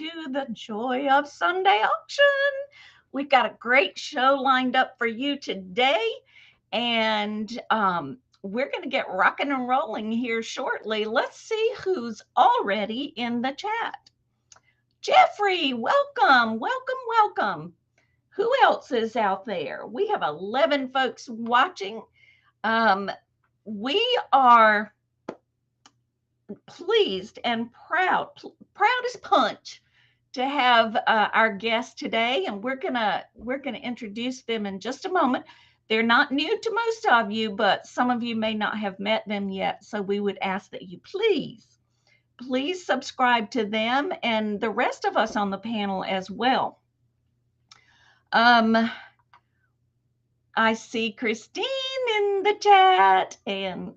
to the Joy of Sunday auction. We've got a great show lined up for you today, and we're going to get rocking and rolling here shortly. Let's see who's already in the chat. Jeffrey, welcome, welcome, welcome. Who else is out there? We have 11 folks watching. We are pleased and proud as punch to have our guest today, and we're gonna introduce them in just a moment. They're not new to most of you, but some of you may not have met them yet, so we would ask that you please subscribe to them and the rest of us on the panel as well. I see Christine in the chat and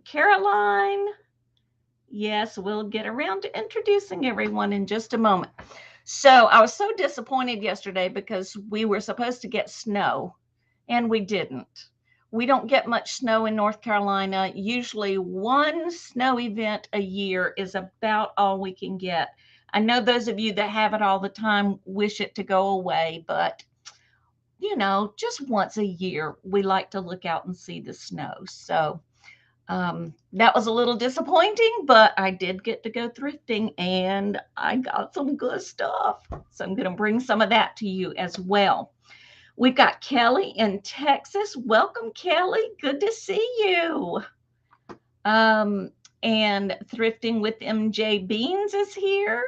Caroline. Yes, we'll get around to introducing everyone in just a moment. So I was so disappointed yesterday because we were supposed to get snow and we didn't. We don't get much snow in North Carolina. Usually one snow event a year is about all we can get. I know those of you that have it all the time wish it to go away, but you know, just once a year, we like to look out and see the snow. So that was a little disappointing, but I did get to go thrifting and I got some good stuff. So I'm going to bring some of that to you as well. We've got Kelly in Texas. Welcome, Kelly. Good to see you. And Thrifting with MJ Beans is here.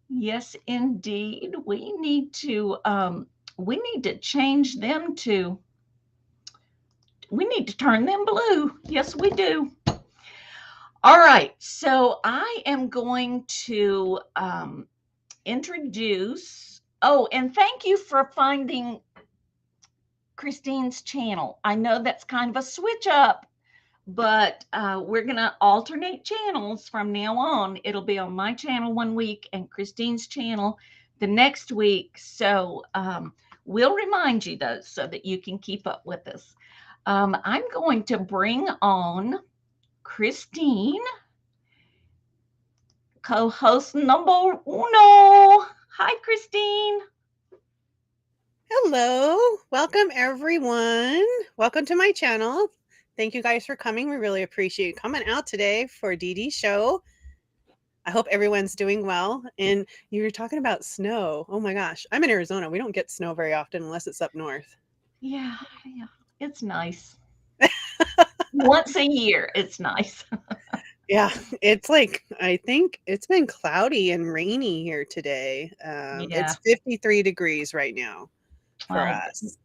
Yes, indeed. We need to change them to, we need to turn them blue. Yes, we do. All right. So I am going to introduce, oh, and thank you for finding Christine's channel. I know that's kind of a switch up, but we're going to alternate channels from now on. It'll be on my channel one week and Christine's channel the next week. So we'll remind you those so that you can keep up with us. I'm going to bring on Christine, co-host number uno. Hi, Christine. Hello. Welcome, everyone. Welcome to my channel. Thank you guys for coming. We really appreciate you coming out today for Dee Dee's show. I hope everyone's doing well. And you were talking about snow. Oh my gosh. I'm in Arizona. We don't get snow very often unless it's up north. Yeah. It's nice. Once a year, it's nice. Yeah, it's like, I think it's been cloudy and rainy here today. It's 53 degrees right now for us.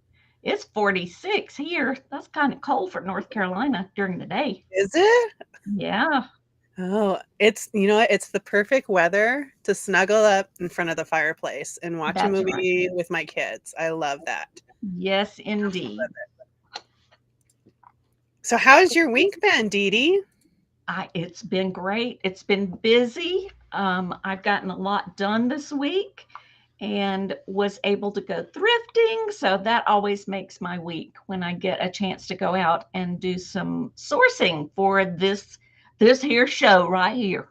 It's 46 here. That's kind of cold for North Carolina during the day. Is it? Yeah. Oh, it's, you know what? It's the perfect weather to snuggle up in front of the fireplace and watch a movie with my kids. I love that. Yes, indeed. So how's your week been, Dee Dee? It's been great. It's been busy. I've gotten a lot done this week and was able to go thrifting. So that always makes my week when I get a chance to go out and do some sourcing for this here show right here.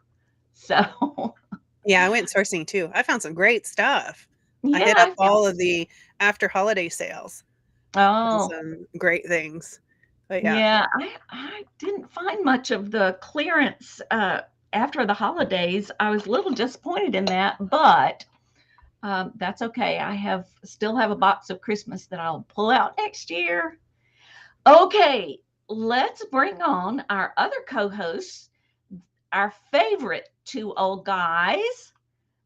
So yeah, I went sourcing too. I found some great stuff. Yeah, I hit up all of the after holiday sales. Oh, some great things. But yeah, I didn't find much of the clearance after the holidays. I was a little disappointed in that, but that's okay. I still have a box of Christmas that I'll pull out next year. Okay, let's bring on our other co-hosts, our favorite two old guys,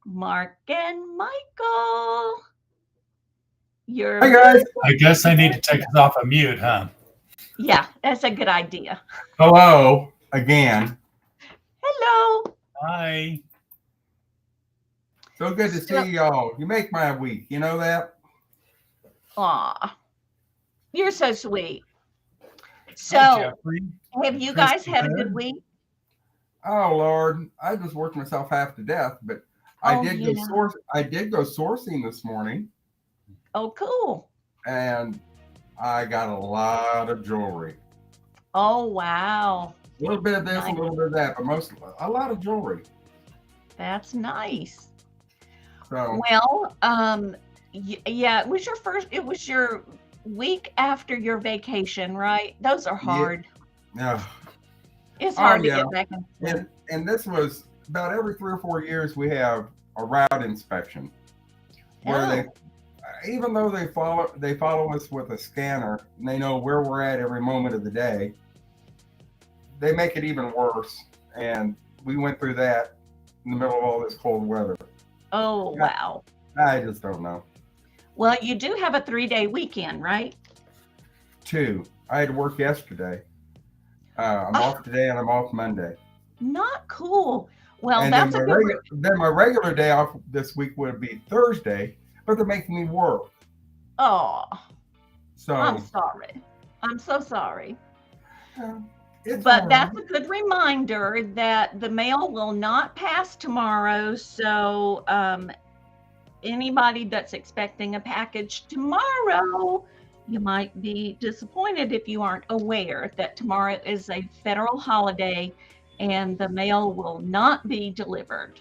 Mark and Michael. Hi guys. I guess I need to take us off of mute, huh? Yeah, that's a good idea. Hello again. Hello. Hi. So good to see y'all. You make my week. You know that? Aw, you're so sweet. So, have you guys had a good week? Oh Lord, I just worked myself half to death, but I did go sourcing this morning. Oh, cool. And I got a lot of jewelry. Oh, wow. A little bit of this, a little bit of that, but a lot of jewelry. That's nice. So Well, yeah, it was your week after your vacation, right? Those are hard. yeah. It's Oh hard to yeah. get back in swing. And this was about every 3 or 4 years we have a route inspection where they, even though they follow us with a scanner and they know where we're at every moment of the day, they make it even worse. And we went through that in the middle of all this cold weather. Oh, wow. I just don't know. Well, you do have a 3-day weekend, right? 2. I had to work yesterday. I'm off today and I'm off Monday. Not cool. Well, And that's then my regular day off this week would be Thursday, but they're making me work. Oh, So I'm sorry. I'm so sorry. it's But all that's right. a good reminder that the mail will not pass tomorrow. So anybody that's expecting a package tomorrow, you might be disappointed if you aren't aware that tomorrow is a federal holiday and the mail will not be delivered.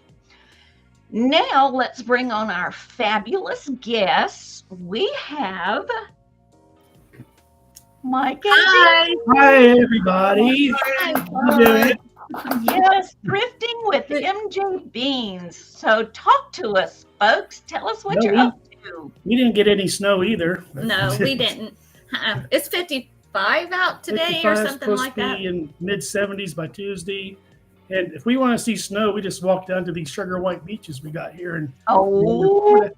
Now let's bring on our fabulous guests. We have Mike and Hi. Hi, everybody. Hi, How you doing? yes, thrifting with MJ Beans. So talk to us, folks. Tell us what you're up to. We didn't get any snow either. No, we didn't. It's 55 out today or 55 something supposed like to that. be in mid-70s by Tuesday. And if we want to see snow, we just walk down to these sugar white beaches we got here. And Oh,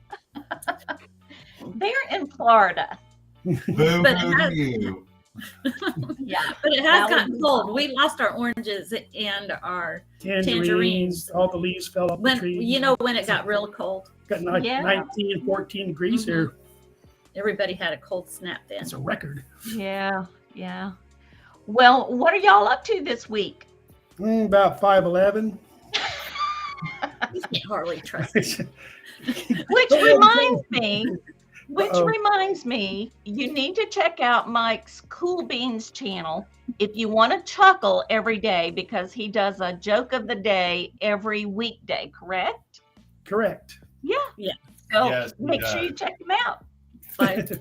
they're in Florida. Boo But hoo to you. Yeah. But it That has would gotten be cold. fun. We lost our oranges and our tangerines, all the leaves fell off the when trees. when it got real cold. Got like Yeah. 19 and 14 degrees here. Everybody had a cold snap then. It's a record. Yeah. Yeah. Well, what are y'all up to this week? About 5'11". You can't hardly trust it. Which reminds me, you need to check out Mike's Cool Beans channel if you want to chuckle every day, because he does a joke of the day every weekday, correct? Correct. Yeah. Yeah. So Yes, he make sure you does. check him out.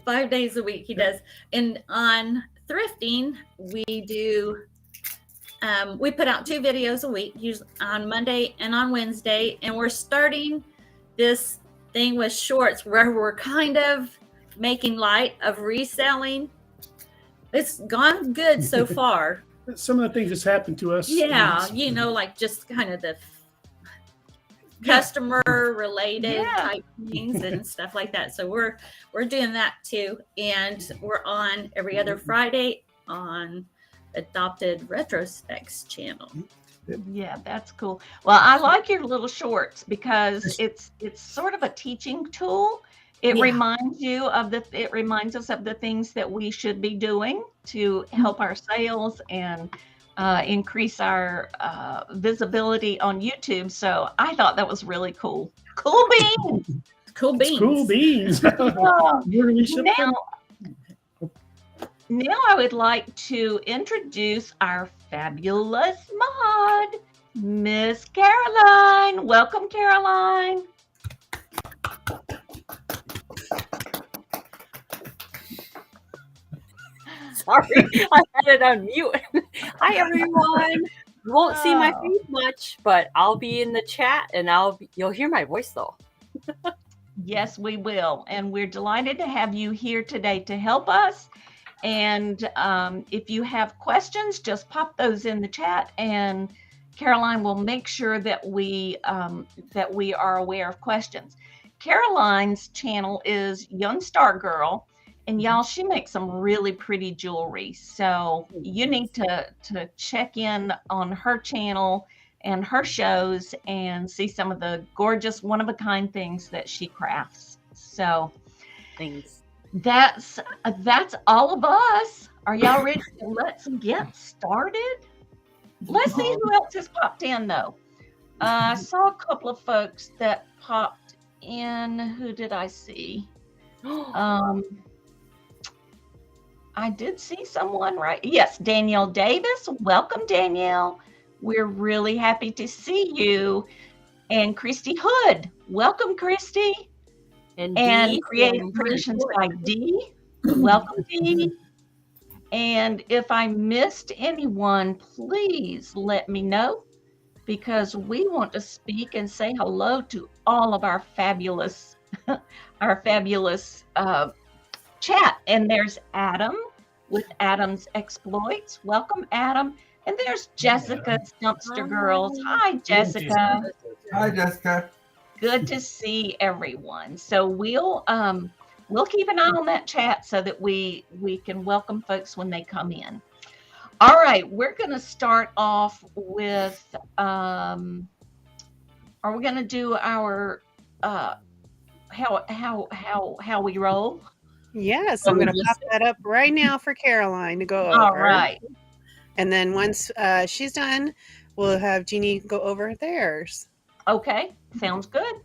5 days a week he does. And on thrifting, we do we put out 2 videos a week, usually on Monday and on Wednesday, and we're starting this thing with shorts where we're kind of making light of reselling. It's gone good so far. Some of the things that's happened to us. Yeah, like just kind of the customer related type things and stuff like that. So we're doing that too, and we're on every other Friday on Adopted Retrospects channel. Yeah, that's cool. Well, I like your little shorts because it's sort of a teaching tool. It reminds us of the things that we should be doing to help our sales and increase our visibility on YouTube. So I thought that was really cool. Cool beans. Cool beans. Cool beans. Now I would like to introduce our fabulous mod, Miss Caroline. Welcome, Caroline. Sorry, I had it on mute. Hi, everyone. You won't see my face much, but I'll be in the chat, and you'll hear my voice though. Yes, we will, and we're delighted to have you here today to help us. And if you have questions, just pop those in the chat, and Caroline will make sure that we are aware of questions. Caroline's channel is Young Star Girl, and y'all, she makes some really pretty jewelry. So you need to check in on her channel and her shows and see some of the gorgeous one-of-a-kind things that she crafts. So Thanks. that's all of us. Are y'all ready? Let's get started. Let's see who else has popped in though. I saw a couple of folks that popped in. Who did I see? I did see someone, right? Yes, Danielle Davis. Welcome, Danielle. We're really happy to see you. and Christy Hood. Welcome, Christy. And And Dee Creative from Creations Newport. by Dee. Welcome, Dee. And if I missed anyone, please let me know, because we want to speak and say hello to all of our fabulous chat. And there's Adam with Adam's Exploits. Welcome, Adam. And there's Jessica Stumpster Girls. Hi, Jessica. Hi, Jessica. Good to see everyone. So we'll keep an eye on that chat so that we can welcome folks when they come in. All right, we're going to start off with are we going to do our how we roll? Yes, I'm going to pop that up right now for Caroline to go over. All right. And then once she's done, we'll have Jeannie go over theirs. Okay, sounds good.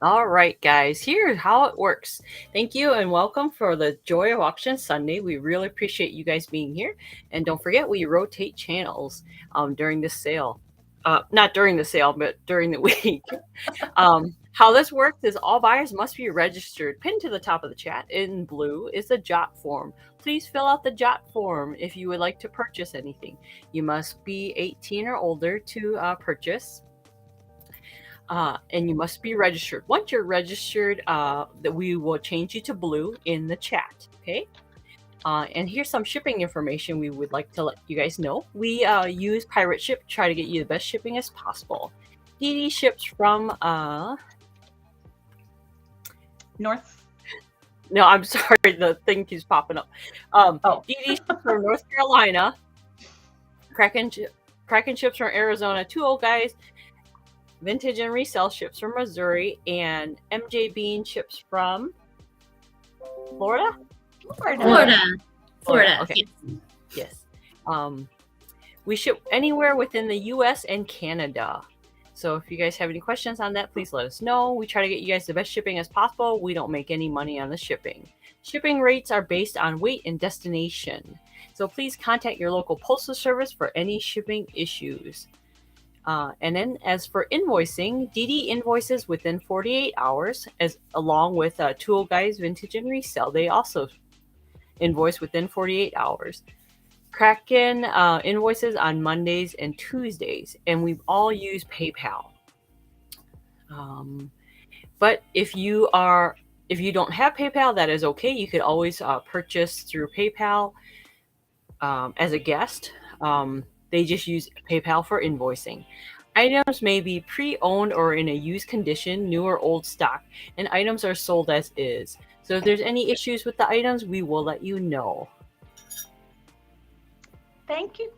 All right, guys, here's how it works. Thank you and welcome for the Joy of Auction Sunday. We really appreciate you guys being here. And don't forget, we rotate channels during this sale. Not during the sale, but during the week. How this works is all buyers must be registered. Pinned to the top of the chat in blue is the JOT form. Please fill out the JOT form if you would like to purchase anything. You must be 18 or older to purchase. And you must be registered. Once you're registered, that we will change you to blue in the chat. Okay. And here's some shipping information we would like to let you guys know. We use Pirate Ship to try to get you the best shipping as possible. DD ships from North. No, I'm sorry, the thing keeps popping up. DD ships from North Carolina. Kraken ships from Arizona. Two old guys. Vintage and Resell ships from Missouri, and MJ Bean ships from Florida. Florida. Okay. Yes. We ship anywhere within the U.S. and Canada. So if you guys have any questions on that, please let us know. We try to get you guys the best shipping as possible. We don't make any money on the shipping. Shipping rates are based on weight and destination. So please contact your local postal service for any shipping issues. And then as for invoicing, DD invoices within 48 hours, along with Two Old Guys Vintage and Resell. They also invoice within 48 hours. Kraken invoices on Mondays and Tuesdays, and we all use PayPal. But if you don't have PayPal, that is okay. You could always purchase through PayPal as a guest. They just use PayPal for invoicing. Items may be pre-owned or in a used condition, new or old stock, and items are sold as is. So if there's any issues with the items, we will let you know. Thank you,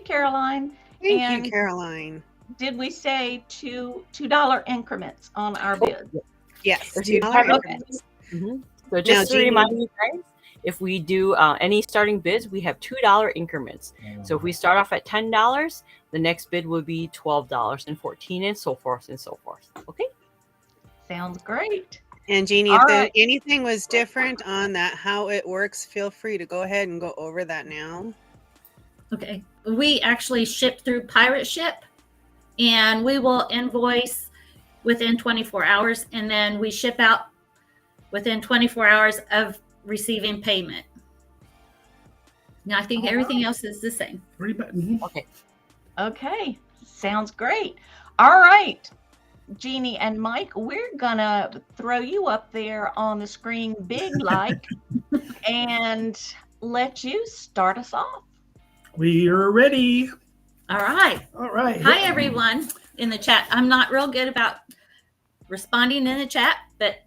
Caroline. Thank you, Caroline. Did we say $2 increments on our bid? Yes. Okay. So just to remind you guys, if we do any starting bids, we have $2 increments. So if we start off at $10, the next bid will be $12 and $14 and so forth and so forth. Okay. Sounds great. And Jeannie, if anything was different on that, how it works, feel free to go ahead and go over that now. Okay. We actually ship through Pirate Ship, and we will invoice within 24 hours, and then we ship out within 24 hours of receiving payment. Now, I think everything else is the same. Okay. Sounds great. All right. Jeannie and Mike, we're gonna throw you up there on the screen big like and let you start us off. We are ready. All right. Hi, everyone in the chat. I'm not real good about responding in the chat, but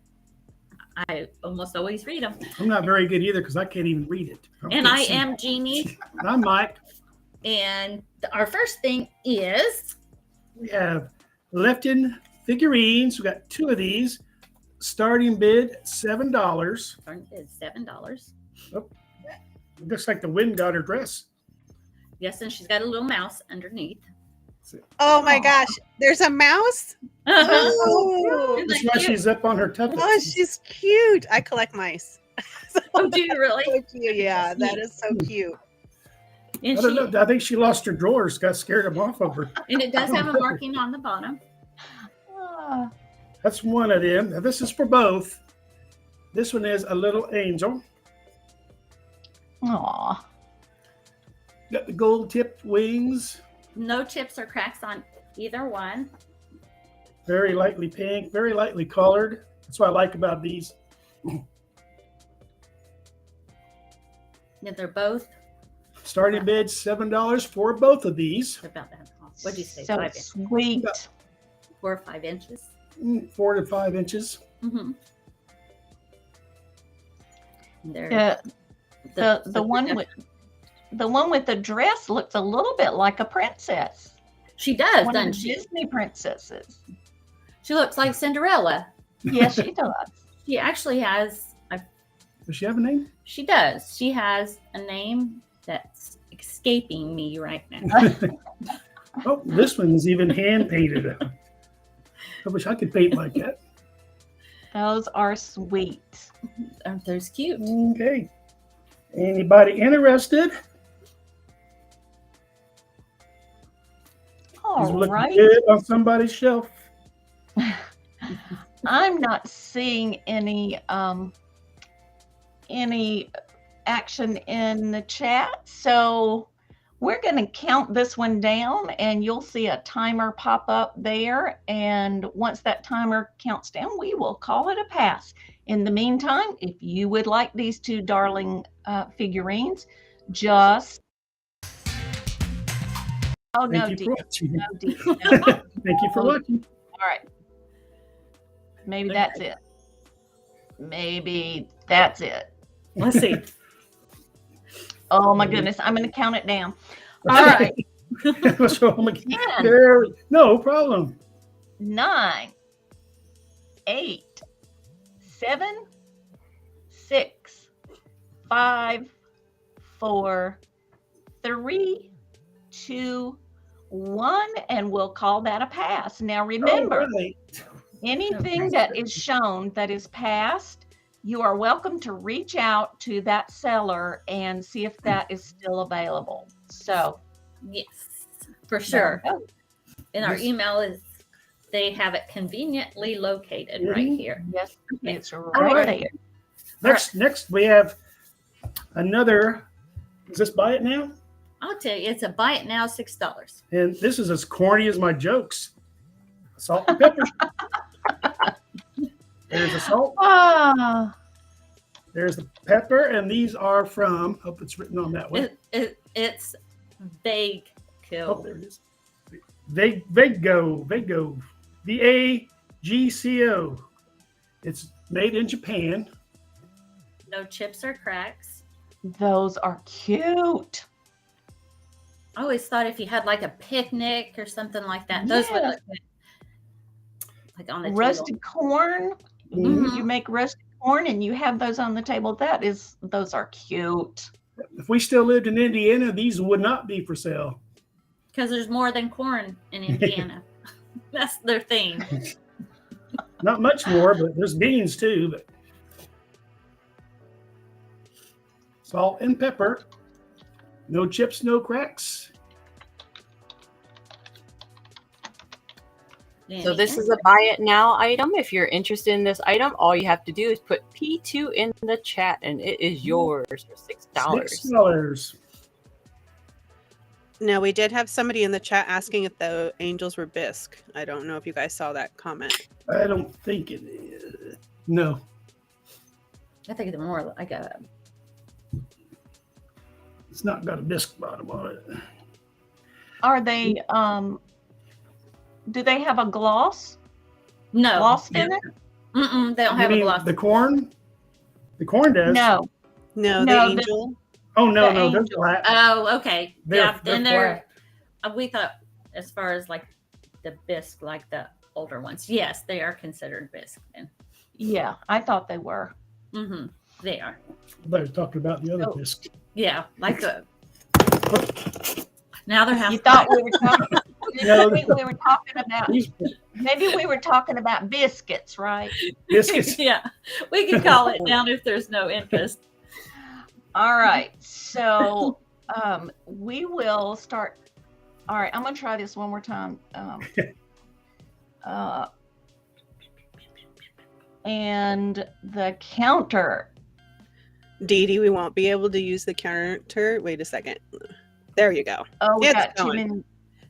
I almost always read them. I'm not very good either because I can't even read it. And I am Jeannie. And I'm Mike. And our first thing is we have Lefton figurines. We got two of these. Starting bid $7. Starting bid $7. Oh, looks like the wind got her dress. Yes, and she's got a little mouse underneath. Oh my gosh, there's a mouse? Oh, that's why she's up on her tuffet. Oh, she's cute. I collect mice. Oh, do you really? So cute. Yeah, that is so cute. And I don't know. I think she lost her drawers, got scared them off of her. And it does have a marking on the bottom. Ah. That's one of them. Now, this is for both. This one is a little angel. Aw. Got the gold tipped wings. No chips or cracks on either one. Very lightly pink, very lightly colored. That's what I like about these. Yeah, they're both Starting bid $7 for both of these. about that. What did you say? So 5 inches? sweet. 4 or 5 inches. 4 to 5 inches. Mm-hmm. They're The one with the dress looks a little bit like a princess. She does, One of doesn't the she? Disney princesses. She looks like Cinderella. Yes, she does. She actually has. Does she have a name? She does. She has a name that's escaping me right now. Oh, this one's even hand painted. I wish I could paint like that. Those are sweet. Aren't those cute? Okay. Anybody interested? These All look right. good on somebody's shelf. I'm not seeing any action in the chat, so we're going to count this one down, and you'll see a timer pop up there. And once that timer counts down, we will call it a pass. In the meantime, if you would like these two darling figurines, just Thank you for watching. no, Dee, no. Thank you for watching. All right. Maybe that's it. Maybe that's it. Let's see. Oh my goodness, I'm going to count it down. All right. So I'm like, 10, there, no problem. 9, 8, 7, 6, 5, 4, 3, 2, 1, and we'll call that a pass. Now remember, All right. anything that is shown that is passed, you are welcome to reach out to that seller and see if that is still available. So, Yes, for sure. there we go. And our Yes. email is, they have it conveniently located right Mhm. here. Yes, it's right right. there. Next we have another. Is this buy it now? I'll tell you, it's a buy it now, $6. And this is as corny as my jokes. Salt and pepper. There's the salt. Ah, There's the pepper, and these are from. Hope it's written on that one. It's vague Oh, kill. there it is. Vago, VAGCO. It's made in Japan. No chips or cracks. those are cute. I always thought if you had like a picnic or something like that, those would Yes. look good. Like on the Roasted corn. Mhm. You make roasted corn and you have those on the table. Those are cute. If we still lived in Indiana, these would not be for sale. because there's more than corn in Indiana. That's their thing. Not much more, but there's beans too. But salt and pepper. No chips, no cracks. So this is a buy it now item. If you're interested in this item, all you have to do is put P2 in the chat and it is yours for $6. $6. Now, we did have somebody in the chat asking if the angels were bisque. I don't know if you guys saw that comment. I don't think it is. No. I think they're more like a. It's not got a bisque bottom on it. Are they do they have a gloss? No. Gloss in it? Mm-mm, they don't You have a mean gloss. the corn? The corn does. No. No, No, the the- angel. Oh, no, The no. They're angel. flat. Oh, okay. They're- Yeah, they're and they're. flat. We thought as far as like the bisque, like the older ones. Yes, they are considered bisque. Then. Yeah, I thought they were. Mm-hmm. They are. I was talking about the other Oh. bisque. Yeah, like the. Now they're half. You thought we were talking No. maybe we were talking about maybe we were talking about biscuits, right? Biscuits. Yeah, we can call it down if there's no interest. All right. So we will start. All right, I'm gonna try this one more time. and the counter. Dee Dee, we won't be able to use the counter. Wait a second. There you go. Oh, we It's got too going. many.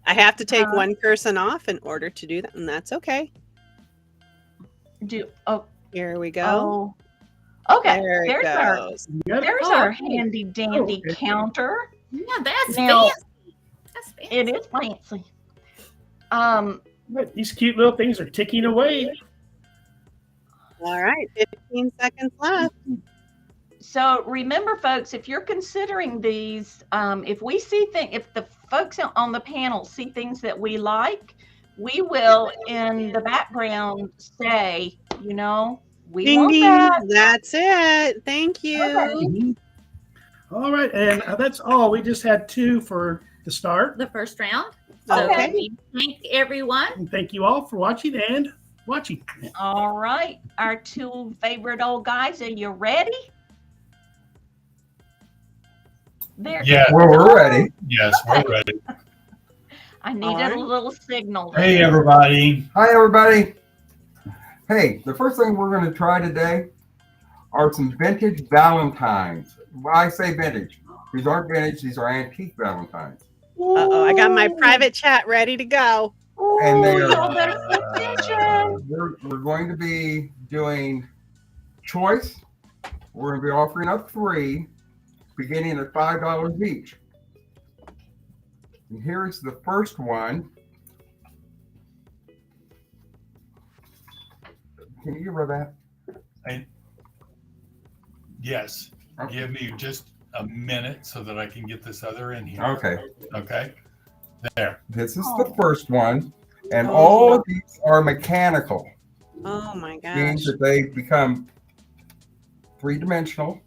I have to take Uh-huh. one person off in order to do that, and that's okay. Oh, Here we go. okay. There it goes. There's Oh, our okay. handy dandy Okay. counter. Yeah, that's Now- fancy. That's fancy. It is fancy. But these cute little things are ticking away. All right, 15 seconds left. So remember, folks, if you're considering these, if we see things, if the folks on the panel see things that we like, we will in the background say, you know, we Ding want ding. that. That's it. Thank you. Okay. All right, and that's all. We just had 2 for the start. The first round. So Okay. we thank everyone. And thank you all for watching and watching. All right. Our 2 favorite old guys, are you ready? There. Yeah. Well, we're ready. Yes, we're ready. I needed All right. a little signal. Hey, everybody. Hi, everybody. Hey, the first thing we're going to try today are some vintage Valentines. When I say vintage, these aren't vintage, these are antique Valentines. Uh-oh, I got my private chat ready to go. Ooh, And they are- y'all better pay attention. We're going to be doing choice. We're going to be offering up 3, beginning at $5 each. And here's the first one. Can you give her that? Yes. Give me just a minute so that I can get this other in here. Okay. Okay. There. This is the first one. And Oh. all of these are mechanical. Oh my Means gosh. that they become 3-dimensional.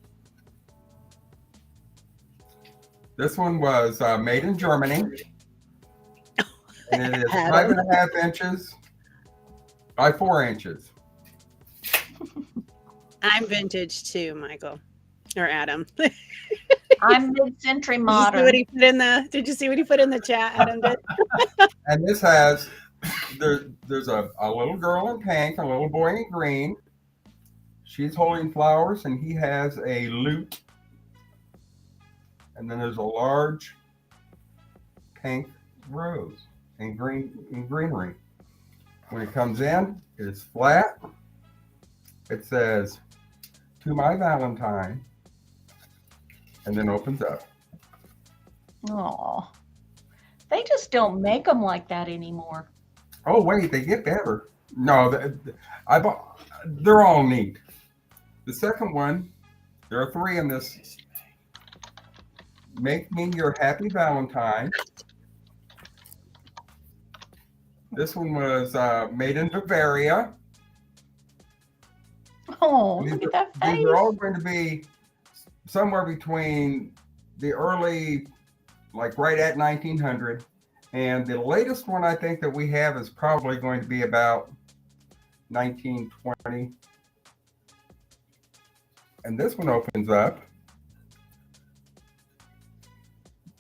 This one was made in Germany. And it is 5.5 inches by 4 inches. I'm vintage too, Michael. Or Adam. I'm mid-century Did you see modern. what he put in the chat, Adam did? And this has, there's a little girl in pink, a little boy in green. She's holding flowers and he has a lute. And then there's a large pink rose and greenery. When it comes in, it's flat. It says, "To my Valentine," and then opens up. Oh, they just don't make them like that anymore. Oh wait, they get better. No, they're all neat. The second one, there are 3 in this. Make me your happy Valentine. This one was made in Bavaria. Oh, These look at that These face. are all going to be somewhere between the early, like right at 1900. And the latest one I think that we have is probably going to be about 1920. And this one opens up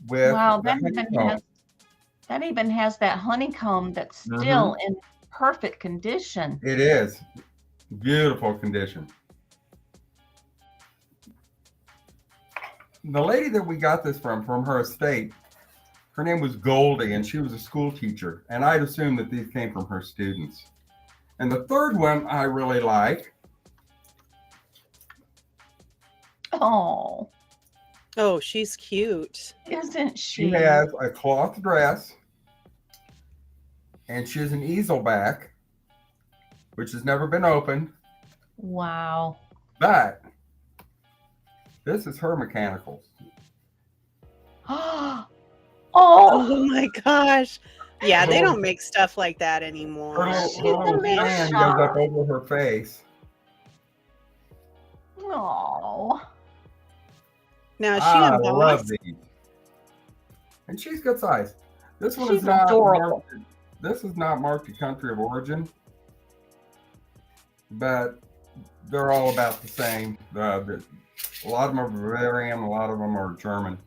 with Wow, the that honeycomb. even has that honeycomb that's still in perfect condition. It is beautiful condition. The lady that we got this from her estate, her name was Goldie, and she was a school teacher. And I'd assume that these came from her students. And the third one I really like. Oh, Oh, she's cute. isn't she? She has a cloth dress, and she has an easel back, which has never been opened. Wow. But this is her mechanicals. Oh, Oh my gosh. Yeah, they don't make stuff like that Her anymore. little a fan shop. goes up over her face. oh. Now, is she I embossed? love these. And she's good size. This one She's is not adorable. marked, this is not marked the country of origin, but they're all about the same. A lot of them are Bavarian, a lot of them are German.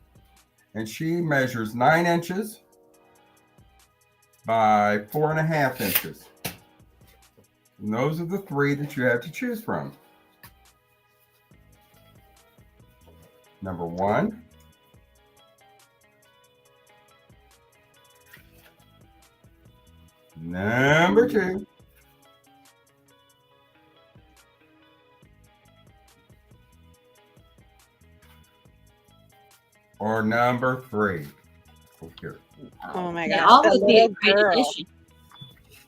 And she measures 9 inches by 4.5 inches. And those are the three that you have to choose from. Number 1. Number 2. Or number 3. Oh, here. Oh my They gosh. all that would be a little great girl. addition.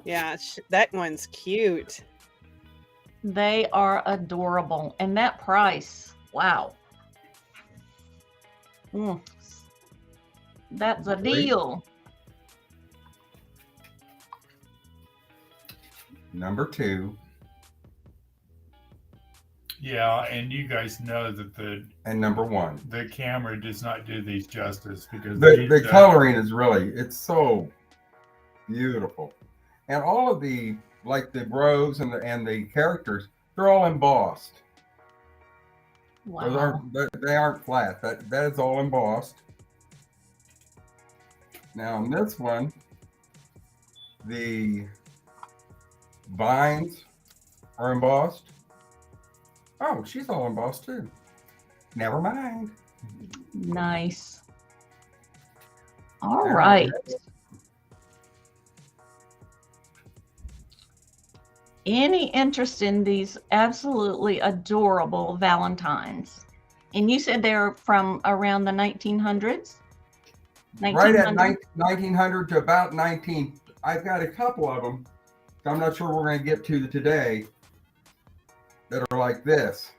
Yeah, that one's cute. They are adorable. And that price, wow. That's a deal. Number 2. Yeah, and you guys know that And number 1. the camera does not do these justice because The coloring is really, it's so beautiful. And all of the, like the rows and the characters, they're all embossed. Wow. They aren't flat. That is all embossed. Now on this one, the vines are embossed. Oh, she's all embossed too. Never mind. Nice. All right. Any interest in these absolutely adorable Valentines? And you said they're from around the 1900s? Right at 1900 to about 19. I've got a couple of them. I'm not sure we're going to get to today that are like this.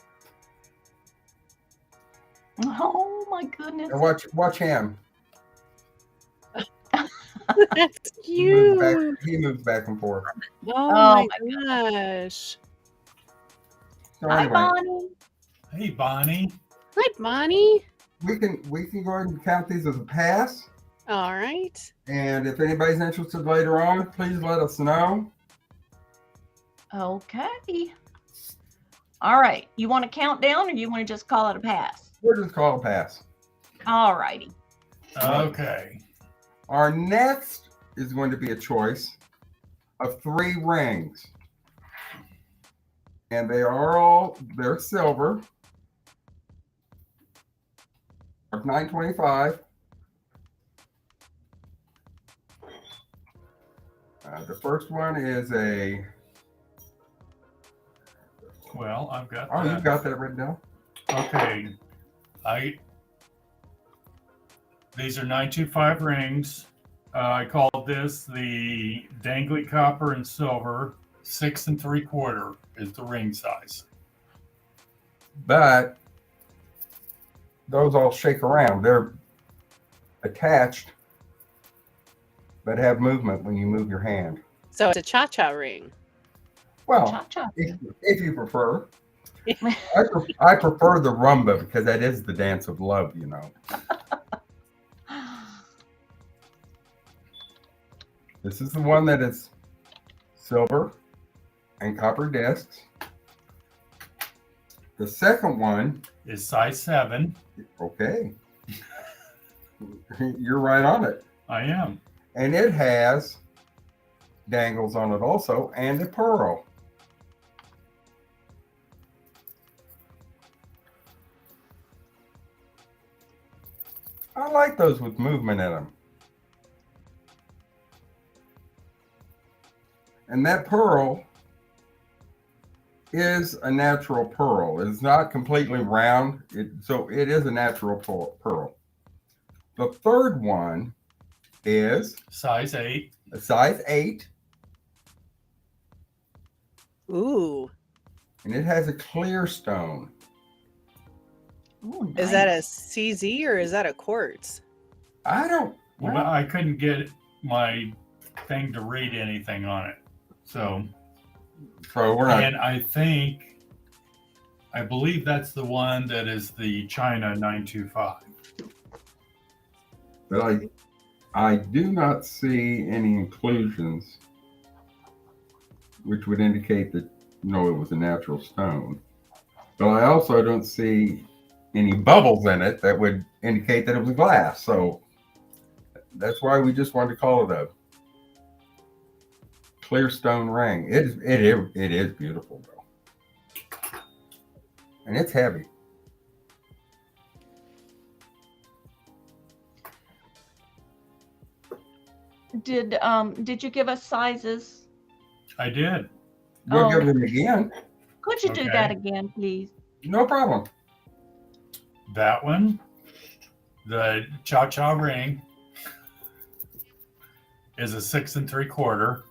Oh my goodness. And watch him. That's cute. He moves back and forth. Oh, Oh my gosh. So Hi, anyway, Bonnie. Hey, Bonnie. Hi, Bonnie. we can go ahead and count these as a pass. All right. And if anybody's interested later on, please let us know. Okay. All right. You want to count down or you want to just call it a pass? We'll just call it a pass. All righty. Okay. Our next is going to be a choice of 3 rings. And they're silver. Of $9.25. The first one is a. Well, I've got. Oh, you've got that written down. Okay. These are 925 rings. I call this the dangly copper and silver. 6 3/4 is the ring size. But those all shake around. They're attached, but have movement when you move your hand. So it's a cha-cha ring. Well, Cha-cha. if you prefer. I prefer the rumba because that is the dance of love, you know. This is the one that is silver and copper discs. The second one is size 7. Okay. You're right on it. I am. And it has dangles on it also and a pearl. I like those with movement in them. And that pearl is a natural pearl. It's not completely round, so it is a natural pearl. The third one is size 8. A size 8. Ooh. And it has a clear stone. Ooh, Is that a CZ or is that a quartz? I don't. Well, I couldn't get my thing to read anything on it. So we're not. And I believe that's the one that is the China 925. But I do not see any inclusions, which would indicate that it was a natural stone. But I also don't see any bubbles in it that would indicate that it was glass. So that's why we just wanted to call it a clear stone ring. It is beautiful though, and it's heavy. Did you give us sizes? I did. We'll Oh. give them again. Could you do Okay. that again, please? No problem. That one, the cha-cha ring, is a 6 3/4.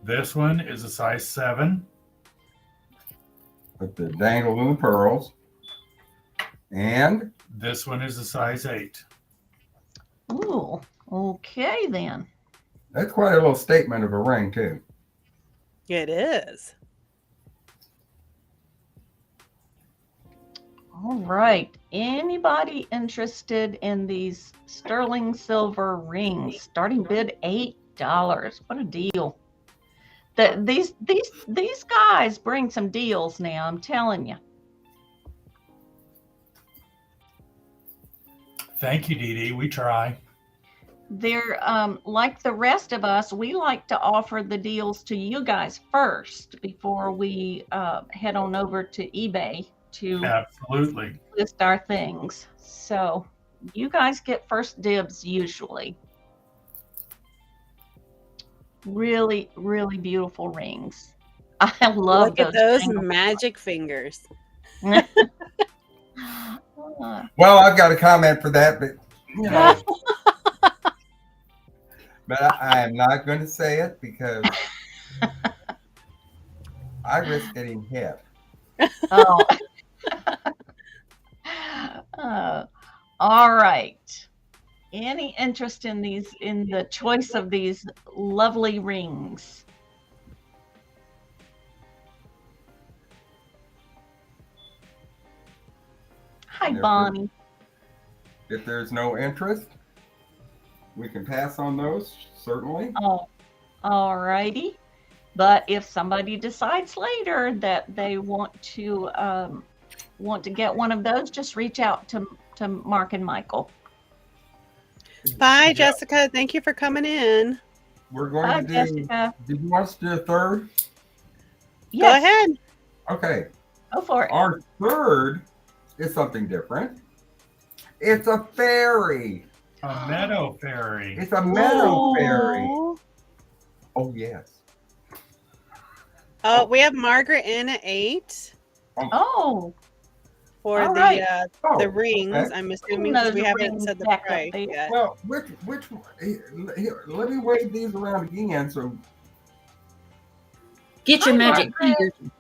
This one is a size 7. With the dangle and the pearls. And This one is a size 8. Ooh, okay then. that's quite a little statement of a ring too. It is. All right. Anybody interested in these sterling silver rings? Starting bid $8. What a deal! These guys bring some deals now. I'm telling you. Thank you, Dee Dee. We try. They're like the rest of us. We like to offer the deals to you guys first before we head on over to eBay to Absolutely. list our things. So you guys get first dibs usually. Really, really beautiful rings. I love Look at those tangled- magic fingers. Well, I've got a comment for that, but you know, but I am not going to say it because I risk getting hit. Oh. All right. Any interest in the choice of these lovely rings? Hi, Yes, Bonnie. If there's no interest, we can pass on those, certainly. Oh, all righty. But if somebody decides later that they want to get one of those, just reach out to Mark and Michael. Bye, Yeah. Jessica. Thank you for coming in. We're going Hi, to do, Jessica. did you want us to do a third? Yes, Go ahead. Okay. go for it. Our third is something different. It's a fairy. A meadow fairy. It's a meadow Oh. fairy. Oh. Oh, yes. Oh, we have Margaret in at 8 Oh, for All the right. Oh, the rings. okay. I'm assuming because we Those haven't rings said the back up price there. yet. Well, which here, let me wave these around again. So Get your Hi, magic Margaret. fingers.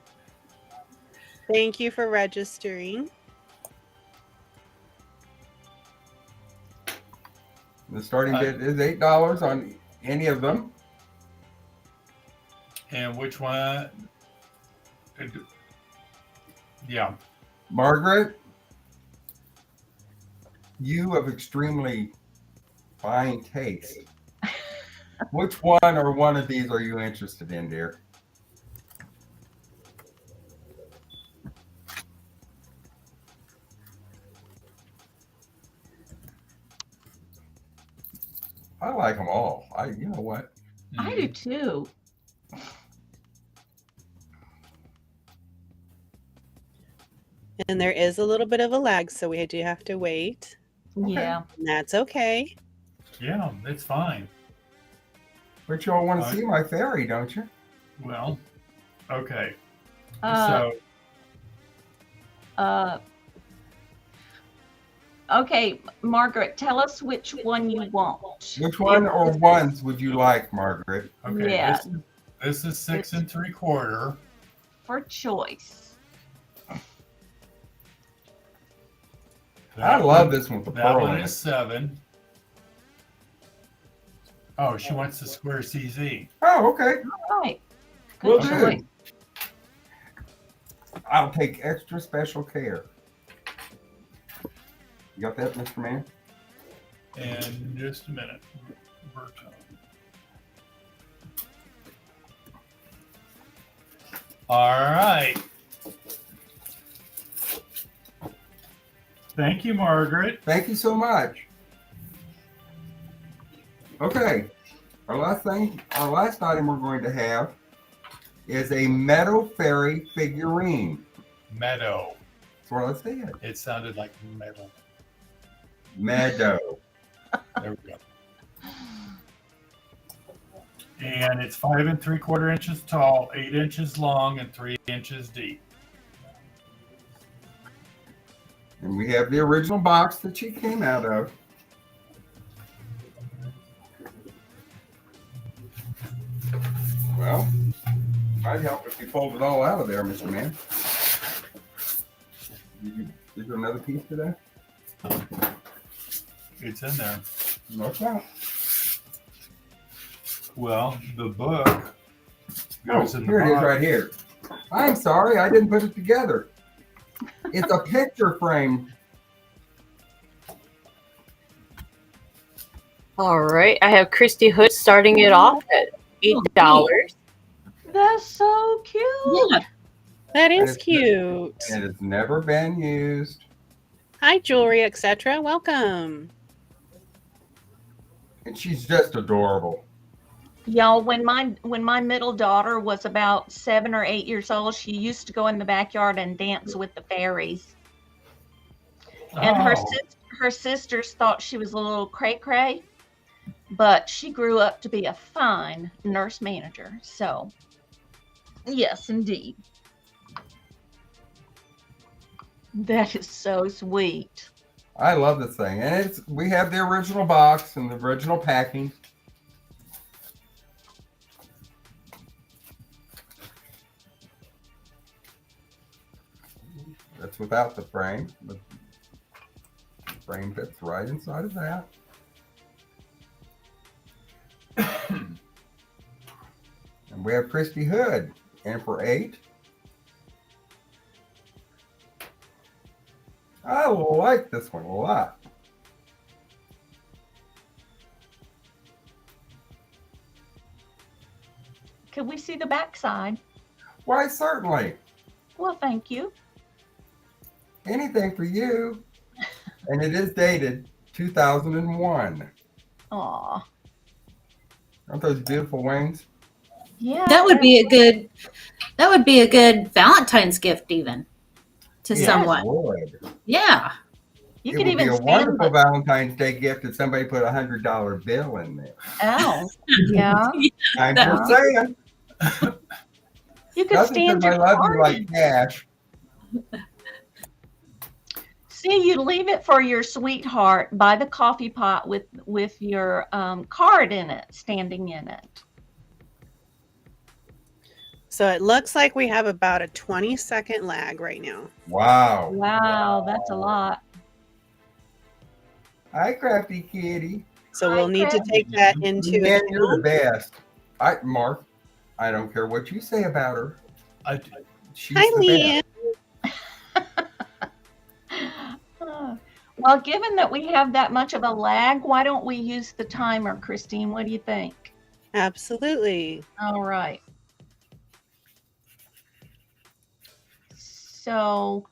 Thank you for registering. the starting bid is $8 on any of them. And which one? Yeah. Margaret, you have extremely fine taste. Which one or one of these are you interested in, dear? I like them all. You know what? I do too. And there is a little bit of a lag, so we do have to wait. Yeah. And that's okay. Yeah, it's fine. But y'all want to see my fairy, don't you? Well, okay. Uh, So okay, Margaret, tell us which one you want. Which one or ones would you like, Margaret? okay, Yeah. this is 6 3/4. For choice. I love this one with the That pearl one in is it. 7. Oh, she wants the square CZ. Oh, okay. All right. Will Good do. choice. I'll take extra special care. You got that, Mr. Man? And just a minute. All right. Thank you, Margaret. Thank you so much. Okay. Our last item we're going to have is a meadow fairy figurine. Meadow. That's what I said. It sounded like metal. Meadow. There we go. And it's 5 3/4 inches tall, 8 inches long, and 3 inches deep. And we have the original box that she came out of. Well, I'd help if you pulled it all out of there, Mr. Man. Is there another piece to that? It's in there. No doubt. Well, the book goes in the Here it is box. right here. I'm sorry, I didn't put it together. It's a picture frame. All right. I have Christy Hood starting it off at $8. That's so cute. Yeah. That is it's- cute. And it has never been used. Hi, jewelry, etc. Welcome. And she's just adorable. Y'all, when my middle daughter was about 7 or 8 years old, she used to go in the backyard and dance with the fairies. And Oh, her sisters thought she was a little cray-cray, but she grew up to be a fine nurse manager. So, yes, indeed. That is so sweet. I love this thing. And we have the original box and the original packing. That's without the frame. The frame fits right inside of that. And we have Christy Hood. And for $8. I like this one a lot. Could we see the backside? Why, certainly. Well, thank you. Anything for you. And it is dated 2001. Aw. Aren't those beautiful wings? Yeah. That would be a good Valentine's gift even to Yes, someone. would. Yeah. You It could would even be a stand wonderful the, Valentine's Day gift if somebody put $100 bill in there. oh, yeah. I'm just saying. You could Nothing stand says I your love you card. like cash. See, you leave it for your sweetheart by the coffee pot with your card in it, standing in it. So it looks like we have about a 20-second lag right now. Wow. Wow, that's a lot. Hi, Crafty Kitty. So Hi, we'll need to Chris. take that into Man, you're the account. best. Mark, I don't care what you say about her. I, She's Hi, the Leanne. Well, given that we have that much of a lag, why don't we use the timer, Christine? What do you think? Absolutely. All right. So,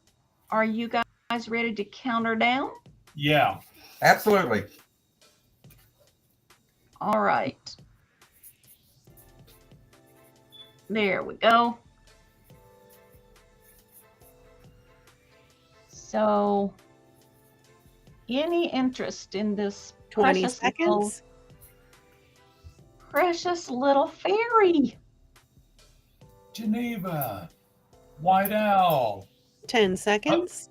are you guys ready to count her down? yeah. Absolutely. All right. There we go. So, any interest in this 20 precious little, seconds. precious little fairy? Geneva. White Owl. 10 seconds.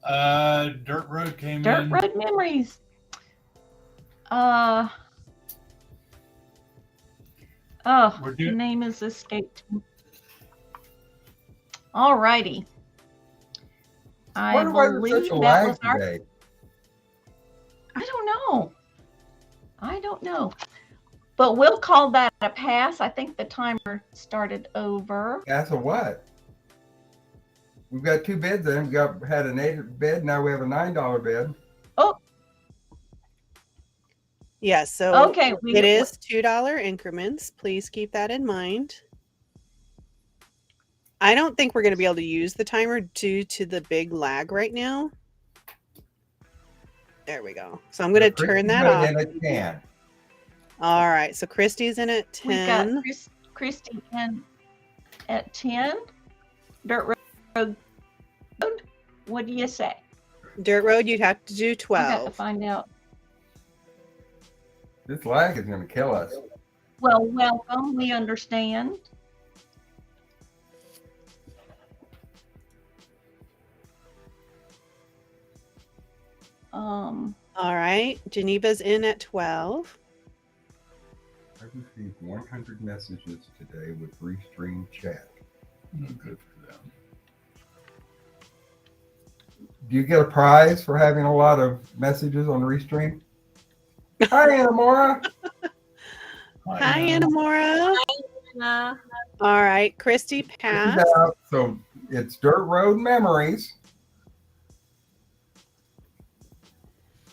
Dirt Road came Dirt in. Road Memories. We're The doing. name has escaped me. All righty. I Wonder why there's believe such a that lag was our. today. I don't know. But we'll call that a pass. I think the timer started over. That's a what? We've got 2 bids in. We had an $8 bid. Now we have a $9 bid. Yes. So Okay. it is $2 increments. Please keep that in mind. I don't think we're going to be able to use the timer due to the big lag right now. There we go. So I'm going to turn that off. And it can. All right. So Christy's in at 10. We got Christy in at 10. Dirt Road. What do you say? Dirt Road, you'd have to do I got to 12. find out. This lag is going to kill us. Well, welcome. We understand. All right. Geneva's in at 12. I received 100 messages today with Restream chat. Good for them. Do you get a prize for having a lot of messages on Restream? Hi, Anamora. Hi, Anamora. Hi. All right. Christy passed. So it's Dirt Road Memories.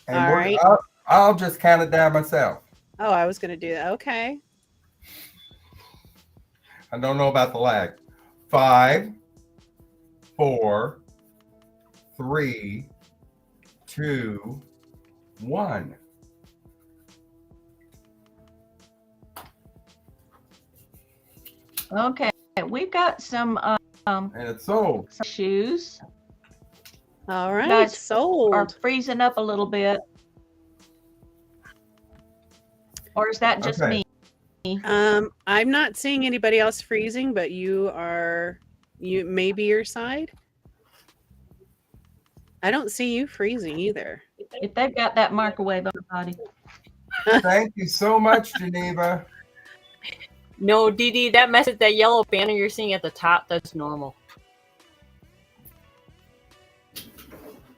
And All right. I'll just count it down myself. Oh, I was going to do that. Okay. I don't know about the lag. 5, 4, 3, 2, 1. Okay. We've got some And it's sold. shoes. All right. Guys Sold. are freezing up a little bit. Or is that just Okay. me? I'm not seeing anybody else freezing, but you may be your side. I don't see you freezing either. If they've got that microwave, everybody. Thank you so much, Geneva. No, Dee Dee, that message, that yellow banner you're seeing at the top, that's normal.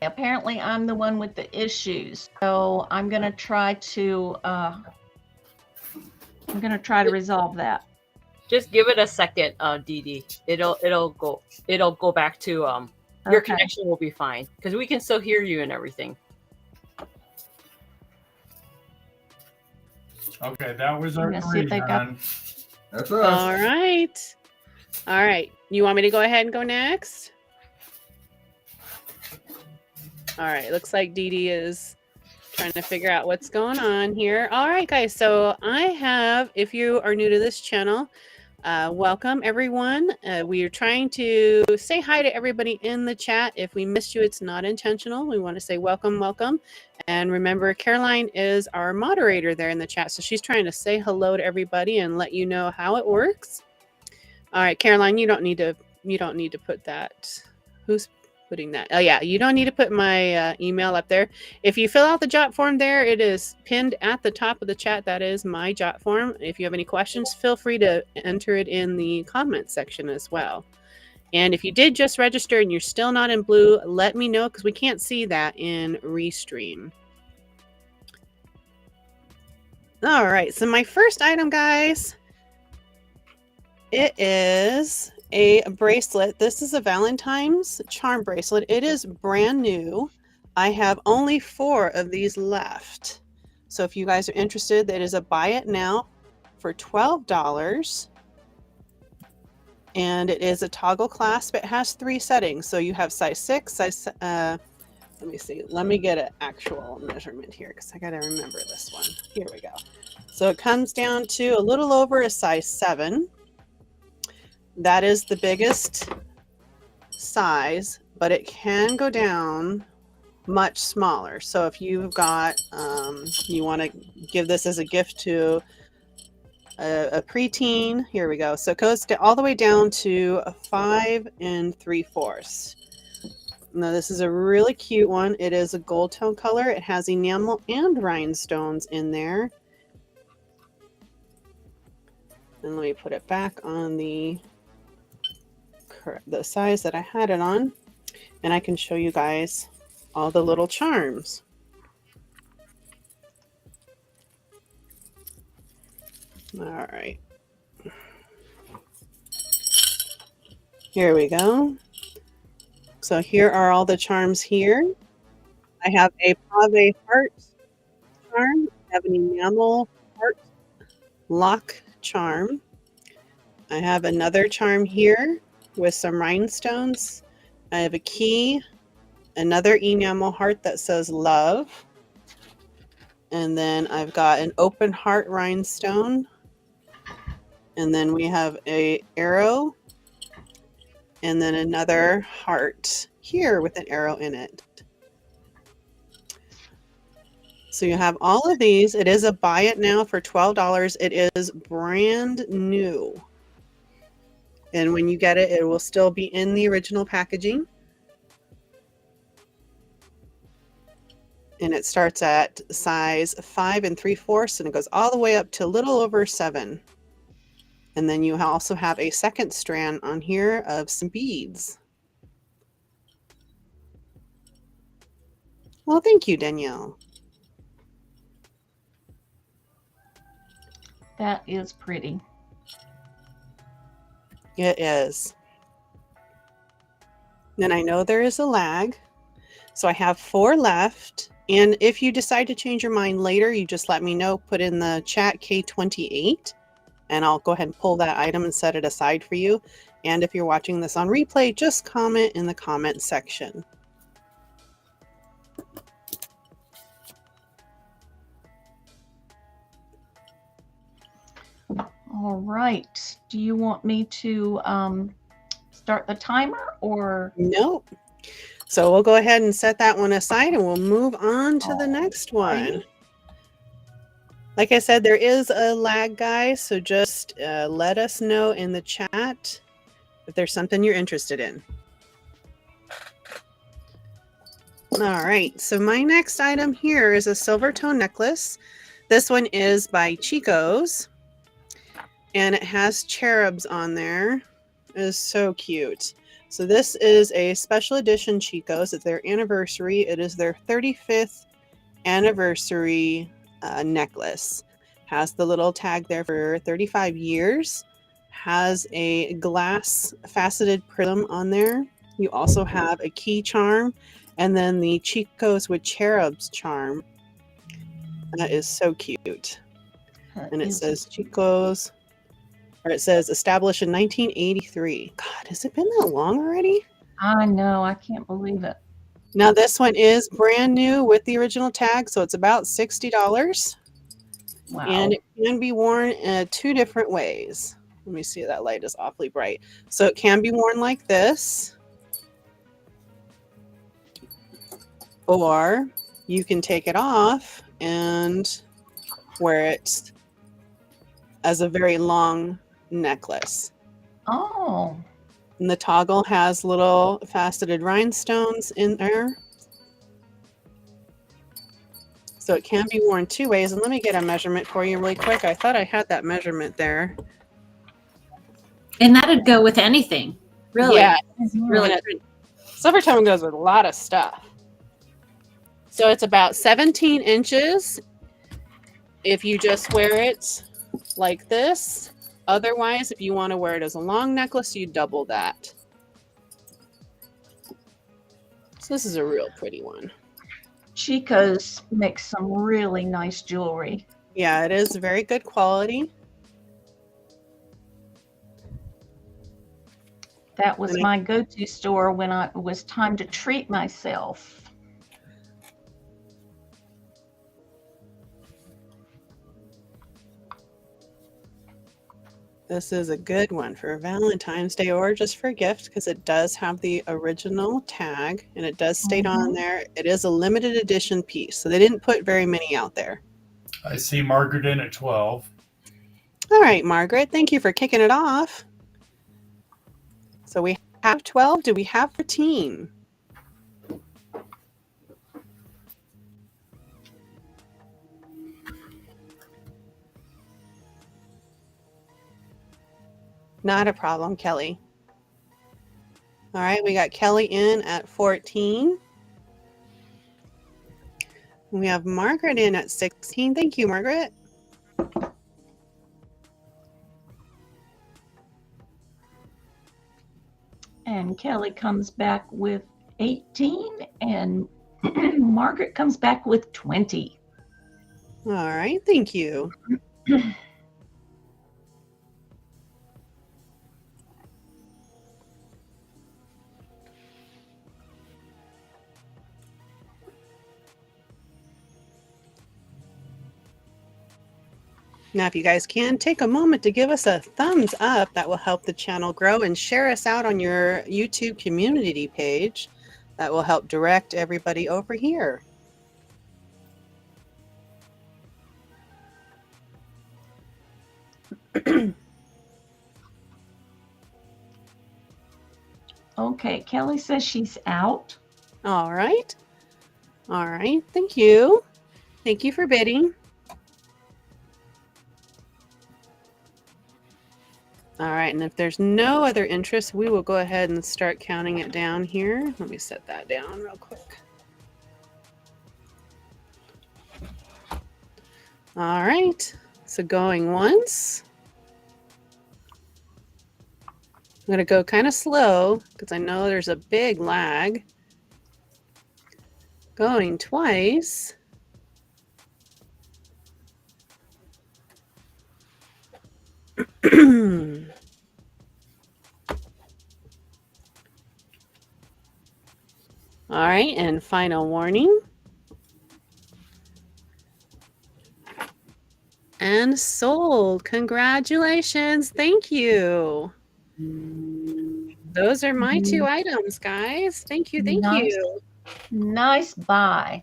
Apparently, I'm the one with the issues, so I'm gonna try to resolve that. Just give it a second, Dee Dee. It'll go back to your Okay. connection will be fine because we can still hear you and everything. Okay, that was our Let's see if three. they got- hon. That's All us. right. All right. You want me to go ahead and go next? All right. Looks like Dee Dee is trying to figure out what's going on here. All right, guys. So I have, if you are new to this channel, welcome everyone. We are trying to say hi to everybody in the chat. If we missed you, it's not intentional. We want to say welcome, welcome. And remember, Caroline is our moderator there in the chat. So she's trying to say hello to everybody and let you know how it works. All right, Caroline, you don't need to put that. Who's putting that? Oh yeah, you don't need to put my email up there. If you fill out the jot form there, it is pinned at the top of the chat. That is my jot form. If you have any questions, feel free to enter it in the comment section as well. And if you did just register and you're still not in blue, let me know because we can't see that in Restream. All right, so my first item, guys, it is a bracelet. This is a Valentine's charm bracelet. It is brand new. I have only 4 of these left. So if you guys are interested, that is a buy it now for $12. And it is a toggle clasp. It has 3 settings. So you have size 6, size, let me see. Let me get an actual measurement here because I got to remember this one. Here we go. So it comes down to a little over a size 7. That is the biggest size, but it can go down much smaller. So if you've got, you want to give this as a gift to a preteen, here we go. So it goes all the way down to a 5 3/4. Now this is a really cute one. It is a gold tone color. It has enamel and rhinestones in there. And let me put it back on the size that I had it on, and I can show you guys all the little charms. All right, here we go. So here are all the charms here. I have a pave heart charm. I have an enamel heart lock charm. I have another charm here with some rhinestones. I have a key, another enamel heart that says love, And then I've got an open heart rhinestone. And then we have a arrow. And then another heart here with an arrow in it. So you have all of these. It is a buy it now for $12. It is brand new. And when you get it, it will still be in the original packaging. And it starts at size 5 3/4 and it goes all the way up to a little over 7. And then you also have a second strand on here of some beads. Well, thank you, Danielle. That is pretty. It is. Then I know there is a lag. So I have 4 left. And if you decide to change your mind later, you just let me know. Put in the chat K28 and I'll go ahead and pull that item and set it aside for you. And if you're watching this on replay, just comment in the comment section. All right. Do you want me to start the timer or? Nope. So we'll go ahead and set that one aside and we'll move on to the next one. Like I said, there is a lag, guys, so just let us know in the chat if there's something you're interested in. All right, so my next item here is a silver tone necklace. This one is by Chico's, and it has cherubs on there. It is so cute. So this is a special edition Chico's. It's their anniversary. It is their 35th anniversary necklace. Has the little tag there for 35 years. Has a glass faceted prism on there. You also have a key charm. And then the Chico's with cherubs charm. That is so cute. And it says Chico's. Or it says established in 1983. God, has it been that long already? I know. I can't believe it. Now this one is brand new with the original tag, so it's about $60. Wow. And it can be worn 2 different ways. Let me see, that light is awfully bright. So it can be worn like this. Or you can take it off and wear it as a very long necklace. Oh. And the toggle has little faceted rhinestones in there. So it can be worn 2 ways. And let me get a measurement for you really quick. I thought I had that measurement there. And that'd go with anything, really. Yeah, Really. Silver tone goes with a lot of stuff. So it's about 17 inches if you just wear it like this. Otherwise, if you want to wear it as a long necklace, you double that. So this is a real pretty one. Chico's makes some really nice jewelry. Yeah, it is very good quality. That was my go-to store when it was time to treat myself. This is a good one for Valentine's Day or just for a gift because it does have the original tag and it does state on there. It is a limited edition piece, so they didn't put very many out there. I see Margaret in at 12. All right, Margaret, thank you for kicking it off. So we have 12. Do we have 14? Not a problem, Kelly. All right, we got Kelly in at 14. We have Margaret in at 16. Thank you, Margaret. And Kelly comes back with 18 and Margaret comes back with 20. All right, thank you. Now, if you guys can take a moment to give us a thumbs up, that will help the channel grow, and share us out on your YouTube community page. That will help direct everybody over here. Okay, Kelly says she's out. All right. All right. Thank you. Thank you for bidding. All right. And if there's no other interest, we will go ahead and start counting it down here. Let me set that down real quick. All right. So going once. I'm going to go kind of slow because I know there's a big lag. Going twice. All right, and final warning. And sold. Congratulations. Thank you. Those are my two items, guys. Thank you. Thank you. Nice buy.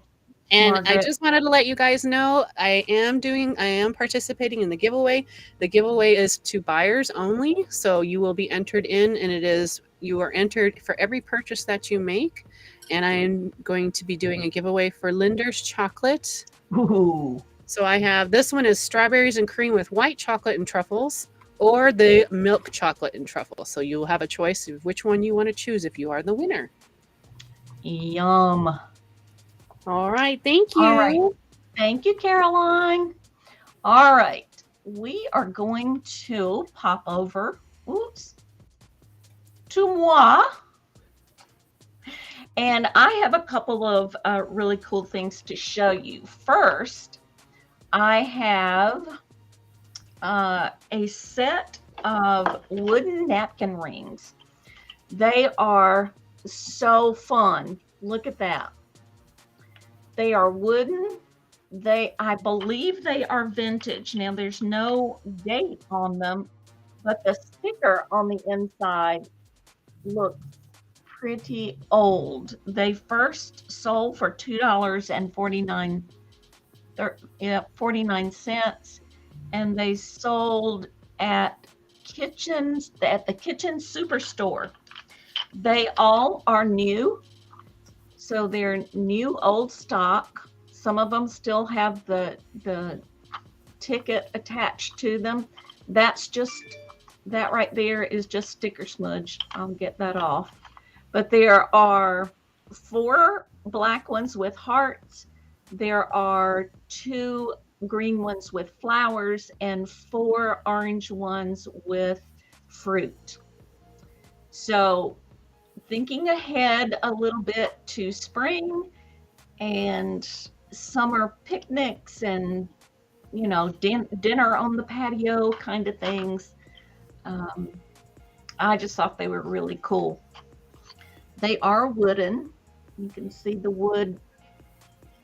And Margaret. I just wanted to let you guys know I am participating in the giveaway. The giveaway is to buyers only. So you will be entered in, and you are entered for every purchase that you make. And I am going to be doing a giveaway for Linder's chocolate. Ooh. So I have, this one is strawberries and cream with white chocolate and truffles, or the milk chocolate and truffles. So you'll have a choice of which one you want to choose if you are the winner. Yum. All right. Thank you. All right. Thank you, Caroline. All right. We are going to pop over, to moi. And I have a couple of really cool things to show you. First, I have a set of wooden napkin rings. They are so fun. Look at that. They are wooden. I believe they are vintage. Now, there's no date on them, but the sticker on the inside looks pretty old. They first sold for $2.49, and they sold at the Kitchen Superstore. They all are new, so they're new old stock. Some of them still have the ticket attached to them. That right there is just sticker smudge. I'll get that off. But there are 4 black ones with hearts. There are 2 green ones with flowers and 4 orange ones with fruit. So thinking ahead a little bit to spring and summer picnics and, dinner on the patio kind of things. I just thought they were really cool. They are wooden. You can see the wood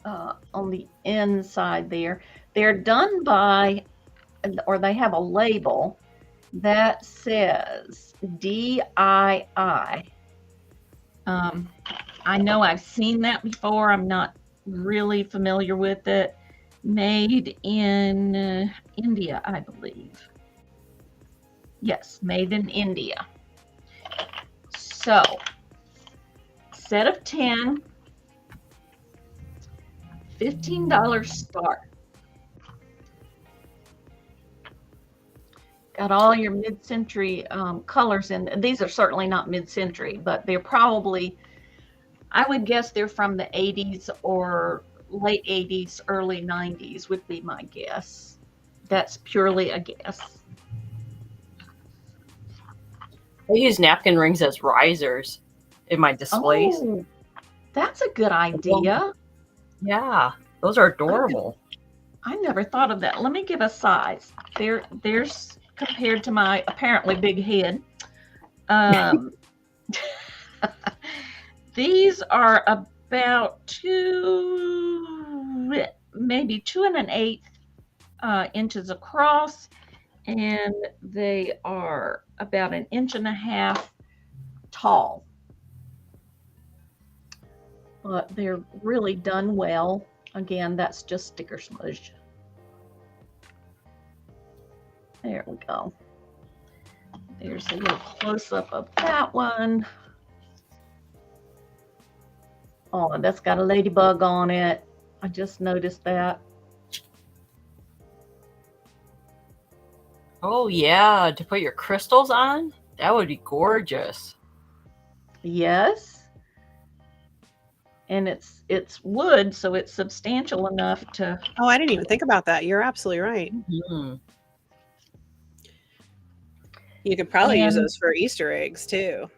on the inside there. They're done by, or they have a label that says DIY. I know I've seen that before. I'm not really familiar with it. Made in India, I believe. Yes, made in India. So, set of 10, $15 start. Got all your mid-century colors in. These are certainly not mid-century, but they're probably, I would guess they're from the 80s or late 80s, early 90s would be my guess. That's purely a guess. I use napkin rings as risers in my displays. Oh, that's a good idea. Yeah, those are adorable. I never thought of that. Let me give a size. There's compared to my apparently big head. These are about maybe 2 1/8 inches across, and they are about 1.5 inches tall. But they're really done well. Again, that's just sticker smudge. There we go. There's a little close-up of that one. Oh, that's got a ladybug on it. I just noticed that. Oh yeah, to put your crystals on? That would be gorgeous. Yes. And it's wood, so it's substantial enough to... Oh, I didn't even think about that. You're absolutely right. Mhm. You could probably use And- those for Easter eggs too.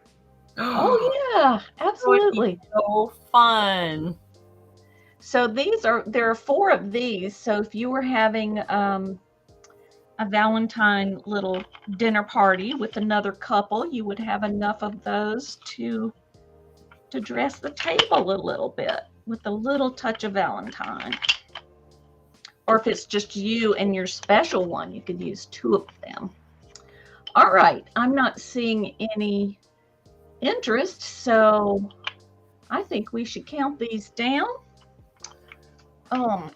Oh yeah, absolutely. So fun. So there are 4 of these. So if you were having a Valentine little dinner party with another couple, you would have enough of those to dress the table a little bit with a little touch of Valentine. Or if it's just you and your special one, you could use 2 of them. All right, I'm not seeing any interest, so I think we should count these down. I'm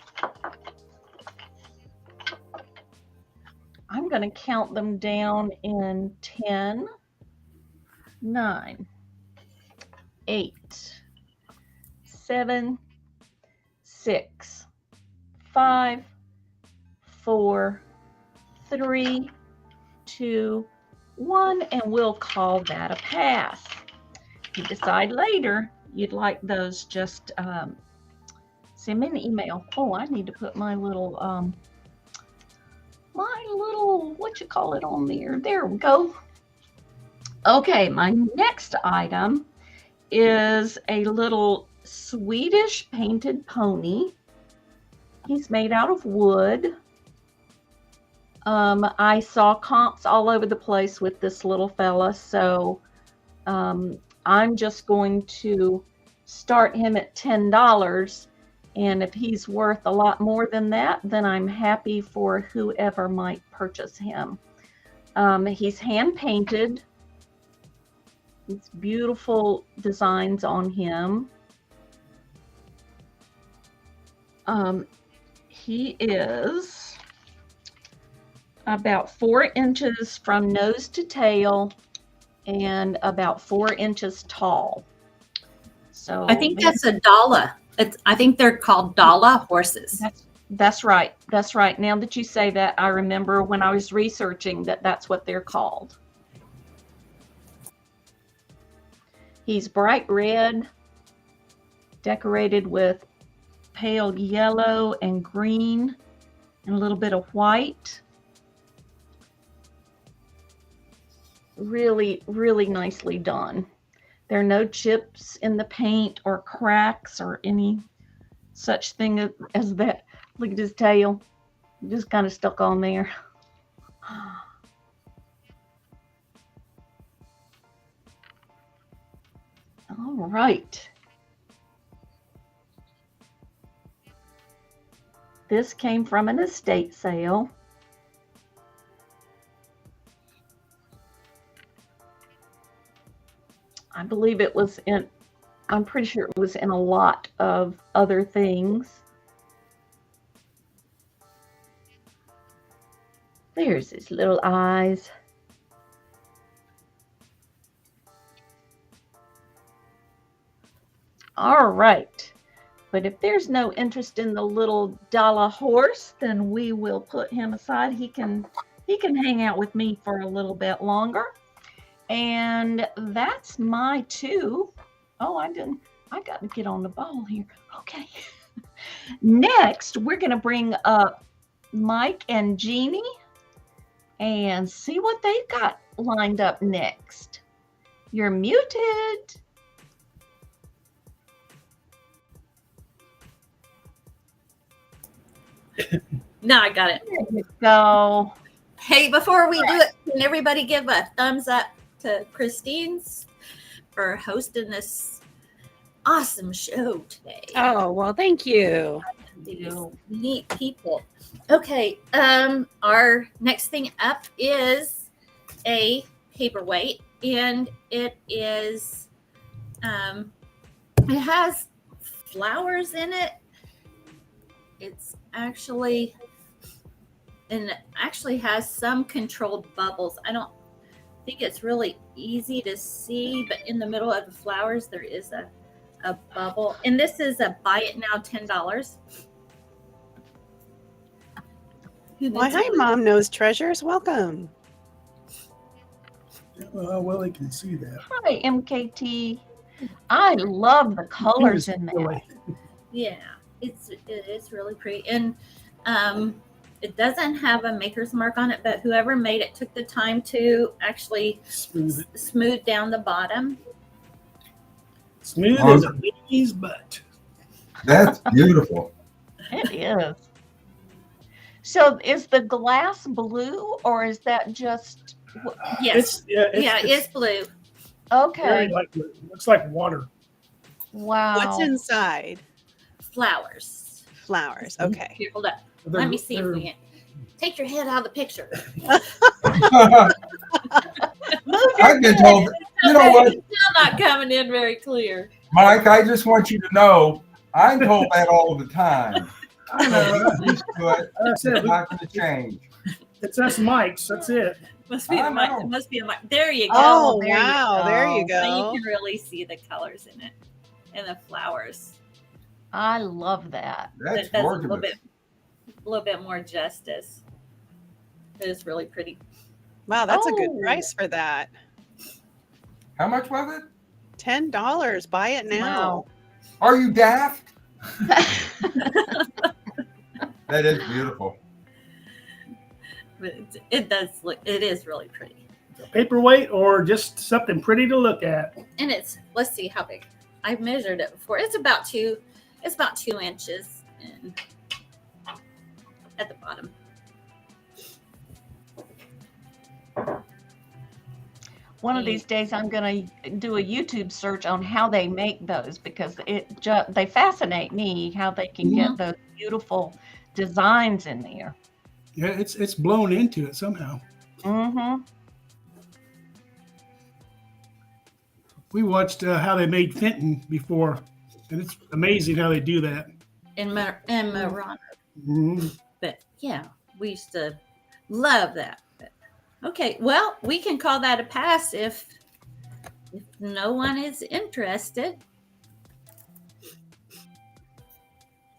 going to count them down in 10, 9, 8, 7, 6, 5, 4, 3, 2, 1, and we'll call that a pass. If you decide later you'd like those, just send me an email. Oh, I need to put my little what you call it on there. There we go. Okay, my next item is a little Swedish painted pony. He's made out of wood. I saw comps all over the place with this little fella, so I'm just going to start him at $10, and if he's worth a lot more than that, then I'm happy for whoever might purchase him. He's hand painted. It's beautiful designs on him. He is about 4 inches from nose to tail and about 4 inches tall. So I think that's a Dala. I think they're called Dala horses. That's right. That's right. Now that you say that, I remember when I was researching that's what they're called. He's bright red, decorated with pale yellow and green and a little bit of white. Really, really nicely done. There are no chips in the paint or cracks or any such thing as that. Look at his tail. Just kind of stuck on there. All right. This came from an estate sale. I believe it was in, I'm pretty sure it was in a lot of other things. There's his little eyes. All right. But if there's no interest in the little Dala horse, then we will put him aside. He can hang out with me for a little bit longer. And that's my 2. Oh, I got to get on the ball here. Okay. Next, we're going to bring up Mike and Jeannie and see what they've got lined up next. You're muted. No, I got it. There you go. Hey, before we do it, can everybody give a thumbs up to Christine's for hosting this awesome show today? Oh, well, thank you. these you. neat people. Okay, our next thing up is a paperweight, and it is it has flowers in it. It's actually has some controlled bubbles. I don't think it's really easy to see, but in the middle of the flowers there is a bubble, and this is a buy it now $10. Why, hi, Mom Knows Treasures. Welcome. Well, they can see that. Hi, MKT. I love the colors in there. Yeah, it is really pretty, and it doesn't have a maker's mark on it, but whoever made it took the time to actually smooth down the bottom. Smooth as a baby's butt. That's beautiful. It is. So is the glass blue, or is that just Yes. It's blue. okay? Looks like water. Wow. What's inside? Flowers. Flowers. Okay. Here, hold up. Let me see if we can take your head out of the picture. I've been told, you know what, It's still not coming in very clear. Mike, I just want you to know, I'm told that all the time. I know. It's not going to change. It's us mics. That's it. Must be I a mic. know. It must be a mic. There you go. Oh, there you wow. There you go. Now go. you can really see the colors in it and the flowers. I love that. That's That does gorgeous. a little bit more justice. It is really pretty. Wow, that's a good Oh. price for that. How much was it? $10. Buy it now. Wow. Are you daft? That is beautiful. But it does look. It is really pretty. A paperweight or just something pretty to look at. And it's, let's see how big. I've measured it before. It's about 2 inches in, at the bottom. One of these days, I'm going to do a YouTube search on how they make those, because they fascinate me how they can get those beautiful designs in there. Yeah, it's blown into it somehow. Mm-hmm. We watched how they made Fenton before, and it's amazing how they do that. In Marana. Mhm. But yeah, we used to love that. But, okay, well, we can call that a pass if no one is interested.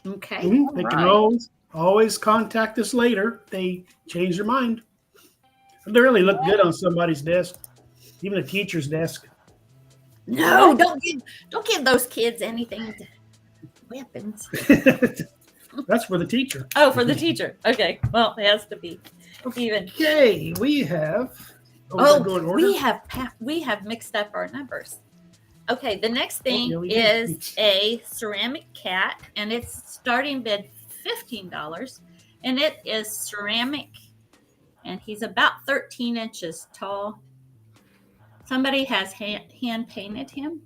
Okay. Mhm. They can Right. always contact us later. They change their mind. They really look good on somebody's desk, even a teacher's desk. No, don't give those kids anything. Weapons. That's for the teacher. Oh, for the teacher. Okay. Well, it has to be even. Okay, we have. Oh, go in order? we have mixed up our numbers. Okay, the next thing yeah, we did. is a ceramic cat, and its starting bid $15, and it is ceramic, and he's about 13 inches tall. Somebody has hand painted him.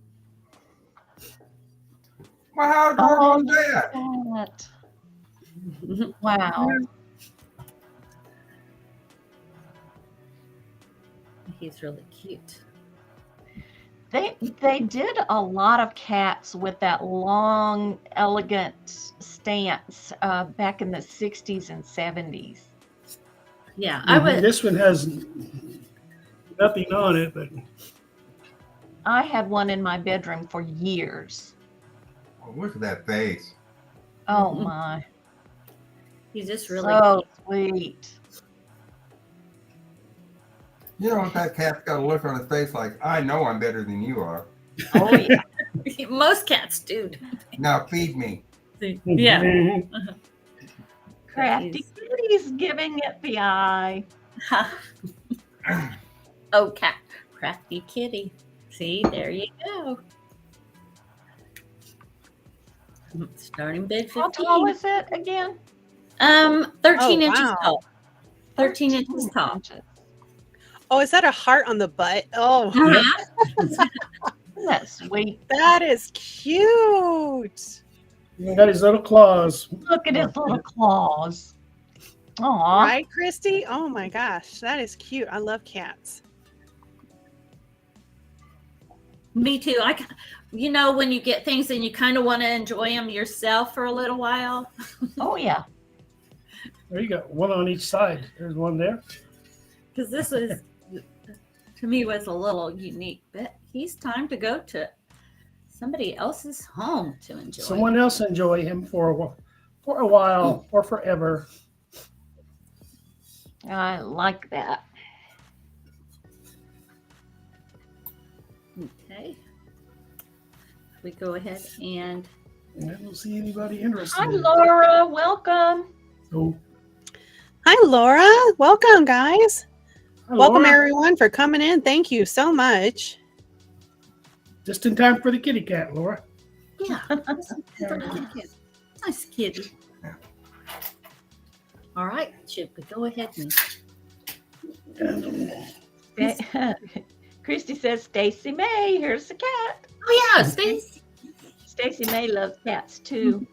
Well, how adorable is that? That. Wow. He's really cute. They did a lot of cats with that long, elegant stance back in the 60s and 70s. Yeah, I would. This one has nothing on it, but I had one in my bedroom for years. Oh, look at that face. Oh my. He's just really So sweet. You know what, that cat's got a look on his face like, I know I'm better than you are. Oh yeah. cute. Most cats do. Now feed me. Yeah. Mhm. Crafty Kitty's giving it the eye. Oh, cat. Crafty kitty. See, there you go. Starting bid How tall 15. is it again? 13 Oh, inches wow. tall. 13 inches tall. inches. Oh, is that a heart on the butt? Oh, Isn't that sweet? that is cute. He got his little claws. Look at his little claws. Aw. Right, Christy? Oh my gosh, that is cute. I love cats. Me too. You know, when you get things and you kind of want to enjoy them yourself for a little while. Oh, yeah. There you go. One on each side. There's one there. Because this was, to me, was a little unique. But he's time to go to somebody else's home to enjoy. Someone else enjoy him for a while or forever. I like that. Okay. We go ahead and. I don't see anybody interested. Hi, Laura. Welcome. So, Hi, Laura. Welcome, guys. hi, Welcome, Laura. everyone, for coming in. Thank you so much. Just in time for the kitty cat, Laura. Yeah. Nice kitty. All right. Should we go ahead and. Christy says, Stacy May, here's the cat. Oh, yeah. Stacy. Stacy May loves cats too.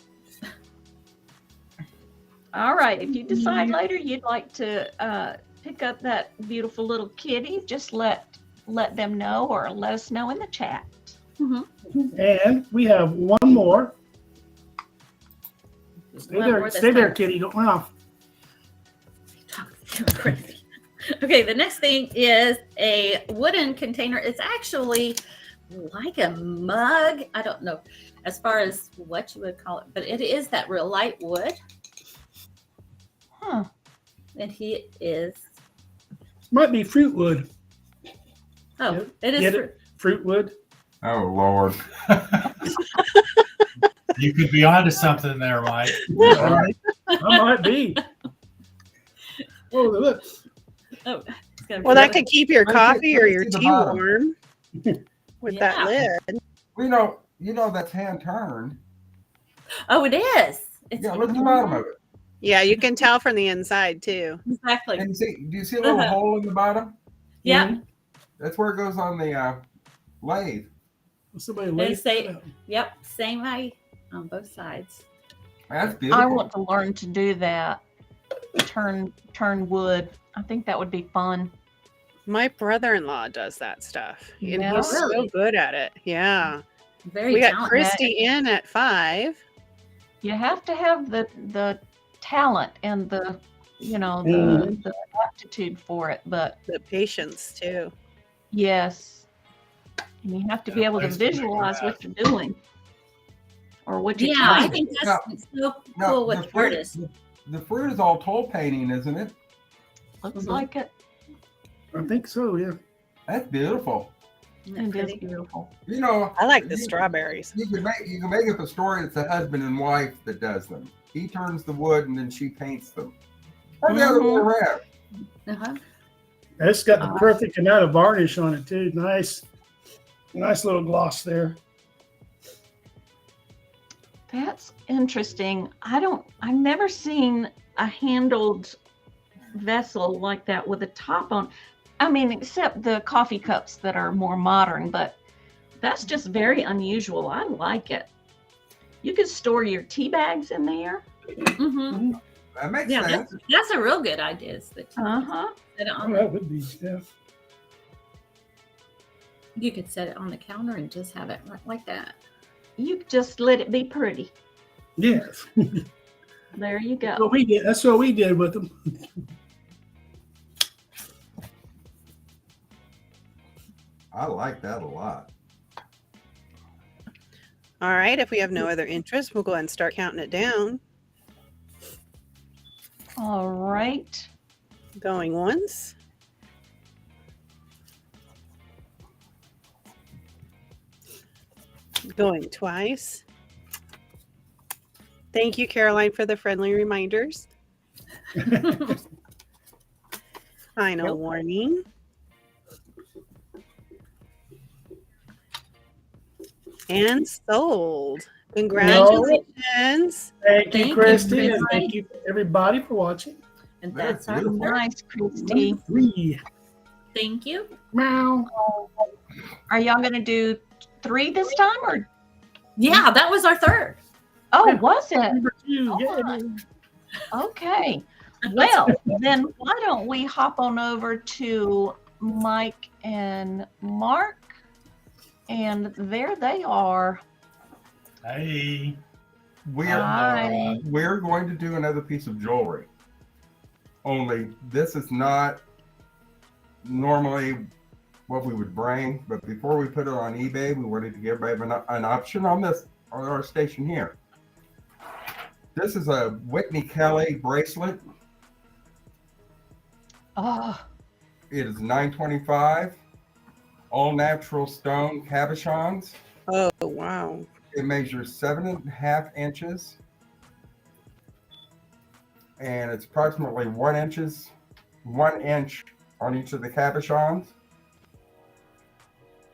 All right. If you decide later you'd like to pick up that beautiful little kitty, just let them know or let us know in the chat. Mm-hmm. And we have one more. Stay One there, more this stay there, time. kitty. Don't run off. Crazy. Okay, the next thing is a wooden container. It's actually like a mug. I don't know as far as what you would call it, but it is that real light wood. Huh. And he is, Might be fruit wood. oh, Yep. it is. Get it? Fruit wood. Oh Lord. You could be onto something there, Mike. All right. I might be. Oh, look. Oh, it's gonna Well, be- that could keep your Let me coffee see- or let me your see the tea bottom. warm with that lid. You know that's hand turned. Oh, it is. It's Yeah, look at the bottom of it. Yeah, you can tell from the inside too. exactly. And do you see a little hole in the bottom? Yeah. That's where it goes on the lathe. Somebody They laid say- that out. Yep. Same way on both sides. That's beautiful. I want to learn to do that. Turn wood. I think that would be fun. My brother-in-law does that stuff, and Yeah? he's so Really? good at it. Yeah, Very we got talented. Christy in at 5. You have to have the talent and the Mhm. the aptitude for it, but The patience too. yes, and you have to be Yeah, able to place to put visualize that. what you're doing or what you're Yeah, I trying. think that's so Now, cool with artists. the fruit is all toll painting, isn't it? Looks Mhm. like it. I think so, yeah. That's beautiful. Isn't that It is pretty? beautiful. You know, I like the you- strawberries. You can make up a story. It's a husband and wife that does them. He turns the wood and then she paints them. Or the other way around. Uh-huh. And it's got the perfect amount of varnish on it too. Nice little gloss there. That's interesting. I've never seen a handled vessel like that with a top on. I mean, except the coffee cups that are more modern, but that's just very unusual. I like it. You could store your tea bags in there. Mm-hmm. That makes Yeah, sense. that's a real good idea. Is that Uh-huh. set it Oh, on that would be, yeah. you could set it on the counter and just have it right like that. You could just let it be pretty. Yes. There you That's go. what we did. That's what we did with them. I like that a lot. All right, if we have no other interest, we'll go ahead and start counting it down. All right. Going once. Going twice. Thank you, Caroline, for the friendly reminders. Final warning. And sold. Congratulations. Thank Thank you, you, Christy, and Christy. thank you everybody for watching. And That's that's our beautiful. Nice, Christy. 3. thank you. Meow. Are y'all going to do 3 this time or? Yeah, that was our third. Oh, Yeah. was it? Number 2. Oh, Yeah. my. Okay. Well, then why don't we hop on over to Mike and Mark? And there they are. Hey. We're going to do another piece of jewelry. Only this is not normally what we would bring, but before we put it on eBay, we wanted to give everybody an option on this on our station here. This is a Whitney Kelly bracelet. Oh, It is $9.25. All natural stone cabochons. Oh, wow. It measures 7.5 inches. And it's approximately 1 inch on each of the cabochons.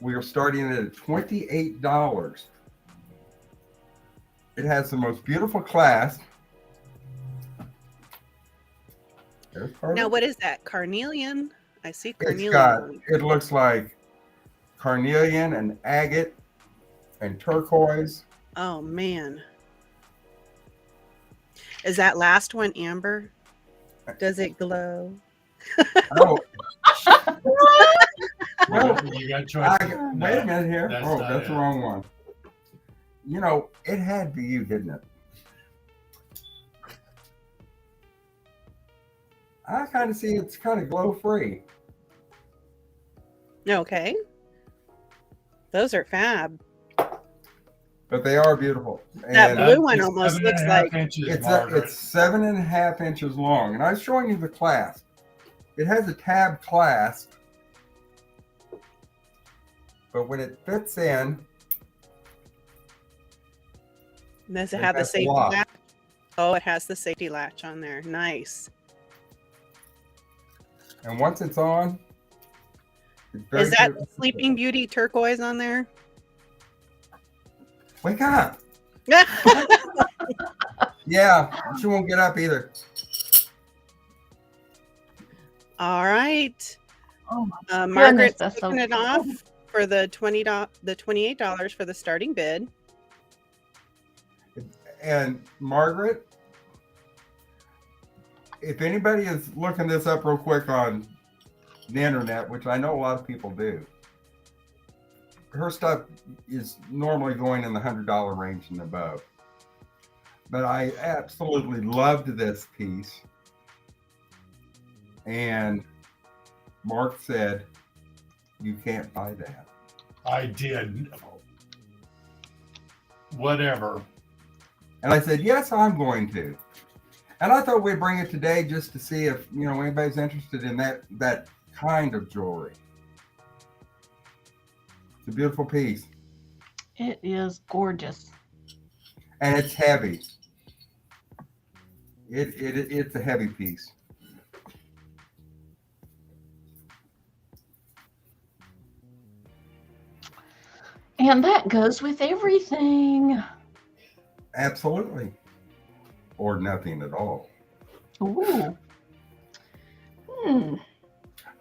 We are starting at $28. It has the most beautiful clasp. Now, what is that? Carnelian? I see carnelian. It looks like carnelian and agate and turquoise. Oh, man. Is that last one amber? Does it glow? Oh. You got choice. Wait a minute here. That's the it. wrong one. You know, it had to be you, didn't it? I kind of see it's kind of glow free. Okay. Those are fab. But they are beautiful. That And blue one almost looks like it's 7.5 inches long. And I was showing you the clasp. It has a tab clasp. But when it fits in, does it have the safety latch? Oh, it has the safety latch on there. Nice. and once it's on, Is that Sleeping Beauty turquoise on there? Wake up. Yeah, she won't get up either. All right. oh my Margaret's that's so taking it cool. off for the $28 for the starting bid. And Margaret, if anybody is looking this up real quick on the internet, which I know a lot of people do, her stuff is normally going in the $100 range and above. But I absolutely loved this piece. And Mark said, you can't buy that. I did. Whatever. And I said, yes, I'm going to. And I thought we'd bring it today just to see if, you know, anybody's interested in that kind of jewelry. It's a beautiful piece. It is gorgeous. And it's heavy. It's a heavy piece. And that goes with everything. Absolutely. Or nothing at all. Ooh.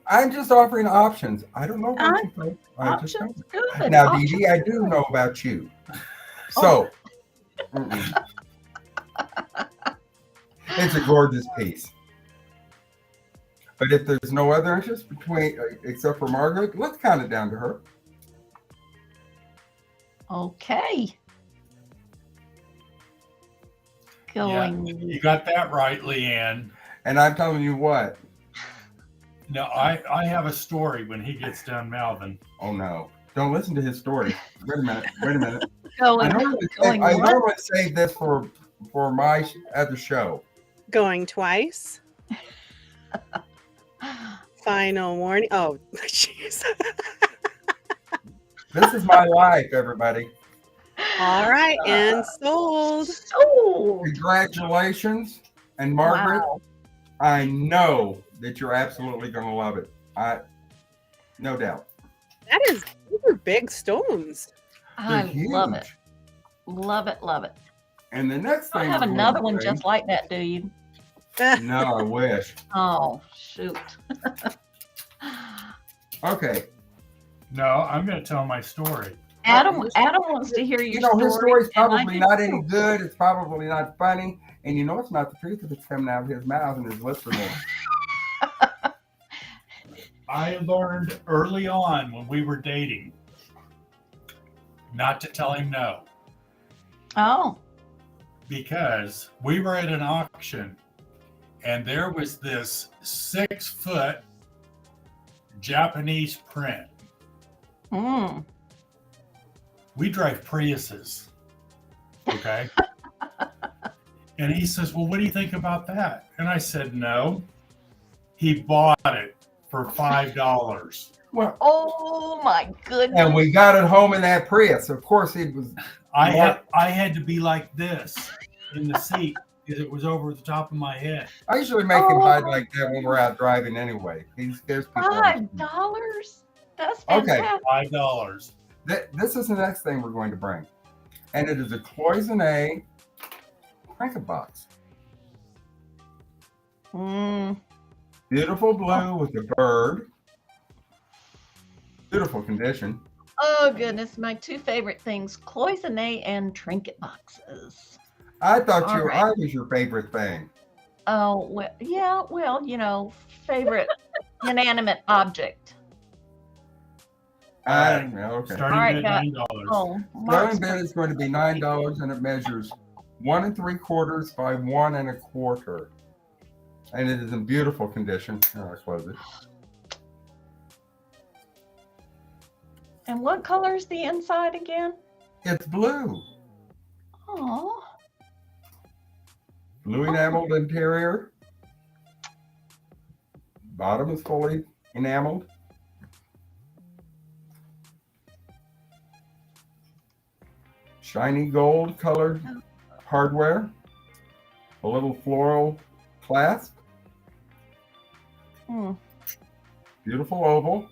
I'm just offering options. I don't know about you folks. I just Options don't. good. Now, Options Dee Dee, I good. do know about you. So, it's a gorgeous piece. But if there's no other interest except for Margaret, let's count it down to her. Okay. Going. Yeah, you got that right, Leanne. And I'm telling you what. No, I have a story when he gets done, Malvin. Oh no! Don't listen to his story. Wait a minute. Going. I normally save this for my other show. Going twice. Final warning. Oh, jeez. This is my life, everybody. All right, and sold. Sold. Congratulations. And Margaret, Wow. I know that you're absolutely going to love it. No doubt. These are big stones. I They're love huge. it. Love it. Love it. And the next I thing have we're going another to one bring- just like that, do you? No, I wish. Oh, shoot. Okay. No, I'm going to tell my story. Adam wants to hear your You know, his story. story's and I probably do not too. any good. It's probably not funny. And you know it's not the truth if it's coming out of his mouth and his lips are moving. I learned early on when we were dating not to tell him no, Oh, because we were at an auction and there was this 6-foot Japanese print. mm. We drive Priuses. Okay. And he says, well, what do you think about that? And I said, no. He bought it for $5. Well, Oh my goodness. and we got it home in that Prius. Of course, it was. I had to be like this in the seat because it was over the top of my head. I usually make him hide like that when we're out driving anyway. He scares people. $5? That's Okay. fantastic. $5. This is the next thing we're going to bring. And it is a cloisonne trinket box. Mm. Beautiful blue with a bird. Beautiful condition. Oh goodness, my two favorite things: cloisonne and trinket boxes. I thought All right. art was your favorite thing. Oh well, yeah. Well, you know, favorite inanimate object. Okay. Starting All right, at got- $9. Oh, Mark's Starting bid is going to be $9 and it measures 1 3/4 by 1 1/4. And it is in beautiful condition. Here, I'll close it. And what color is the inside again? It's blue. Oh, Blue enameled interior. Bottom is fully enameled. Shiny gold colored hardware. A little floral clasp. hmm. Beautiful oval.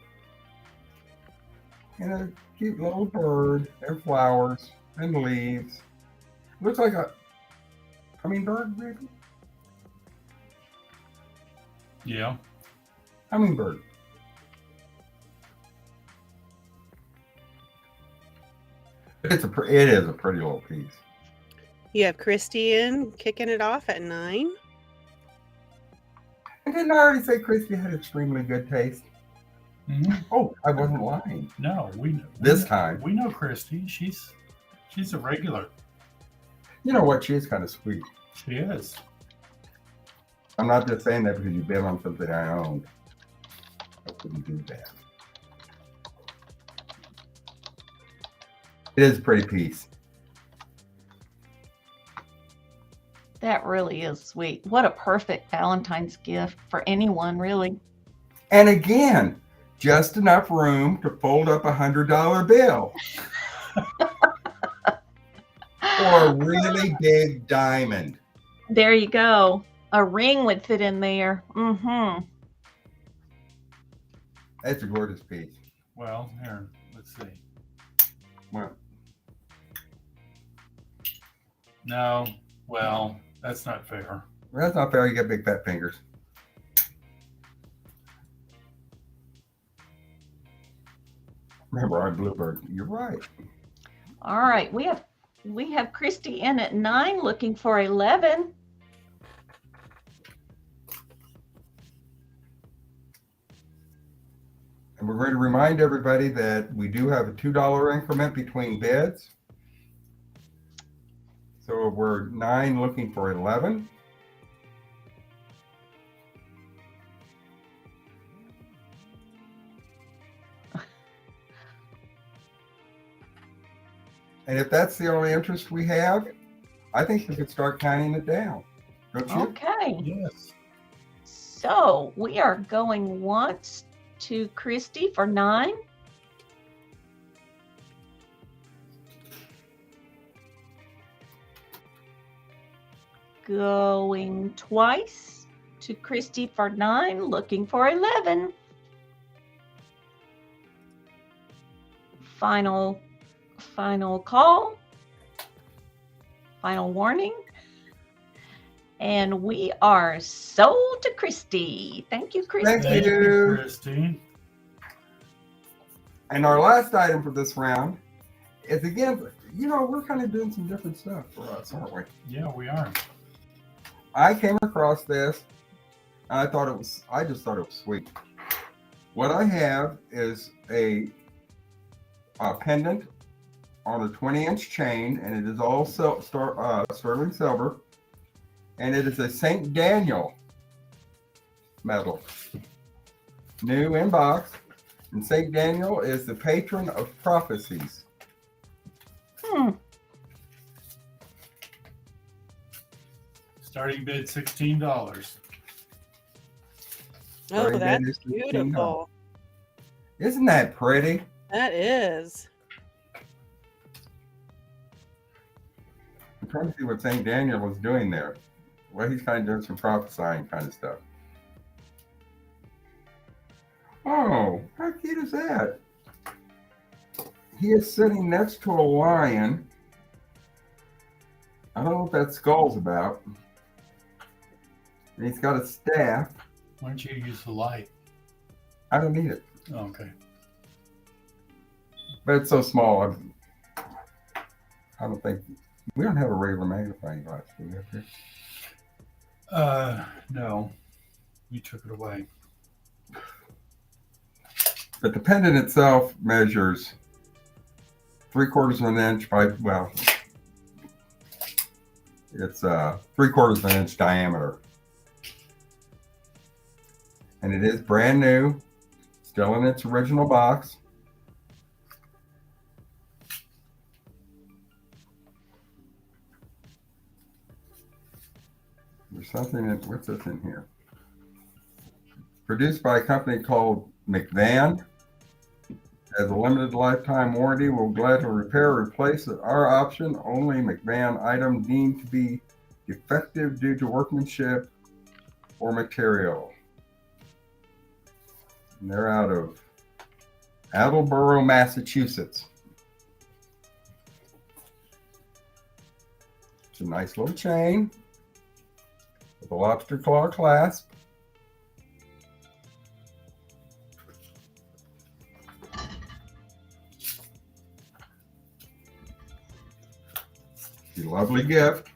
And a cute little bird and flowers and leaves. Looks like a hummingbird, maybe? Yeah. Hummingbird. But it is a pretty little piece. You have Christy in kicking it off at 9. And didn't I already say Christy had extremely good taste? Mhm. Oh, I wasn't lying. No, we know. This time. We know Christy. She's a regular. You know what? She is kind of sweet. She is. I'm not just saying that because you bid on something I owned. I couldn't do that. It is a pretty piece. That really is sweet. What a perfect Valentine's gift for anyone, really. And again, just enough room to fold up $100 bill. Or a really big diamond. There you go. A ring would fit in there. Mm-hmm. That's a gorgeous piece. Well, here, let's see. Well, No, well, that's not fair. that's not fair. You get big fat fingers. Remember, I'm Bluebird. You're right. All right, we have Christy in at 9, looking for 11. And we're going to remind everybody that we do have a $2 increment between bids. So we're 9 looking for 11. And if that's the only interest we have, I think we could start counting it down. Don't you? Okay, Yes. so we are going once to Christy for 9. Going twice to Christy for 9, looking for 11. Final call. Final warning. And we are sold to Christy. Thank you, Christy. Thank Thank you. you, Christy. And our last item for this round it's again, we're kind of doing some different stuff for us, aren't we? Yeah, we are. I came across this, and I just thought it was sweet. What I have is a pendant on a 20-inch chain, and it is all sterling silver, and it is a St. Daniel medal, new in box, and St. Daniel is the patron of prophecies. Starting bid $16. Oh, Sorry, that's that is $16. beautiful. Isn't that pretty? That is. I'm trying to see what St. Daniel was doing there. Well, he's kind of doing some prophesying kind of stuff. Oh, how cute is that? He is sitting next to a lion. I don't know what that skull's about. And he's got a staff. Why don't you use the light? I don't need it. Oh, okay. But it's so small. I don't think we don't have a regular magnifying glass, do we, up here? No. We took it away. But the pendant itself measures 3/4 of an inch by, well, it's 3/4 of an inch diameter. And it is brand new, still in its original box. There's something in, what's this in here? Produced by a company called McVan. As a limited lifetime warranty, we'll gladly repair or replace at our option. Only McVan item deemed to be defective due to workmanship or material. And they're out of Attleboro, Massachusetts. It's a nice little chain with a lobster claw clasp. A lovely gift.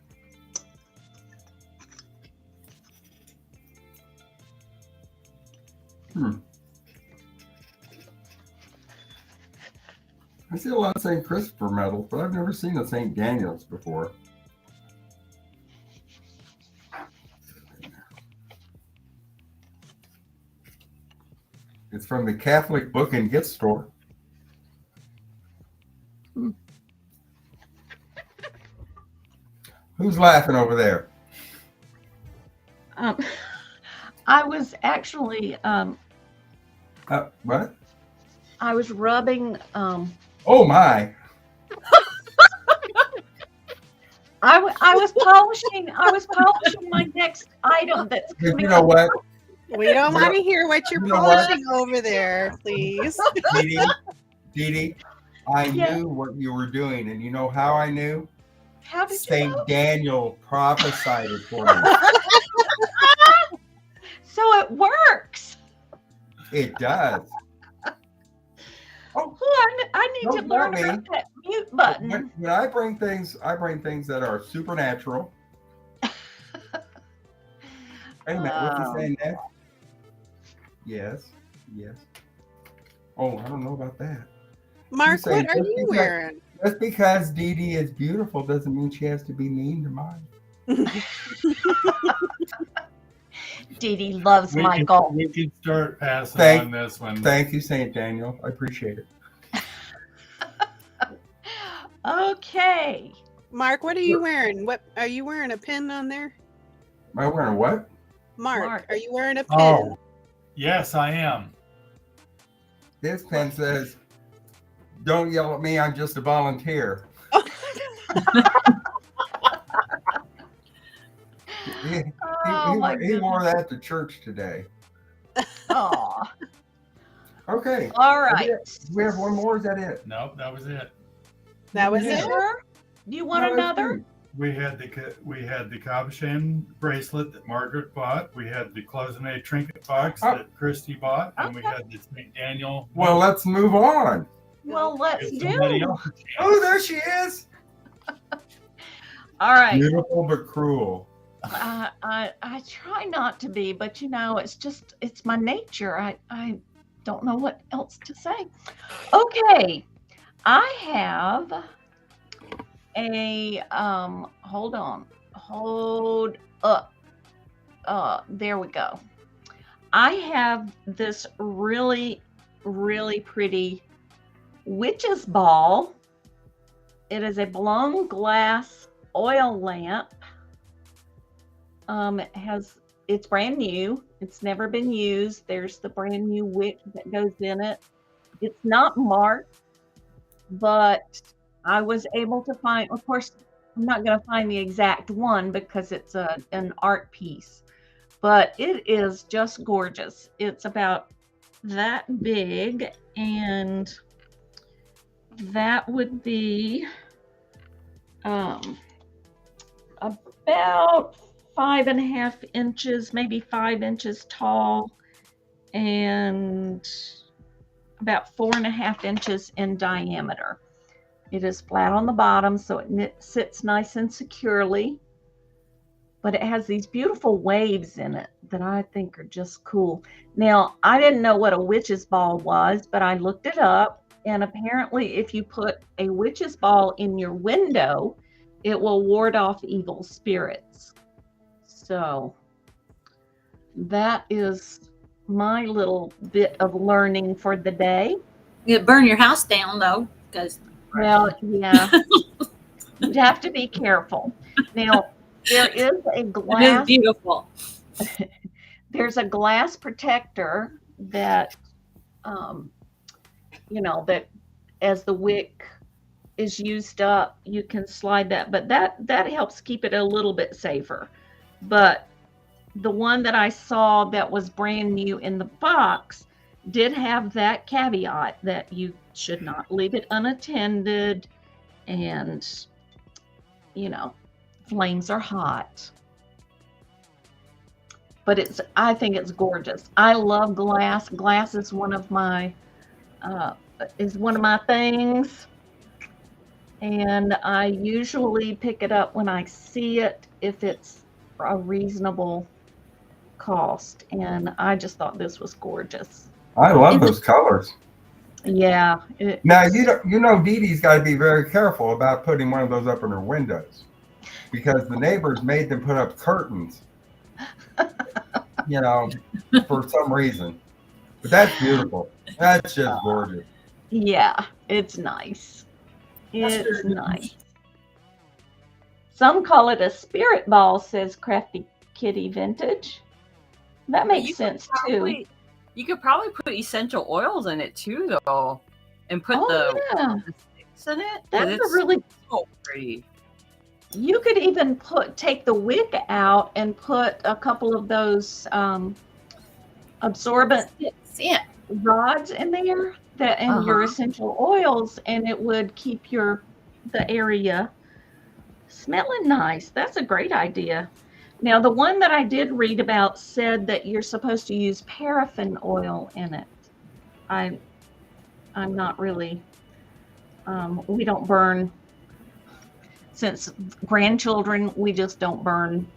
I see a lot of St. Christopher medals, but I've never seen a St. Daniel's before. It's from the Catholic Book and Gift Store. Who's laughing over there? I was actually What? I was rubbing Oh my! I was polishing my next item that's You coming know up. what? We don't want to hear what you're You know what? polishing over there, please. Dee Dee, I Yeah. knew what you were doing, and you know how I knew? How did you St. know? Daniel prophesied it for me. So it works. It does. Oh, Oh, I need to Don't learn tell me. about that mute button. when I bring things that are supernatural. Wait a minute, what's he saying there? Yes, yes. Oh, I don't know about that. Mark, say what are just you because- wearing? Just because Dee Dee is beautiful doesn't mean she has to be mean to mine. Dee Dee loves Michael. We can start passing Thank- on this one. Thank you, St. Daniel. I appreciate it. Okay. Mark, what are you wearing? What are you wearing? A pin on there? Am I wearing a what? Mark, are you wearing a pin? Oh, yes, I am. This pen says, "Don't yell at me, I'm just a volunteer." He Oh my he wore goodness. that to church today. Aw. Okay. All right. Do we have one more? Is that it? Nope, that was it. That was You it. sure? Do you want No, that's another? good. We had the Cabashan bracelet that Margaret bought. We had the cloisonne trinket box Oh. that Christy bought, and we Okay. had the St. Daniel. Well, let's move on. Well, let's Give do. somebody else a chance. Oh, there she is. All right. Beautiful but cruel. I try not to be, but it's my nature. I don't know what else to say. Okay, I have a hold up. There we go. I have this really, really pretty witch's ball. It is a blown glass oil lamp. It's brand new. It's never been used. There's the brand new wick that goes in it. It's not marked, but I was able to find, of course, I'm not going to find the exact one because it's an art piece, but it is just gorgeous. It's about that big, and that would be about 5.5 inches, maybe 5 inches tall, and about 4.5 inches in diameter. It is flat on the bottom, so it sits nice and securely, but it has these beautiful waves in it that I think are just cool. Now, I didn't know what a witch's ball was, but I looked it up, and apparently if you put a witch's ball in your window, it will ward off evil spirits. So that is my little bit of learning for the day. You burn your house down though, because Well, yeah, you'd have to be careful. Now, there is a it is glass. beautiful. There's a glass protector that, that as the wick is used up, you can slide that, but that helps keep it a little bit safer. But the one that I saw that was brand new in the box did have that caveat that you should not leave it unattended, and flames are hot. But I think it's gorgeous. I love glass. Glass is one of my things. And I usually pick it up when I see it if it's a reasonable cost. And I just thought this was gorgeous. I love those colors. Yeah. Now Dee Dee's got to be very careful about putting one of those up in her windows, because the neighbors made them put up curtains, for some reason. But that's beautiful. That's just gorgeous. Yeah, it's nice. It's nice. Some call it a spirit ball, says Crafty Kitty Vintage. That makes sense too. You could probably put essential oils in it too, though, and put the sticks in it. That's a really so pretty. You could even take the wick out and put a couple of those absorbent rods in there and your essential oils, and it would keep the area smelling nice. That's a great idea. Now, the one that I did read about said that you're supposed to use paraffin oil in it. I'm not really, we don't burn, since grandchildren, we just don't burn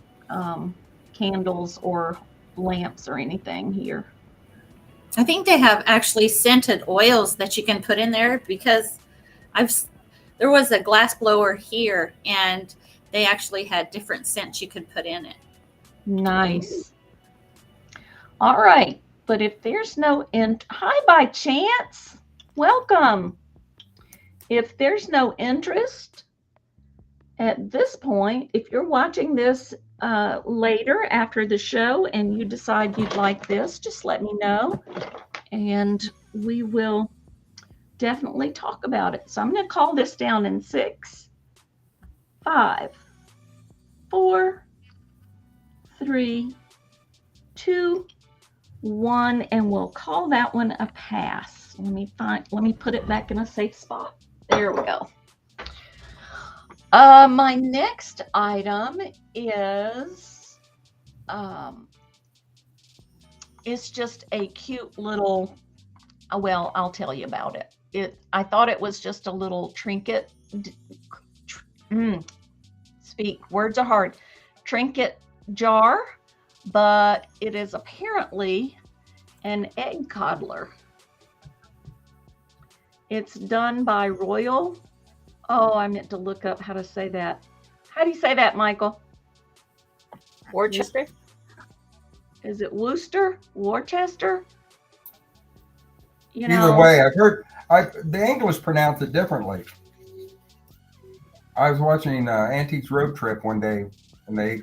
candles or lamps or anything here. I think they have actually scented oils that you can put in there, because there was a glass blower here and they actually had different scents you could put in it. Nice. All right. But if there's no hi, by chance, welcome. If there's no interest at this point, if you're watching this later after the show and you decide you'd like this, just let me know and we will definitely talk about it. So I'm going to call this down in 6, 5, 4, 3, 2, 1, and we'll call that one a pass. Let me put it back in a safe spot. There we go. My next item is it's just a cute little, well, I'll tell you about it. I thought it was just a little trinket. Speak, words are hard. Trinket jar, but it is apparently an egg coddler. It's done by Royal. Oh, I meant to look up how to say that. How do you say that, Michael? Worcester? Is it Worcester? Worcester? You Either know, way, I've heard the English pronounce it differently. I was watching Antiques Road Trip one day, and they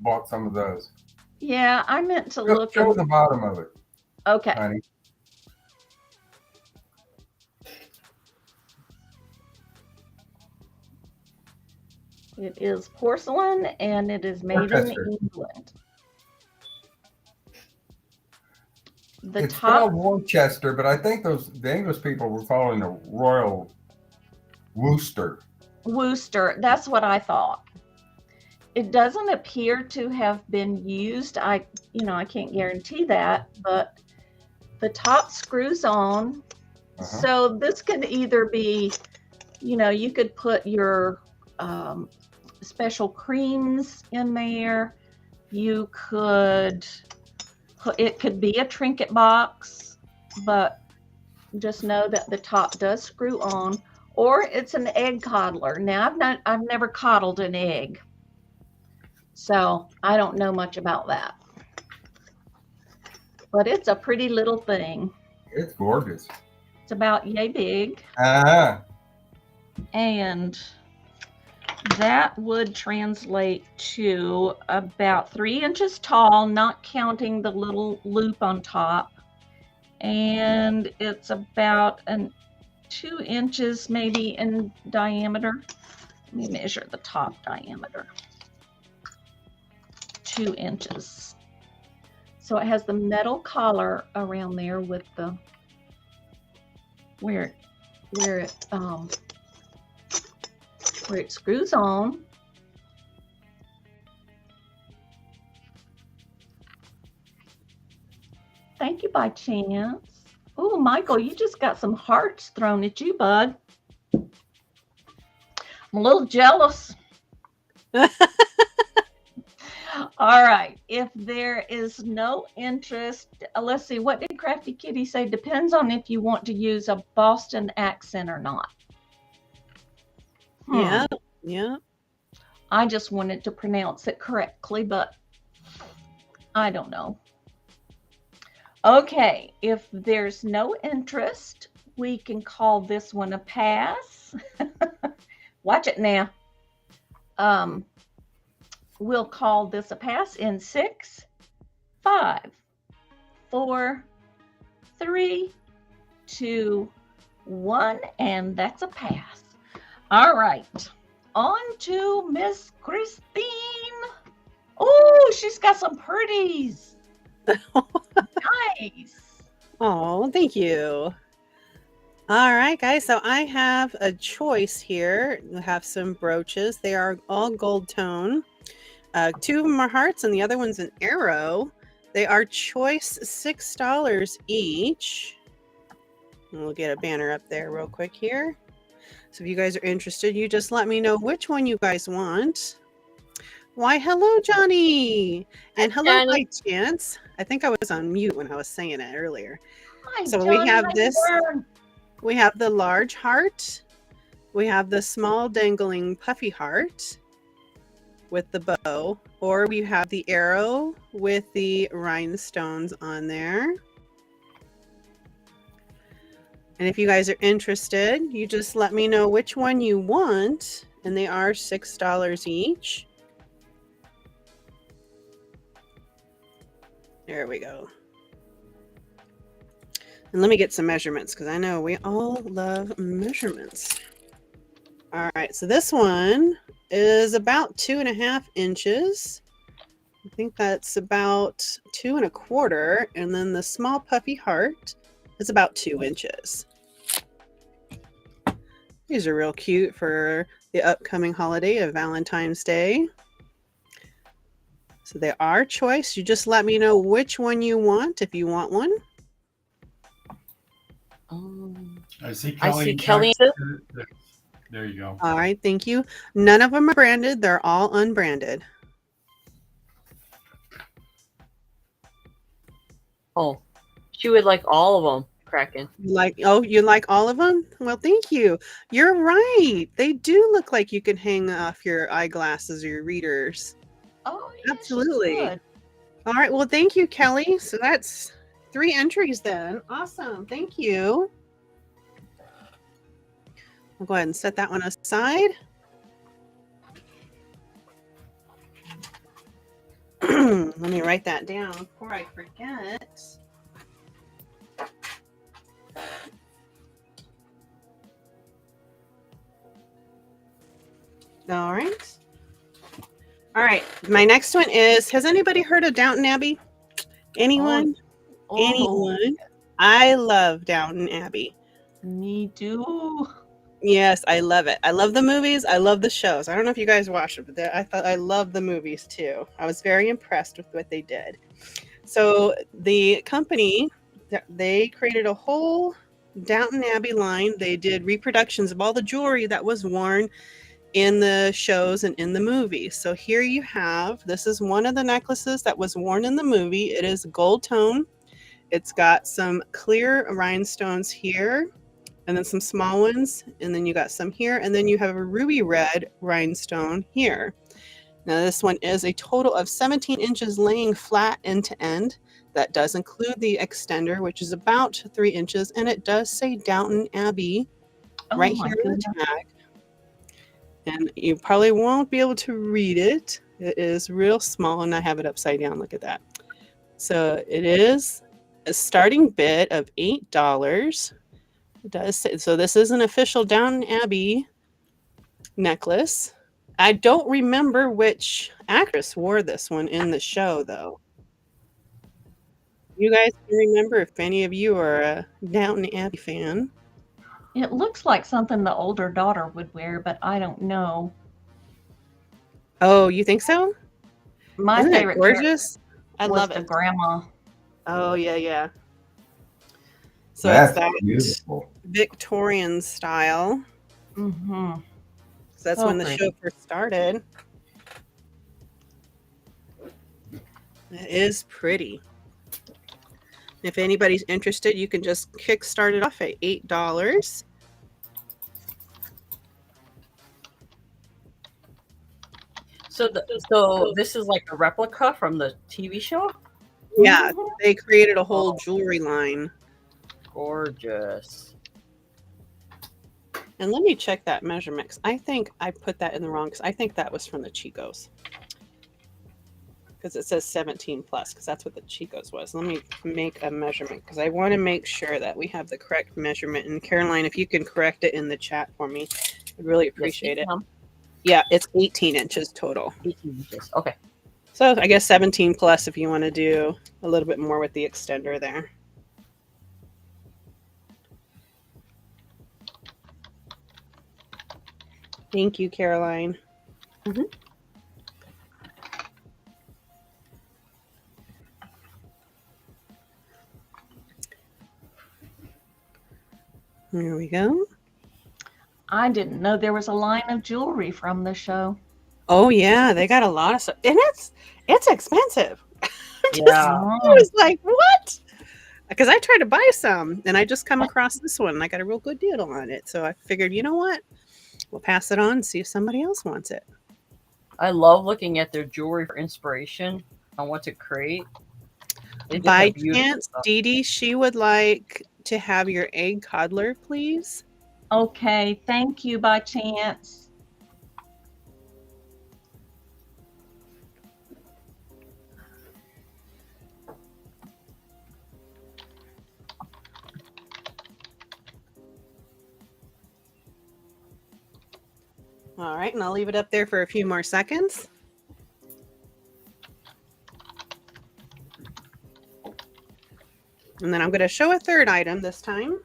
bought some of those. yeah, I meant to Show look at. the bottom of it, Okay. honey. It is porcelain and it is made Worcester. in England. The It's top, spelled Worcester, but I think the English people were calling it Royal Worcester. Worcester, that's what I thought. It doesn't appear to have been used. I can't guarantee that, but the top screws on. So this could either be, you could put your special creams in there. You could it could be a trinket box, but just know that the top does screw on, or it's an egg coddler. Now I've never coddled an egg, so I don't know much about that, but it's a pretty little thing. It's gorgeous. It's about yay big. And that would translate to about 3 inches tall, not counting the little loop on top. And it's about 2 inches maybe in diameter. Let me measure the top diameter. 2 inches. So it has the metal collar around there with the where it screws on. Thank you, by chance. Oh, Michael, you just got some hearts thrown at you, bud. I'm a little jealous. All right. If there is no interest, let's see, what did Crafty Kitty say? Depends on if you want to use a Boston accent or not. Yeah. I just wanted to pronounce it correctly, but I don't know. Okay, if there's no interest, we can call this one a pass. Watch it now. We'll call this a pass in 6, 5, 4, 3, 2, 1, and that's a pass. All right, on to Miss Christine. Oh, she's got some pretties. Nice. Oh, thank you. All right, guys. So I have a choice here. I have some brooches. They are all gold tone. 2 of them are hearts and the other one's an arrow. They are choice $6 each. And we'll get a banner up there real quick here. So if you guys are interested, you just let me know which one you guys want. Why, hello, Johnny. And hello, Johnny. by chance. I think I was on mute when I was saying it earlier. Hi, So Johnny, we have how you this. doing? We have the large heart. We have the small dangling puffy heart with the bow, or we have the arrow with the rhinestones on there. And if you guys are interested, you just let me know which one you want, and they are $6 each. There we go. And let me get some measurements because I know we all love measurements. All right, so this one is about 2.5 inches. I think that's about 2 1/4. And then the small puffy heart is about 2 inches. These are real cute for the upcoming holiday of Valentine's Day. So they are choice. You just let me know which one you want if you want one. I see I Kelly. see and Kelly. Jack. There you go. All right, thank you. None of them are branded. They're all unbranded. Oh, she would like all of them. Kraken. You like all of them? Well, thank you. You're right. They do look like you can hang off your eyeglasses or your readers. Oh, yes, Absolutely. you could. All right. Well, thank you, Kelly. So that's 3 entries then. Awesome. Thank you. I'll go ahead and set that one aside. Let me write that down before I forget. All right. All right. My next one is, has anybody heard of Downton Abbey? Anyone? Oh, Anyone? I love Downton Abbey. me too. Yes, I love it. I love the movies. I love the shows. I don't know if you guys watched it, but I thought I loved the movies too. I was very impressed with what they did. So the company, they created a whole Downton Abbey line. They did reproductions of all the jewelry that was worn in the shows and in the movies. So here you have, this is one of the necklaces that was worn in the movie. It is gold tone. It's got some clear rhinestones here, and then some small ones, and then you got some here, and then you have a ruby red rhinestone here. Now this one is a total of 17 inches laying flat end to end. That does include the extender, which is about 3 inches, and it does say Downton Abbey right my here in goodness. the tag. And you probably won't be able to read it. It is real small, and I have it upside down. Look at that. So it is a starting bid of $8. It does say, so this is an official Downton Abbey necklace. I don't remember which actress wore this one in the show, though. You guys can remember if any of you are a Downton Abbey fan. It looks like something the older daughter would wear, but I don't know. Oh, you think so? My Isn't it favorite gorgeous? I was love the it. grandma. Oh, yeah, yeah. So That's it's that beautiful. Victorian style. Mm-hmm. So that's So when the pretty. show first started. It is pretty. If anybody's interested, you can just kickstart it off at $8. So this is like a replica from the TV show. Yeah, Mhm. they created a whole jewelry line. Gorgeous. And let me check that measurement, 'cause I think I put that in the wrong, because I think that was from the Chicos. Because it says 17 plus, because that's what the Chicos was. Let me make a measurement, because I want to make sure that we have the correct measurement. And Caroline, if you can correct it in the chat for me, I'd really appreciate it. Yeah, it's 18 inches total. 18 inches. Okay. So I guess 17 plus if you want to do a little bit more with the extender there. Thank you, Caroline. Mhm. There we go. I didn't know there was a line of jewelry from the show. Oh yeah, they got a lot of stuff, and it's expensive. Yeah. I was like, what? Because I tried to buy some, and I just come across this one, and I got a real good deal on it. So I figured, you know what? We'll pass it on and see if somebody else wants it. I love looking at their jewelry for inspiration on what to create. They just By have beautiful chance, stuff. Dee Dee, she would like to have your egg coddler, please. Okay, thank you by chance. All right, and I'll leave it up there for a few more seconds. And then I'm going to show a third item this time.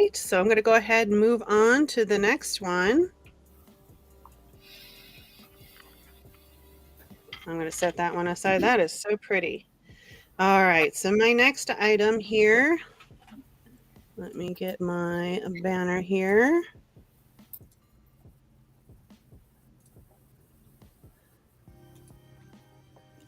right, so I'm going to go ahead and move on to the next one. I'm going to set that one aside. That is so pretty. All right, so my next item here, let me get my banner here.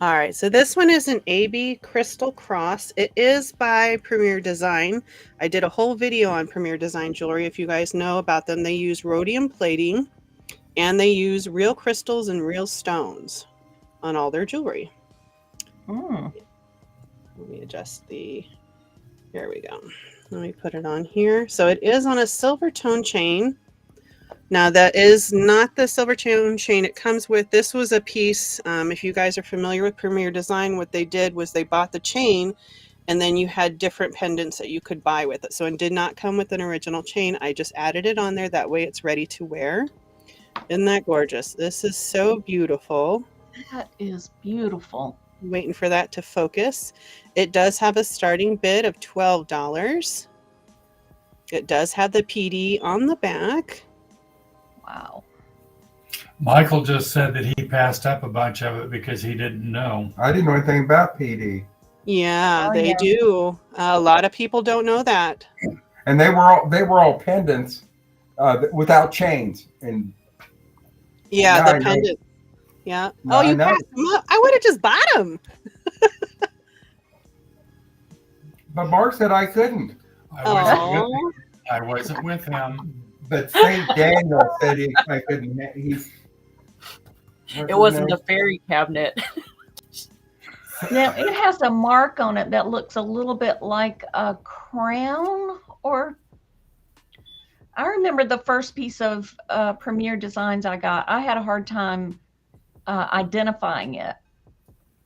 All right, so this one is an AB Crystal Cross. It is by Premier Design. I did a whole video on Premier Design jewelry. If you guys know about them, they use rhodium plating and they use real crystals and real stones on all their jewelry. Mm. Let me adjust the, there we go. Let me put it on here. So it is on a silver tone chain. Now that is not the silver tone chain it comes with. This was a piece, if you guys are familiar with Premier Design, what they did was they bought the chain and then you had different pendants that you could buy with it. So it did not come with an original chain. I just added it on there. That way it's ready to wear. Isn't that gorgeous? This is so beautiful. That is beautiful. Waiting for that to focus. It does have a starting bid of $12. It does have the PD on the back. Wow. Michael just said that he passed up a bunch of it because he didn't know. I didn't know anything about PD. Yeah, Oh, they yeah. do. A lot of people don't know that. And they were all pendants without chains. And Yeah, now I the know. pendant. Yeah. Now Oh, I you know. passed them up. I would have just bought them. But Mark said I couldn't. I wasn't with him. But St. Daniel said I couldn't. It wasn't the fairy cabinet. Now it has a mark on it that looks a little bit like a crown, or I remember the first piece of Premier Designs I got. I had a hard time identifying it.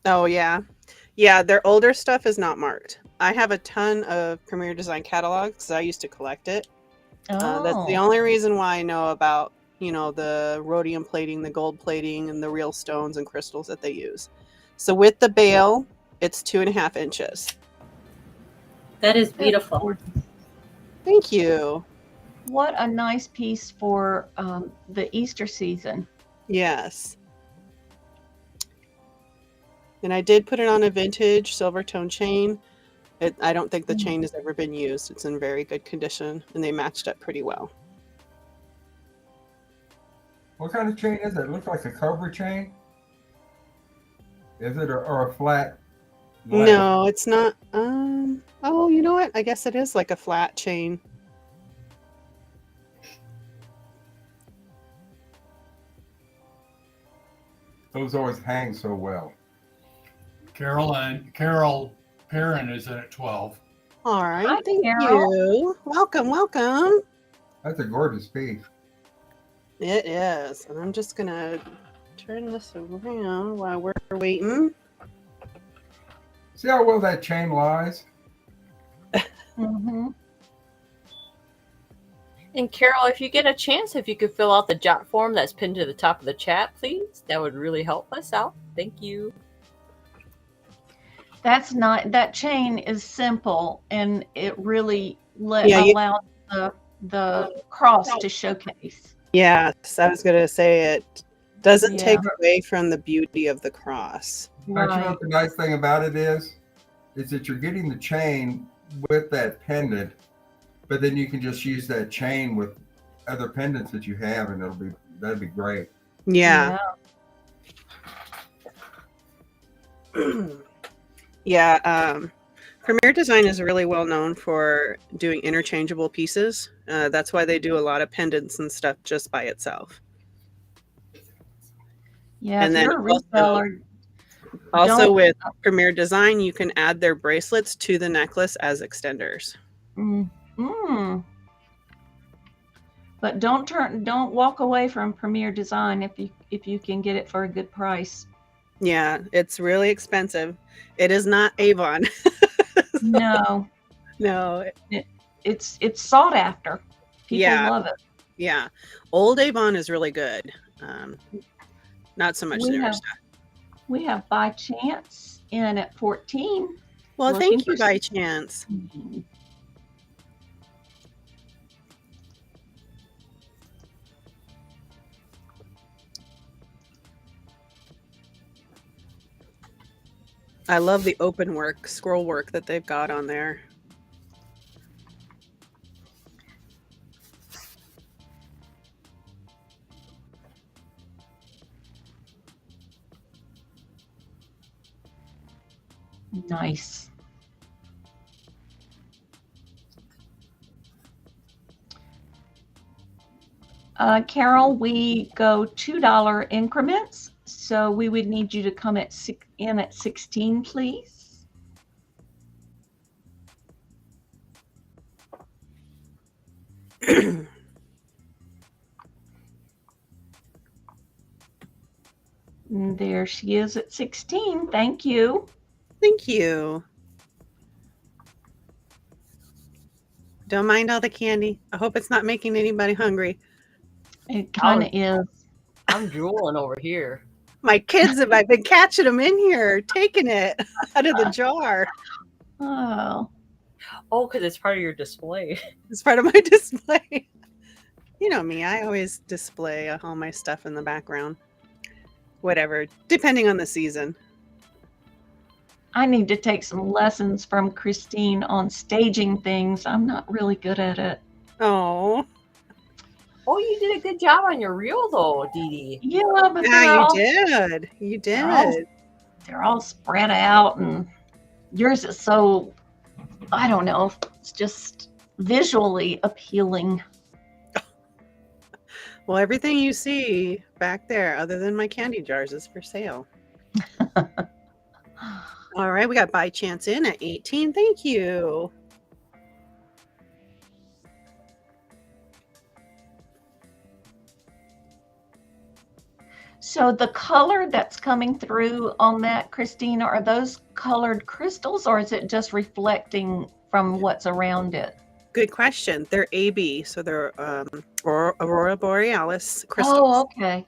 Oh, yeah. Yeah, their older stuff is not marked. I have a ton of Premier Design catalogs because I used to collect it. That's the only reason why I know about, you know, the rhodium plating, the gold plating, and the real stones and crystals that they use. So with the bail, it's 2.5 inches. That is beautiful. Thank you. What a nice piece for the Easter season. Yes. And I did put it on a vintage silver tone chain. I don't think the chain has ever been used. It's in very good condition, and they matched up pretty well. What kind of chain is it? It looks like a cobra chain. Is it or a flat? length? No, it's not. Oh, you know what? I guess it is like a flat chain. Those always hang so well. Carol Perrin is in at 12. All right. Hi, Thank Carol. you. Welcome, welcome. That's a gorgeous piece. It is. And I'm just going to turn this around while we're waiting. See how well that chain lies? Mm-hmm. And Carol, if you get a chance, if you could fill out the jot form that's pinned to the top of the chat, please. That would really help us out. Thank you. That's not, that chain is simple, and it really allowed the cross to showcase. Yes, I was going to say it doesn't Yeah. take away from the beauty of the cross. Don't you know Right. what the nice thing about it is that you're getting the chain with that pendant, but then you can just use that chain with other pendants that you have, and that'd be great. Yeah. Yeah. Premier Design is really well known for doing interchangeable pieces. That's why they do a lot of pendants and stuff just by itself. Yeah, And if then you're a reseller, Also Don't- with Premier Design, you can add their bracelets to the necklace as extenders. But don't walk away from Premier Design if you can get it for a good price. Yeah, it's really expensive. It is not Avon. No, No. it's sought after. People Yeah. love it. Yeah. Old Avon is really good. Not so much We newer have- stuff. We have By Chance in at 14. Well, looking thank you, for by chance. I love the open work, scroll work that they've got on there. Nice. Carol, we go $2 increments, so we would need you to come in at 16, please. And there she is at 16. Thank you. Thank you. Don't mind all the candy. I hope it's not making anybody hungry. It kind of is. I'm drooling over here. My kids have I've been catching them in here, taking it out of the jar. Oh. Oh, because it's part of your display. It's part of my display. You know me, I always display all my stuff in the background. Whatever, depending on the season. I need to take some lessons from Christine on staging things. I'm not really good at it. Oh. Oh, you did a good job on your reel, though, Dee Dee. Yeah, but Yeah, you did. You did. They're all spread out, and yours is so, I don't know, it's just visually appealing. Well, everything you see back there, other than my candy jars, is for sale. All right, we got By Chance in at 18. Thank you. So the color that's coming through on that, Christina, are those colored crystals, or is it just reflecting from what's around it? Good question. They're AB, so they're Aurora Borealis crystals. Oh, okay.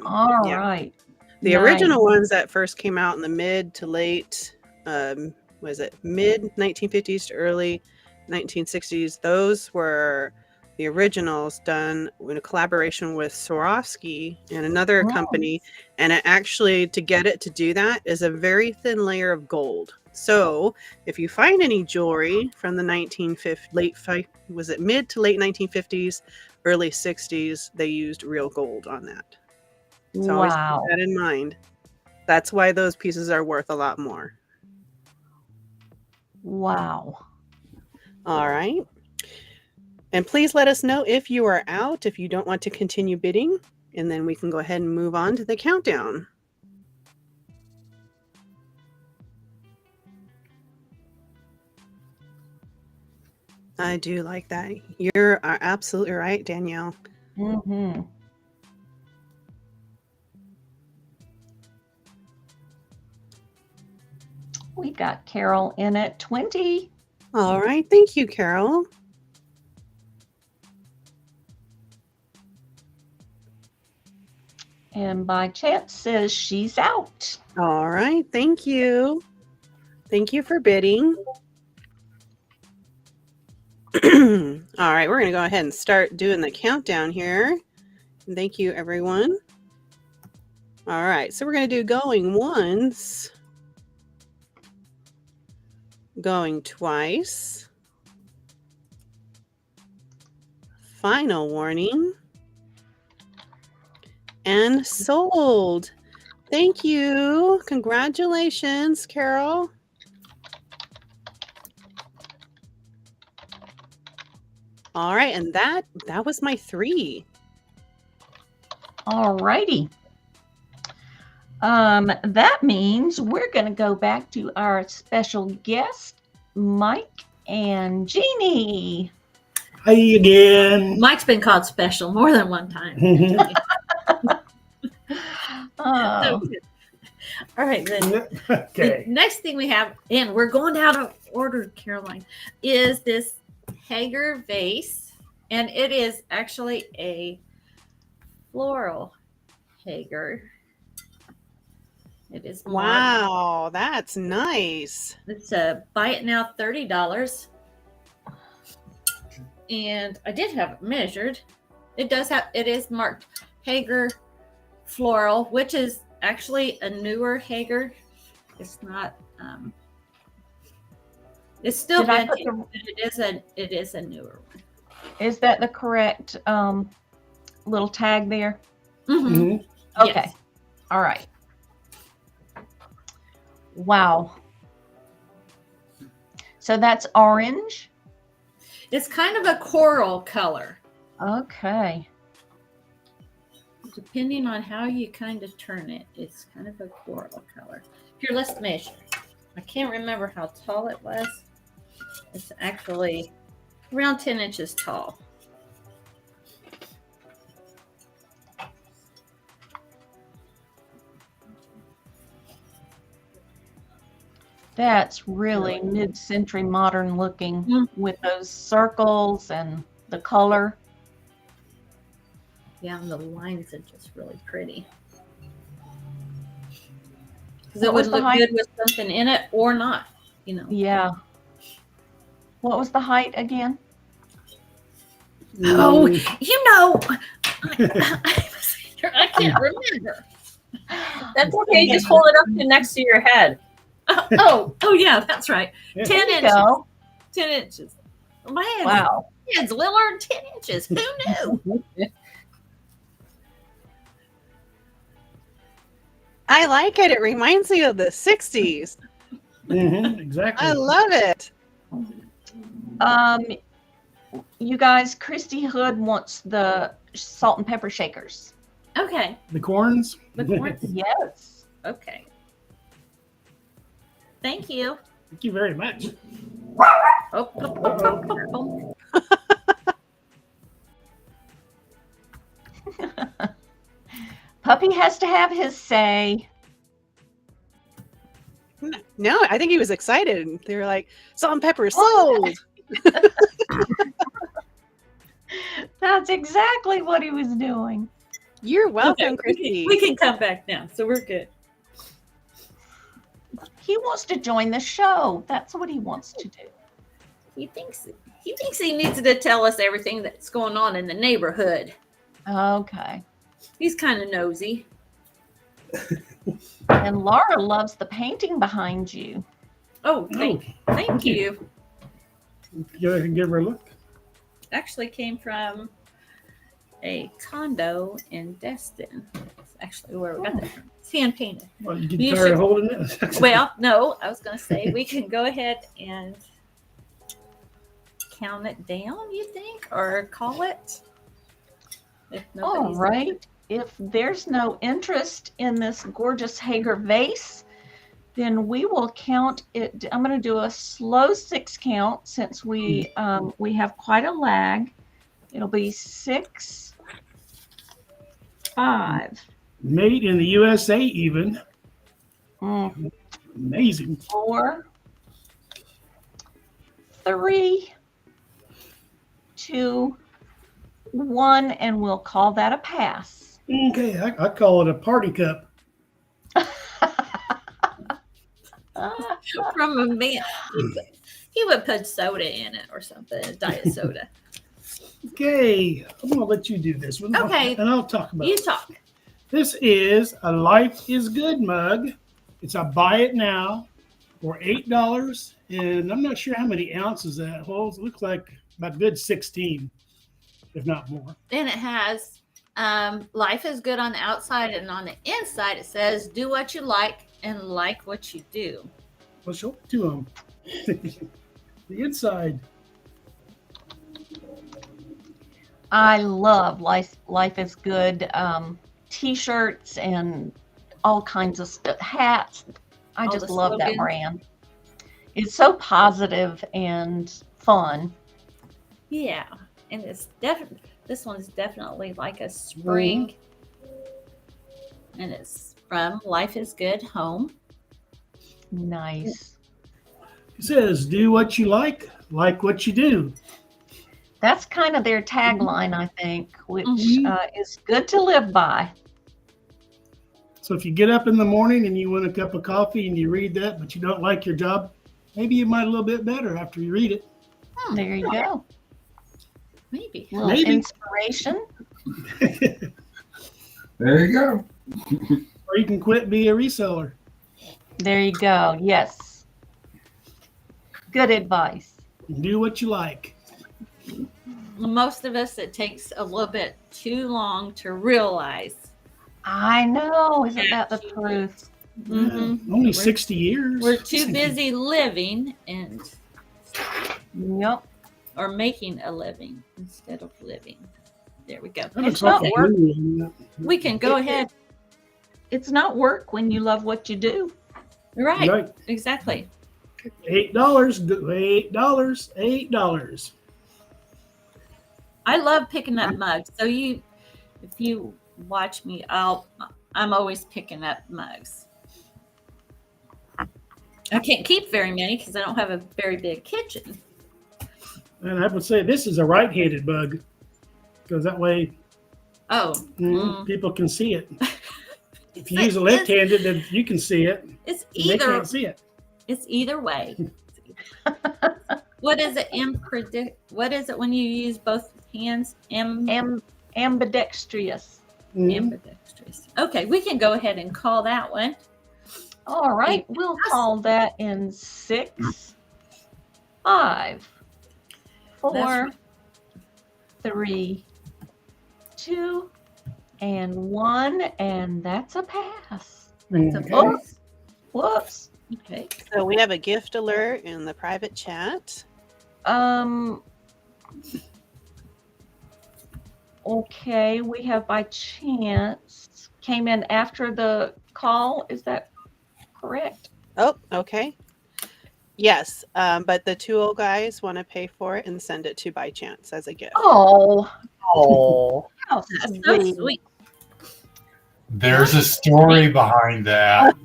All yeah. right. The Nice. original ones that first came out in the mid to late, mid 1950s to early 1960s, those were the originals done in a collaboration with Swarovski and another company. And it actually, to get it to do that, is a very thin layer of gold. So if you find any jewelry from the mid to late 1950s, early 60s, they used real gold on that. So always Wow. keep that in mind. That's why those pieces are worth a lot more. Wow. All right. And please let us know if you are out, if you don't want to continue bidding, and then we can go ahead and move on to the countdown. I do like that. You're absolutely right, Danielle. Mm-hmm. We got Carol in at 20. All right. Thank you, Carol. And By Chance says she's out. All right. Thank you. Thank you for bidding. All right. We're going to go ahead and start doing the countdown here. Thank you, everyone. All right. So we're going to do going once, going twice, final warning, and sold. Thank you. Congratulations, Carol. All right, and that was my 3. All righty. That means we're going to go back to our special guest, Mike and Jeannie. Hi again. Mike's been called special more than one time. Oh. All right, then. Okay. The next thing we have, and we're going out of order, Caroline, is this Hager vase, and it is actually a floral Hager. It is marked. Wow, that's nice. It's a buy it now $30, and I did have it measured. It is marked Hager floral, which is actually a newer Hager It's not. It's still Did I put vintage, but it is a newer one. Is that the correct little tag there? Mm-hmm. Mhm. Okay. Yes. All right. Wow. So that's orange. It's kind of a coral color, Okay. depending on how you kind of turn it. It's kind of a coral color. Here, let's measure. I can't remember how tall it was. It's actually around 10 inches tall. That's really mid-century modern looking Mhm. with those circles and the color. Yeah, and the lines are just really pretty. Because What it was would the look height? good with something in it or not, you know. Yeah. What was the height again? Oh, Mm. you know, I can't remember. That's okay. Just hold it up to next to your head. Oh, yeah, that's right. Yeah. 10 There you inches. go. 10 inches. Man, Wow. it's littler than 10 inches. Who knew? I like it. It reminds me of the 60s. Mhm, exactly. I love it. You guys, Christy Hood wants the salt and pepper shakers. Okay. The corns. The corn. Yes. Okay. Thank you. Thank you very much. Oh. Puppy has to have his say. No, I think he was excited. They were like, salt and pepper sold. That's exactly what he was doing. You're welcome, Okay, Christy. we can come back now, so we're good. He wants to join the show. That's what he wants to do. He thinks he needs to tell us everything that's going on in the neighborhood. Okay. He's kind of nosy. And Laura loves the painting behind you. Oh, thank you. You can give her a look. Actually came from a condo in Destin. That's actually where we got that from. It's hand painted. Well, you get You tired should- of holding it. Well, no, I was going to say we can go ahead and count it down, you think, or call it? If All nobody's- right. If there's no interest in this gorgeous Hager vase, then we will count it. I'm going to do a slow 6 count since we have quite a lag. It'll be 6, 5, Made in the USA, even. 4, Amazing. 3, 2, 1, and we'll call that a pass. Okay, I call it a party cup. From a man. He would put soda in it or something, diet soda. Okay, I'm gonna let you do this one. Okay. And I'll talk about You it. talk. This is a Life is Good mug. It's a buy it now for $8, and I'm not sure how many ounces that holds. It looks like about a good 16, if not more. And it has life is good on the outside, and on the inside it says do what you like and like what you do. Well, show it to them. The inside. I love Life is Good t-shirts and all kinds of stuff, hats. I All just the love that slogans. brand. It's so positive and fun. Yeah, and it's definitely this one's definitely like a spring, and it's from Life is Good Home. Nice. It says, do what you like what you do. That's kind of their tagline, I think, which Mhm. is good to live by. So if you get up in the morning and you want a cup of coffee and you read that, but you don't like your job, maybe you might a little bit better after you read it. There you go. Maybe. Little Maybe. inspiration. There you go. Or you can quit, be a reseller. There you go. Yes. Good advice. Do what you like. Most of us, it takes a little bit too long to realize. I know. Isn't that the truth? Mhm. Only 60 years. We're too busy living and Yep. or making a living instead of living. There we go. That looks It's not awful work. blue. We can go ahead. It's not work when you love what you do. Right. Right. Exactly. $8. $8. I love picking up mugs. So if you watch me, I'm always picking up mugs. I can't keep very many because I don't have a very big kitchen. And I would say this is a right-handed bug, because that way Oh, people can see it. If you It's- use a left-handed, then you can see it. it's And they either can't see it. it's either way. What is it? What is it when you use both hands? Ambidextrous. Mhm. Ambidextrous. Okay, we can go ahead and call that one. All right. We'll call that in 6, 5, 4, 3, 2, and 1. And that's a pass. It's a Okay. box. Whoops. Okay. So we have a gift alert in the private chat. Okay, we have by chance came in after the call. Is that correct? Oh, okay. Yes, but the two old guys want to pay for it and send it to by chance as a gift. Oh, Oh, how That's so sweet. sweet. There's a story behind that.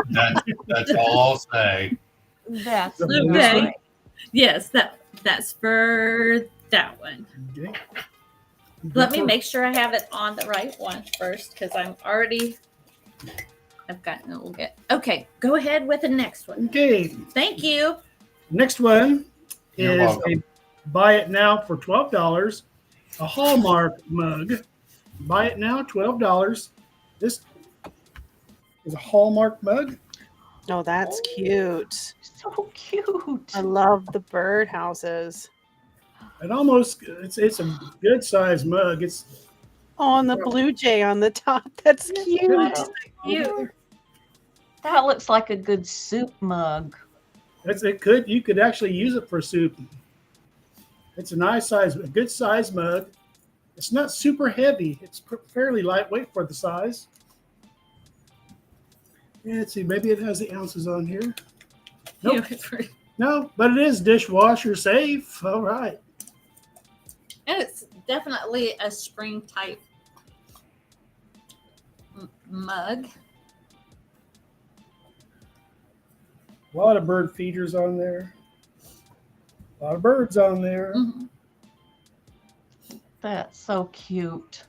That's all I'll say. That's Okay. nice. Yes, that's for that one. Okay. Let me make sure I have it on the right one first because I've gotten a little bit. Okay, go ahead with the next one. Okay. Thank you. Next one You're is welcome. a buy it now for $12. A Hallmark mug. Buy it now, $12. This is a Hallmark mug. Oh, that's cute. So cute. I love the bird houses. It's a good sized mug. It's Oh, and the blue jay on the top. That's cute. Wow. You. That looks like a good soup mug. you could actually use it for soup. It's a nice size, a good size mug. It's not super heavy. It's fairly lightweight for the size. Yeah, let's see, maybe it has the ounces on here. Nope. No, but it is dishwasher safe. All right. And it's definitely a spring type mug. A lot of bird feeders on there. A lot of birds on there. Mhm. That's so cute.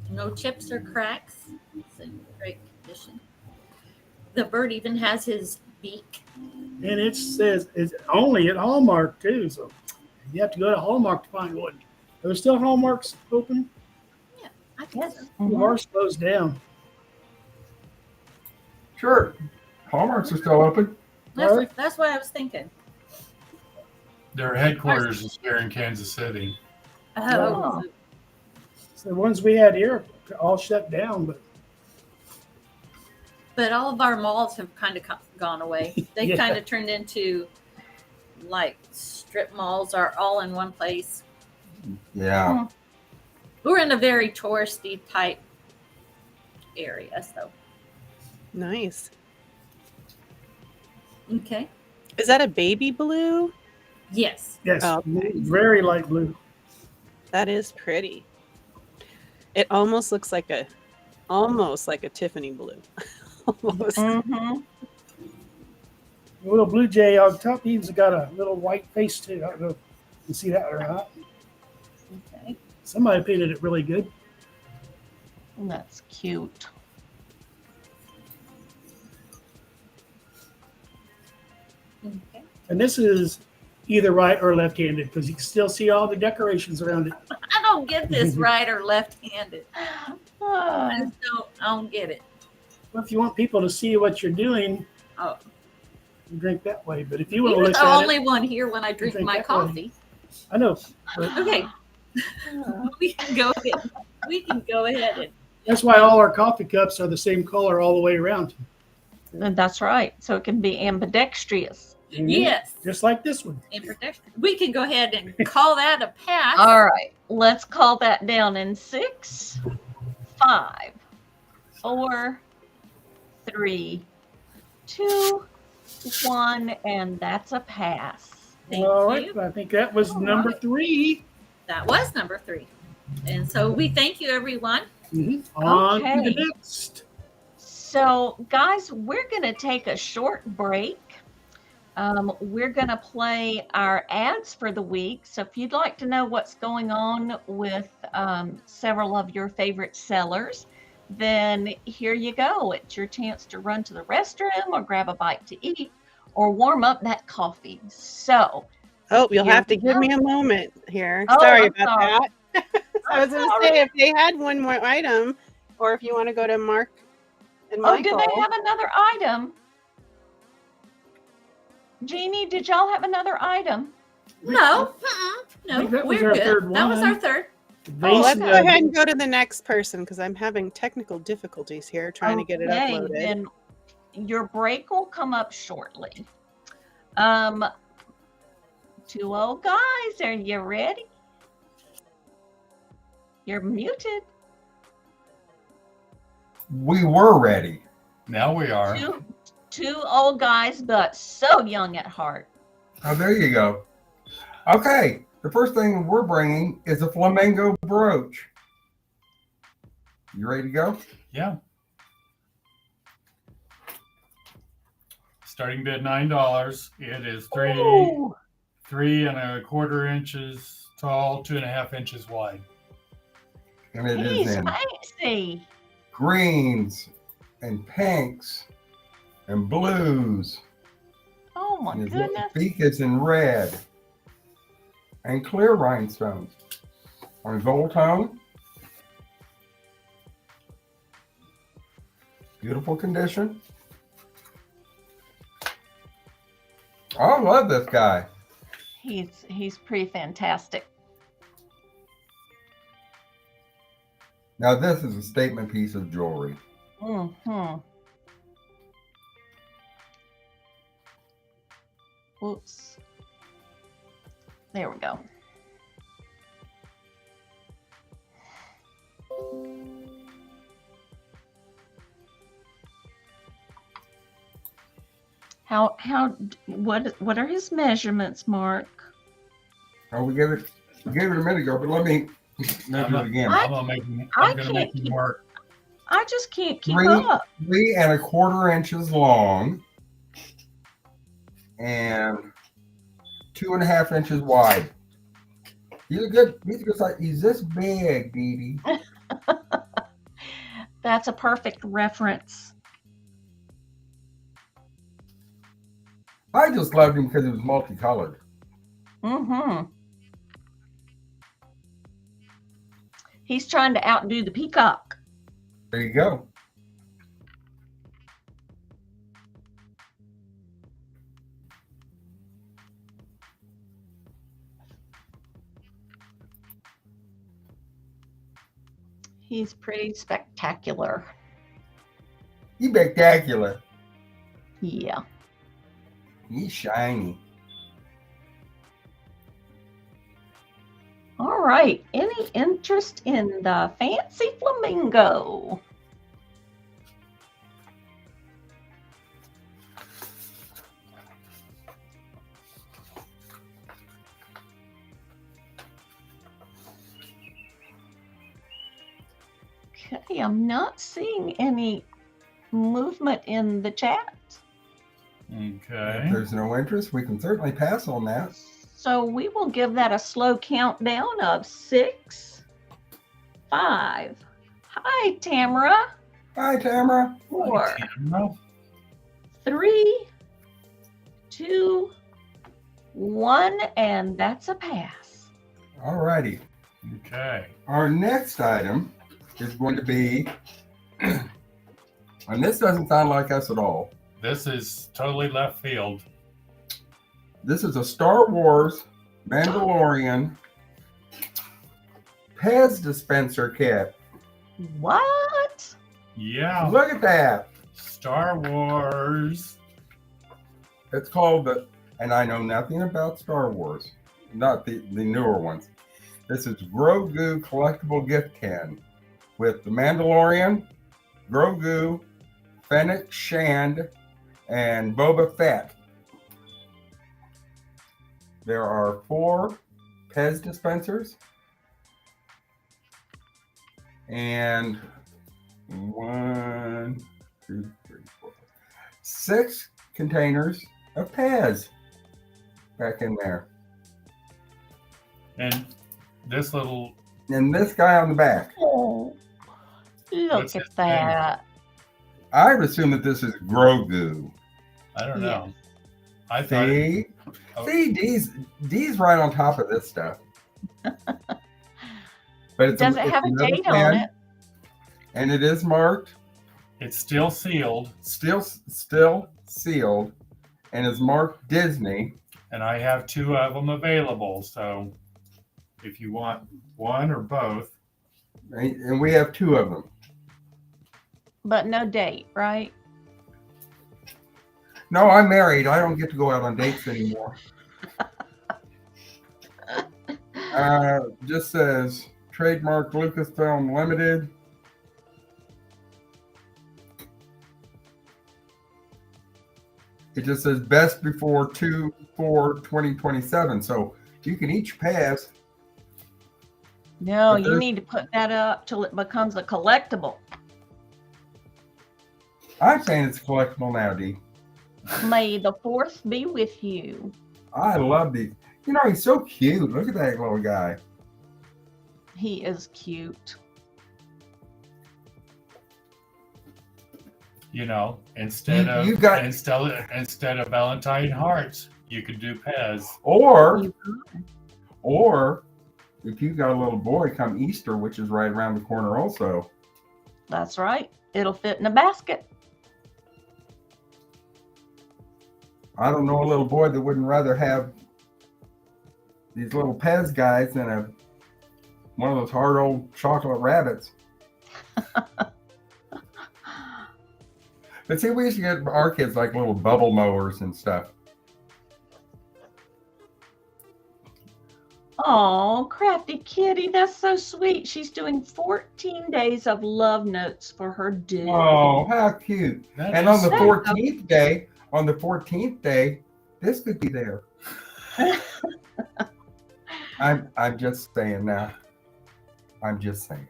No chips or cracks. It's in great condition. The bird even has his beak. And it says it's only at Hallmark too. So you have to go to Hallmark to find one. Are there still Hallmarks open? I think Yes. so. The horse slows down. Sure. Hallmarks are still open. That's what I was thinking. Their headquarters is here in Kansas City. Oh, So the ones we had here are all shut down, but all of our malls have kind of gone away. They Yeah. kind of turned into like strip malls are all in one place. Yeah. We're in a very touristy type area, so Nice. okay. Is that a baby blue? Yes. yes, Okay. very light blue. That is pretty. It almost looks like a Tiffany blue. Almost. Mm-hmm. The little blue jay on top, he's got a little white face too. I don't know if you can see that or not. Okay. Somebody painted it really good. That's cute. Okay. And this is either right or left-handed because you can still see all the decorations around it. I don't get this right or left-handed. Ah, And so don't get it. Well, if you want people to see what you're doing, Oh, you drink that way. But if you want to you're look the at only it, one here when I drink drink my that way. coffee. I know. But Okay, we can go ahead. We can go ahead and that's why all our coffee cups are the same color all the way around. And that's right. So it can be ambidextrous. yes, Just like this one. in protection. We can go ahead and call that a pass. All right. Let's call that down in 6, 5, 4, 3, 2, 1, and that's a pass. Thank All right. you. I think that was All number right. 3. That was number 3. And so we thank you, everyone. On to the Okay. next. So, guys, we're going to take a short break. We're going to play our ads for the week. So, if you'd like to know what's going on with several of your favorite sellers, then here you go. It's your chance to run to the restroom or grab a bite to eat or warm up that coffee. So, Oh, you'll Here have to we give go. me a moment here. Oh, Sorry I'm about sorry. that. I was going to sorry. say if they had one more item, or if you want to go to Mark and Oh, Michael. did they have another item? Jeannie, did y'all have another item? No, I think no, that was we're our good. third That was one. our third. Oh, let's Vase go ahead nugget. and go to the next person because I'm having technical difficulties here trying to get it Okay, uploaded. then your break will come up shortly. 2 old guys, are you ready? You're muted. We were ready. Now we are. Two old guys, but so young at heart. Oh, there you go. Okay, the first thing we're bringing is a flamingo brooch. You ready to go? Yeah. Starting bid $9. It is Ooh, 3¼ inches tall, 2½ inches wide. And it is he's in fancy. greens and pinks and blues. Oh my And his little goodness. beak is in red and clear rhinestones on gold tone. Beautiful condition. I love this guy. He's pretty fantastic. Now this is a statement piece of jewelry. Mm-hmm. Oops. There we go. What are his measurements, Mark? Oh, we gave it a minute ago, but let me measure it again. I'm gonna make him work. I just can't keep Three. up. 3¼ inches long and 2½ inches wide. He's a good size. He's this big, Dee Dee. That's a perfect reference. I just loved him because he was multicolored. Mm-hmm. He's trying to outdo the peacock. There you go. He's pretty spectacular. He's spectacular. Yeah. He's shiny. All right. Any interest in the fancy flamingo? Okay, I'm not seeing any movement in the chat. Okay. If there's no interest, we can certainly pass on that. So we will give that a slow countdown of 6, 5. Hi, Tamara. Hi, Tamara. 4, Camera. 3, 2, 1, and that's a pass. All righty. Okay. Our next item is going to be And this doesn't sound like us at all. This is totally left field. This is a Star Wars Mandalorian Pez dispenser kit. What? Yeah. Look at that. Star Wars. It's called the, and I know nothing about Star Wars, not the newer ones. This is Grogu collectible gift can with the Mandalorian, Grogu, Fennec Shand, and Boba Fett. There are 4 Pez dispensers and 1, 2, 3, 4, 6 containers of Pez back in there. And this little, And this guy on the back. Oh, look What's at his name? that. I would assume that this is Grogu. I don't Yes. know. I thought it, See, D's right on top of this stuff. But it's Does it it's have a another date on pen, it? And it is marked, it's still sealed, still sealed, and is marked Disney. and I have 2 of them available. So if you want one or both, And we have 2 of them. But no date, right? No, I'm married. I don't get to go out on dates anymore. Just says trademark Lucasfilm Limited. It just says best before 2/4/2027. So you can each pass. No, But you there's- need to put that up till it becomes a collectible. I'm saying it's collectible now, D. May the 4th be with you. I love these. You know, he's so cute. Look at that little guy. He is cute. you know, instead You of got- instead of Valentine hearts, you could do Pez. Or You- if you got a little boy come Easter, which is right around the corner also. That's right. It'll fit in a basket. I don't know a little boy that wouldn't rather have these little Pez guys than one of those hard old chocolate rabbits. But see, we used to get our kids like little bubble mowers and stuff. Oh, crafty kitty. That's so sweet. She's doing 14 days of love notes for her dude. Oh, how cute. That And is- on the 14th day, this could be there. I'm just saying now. I'm just saying.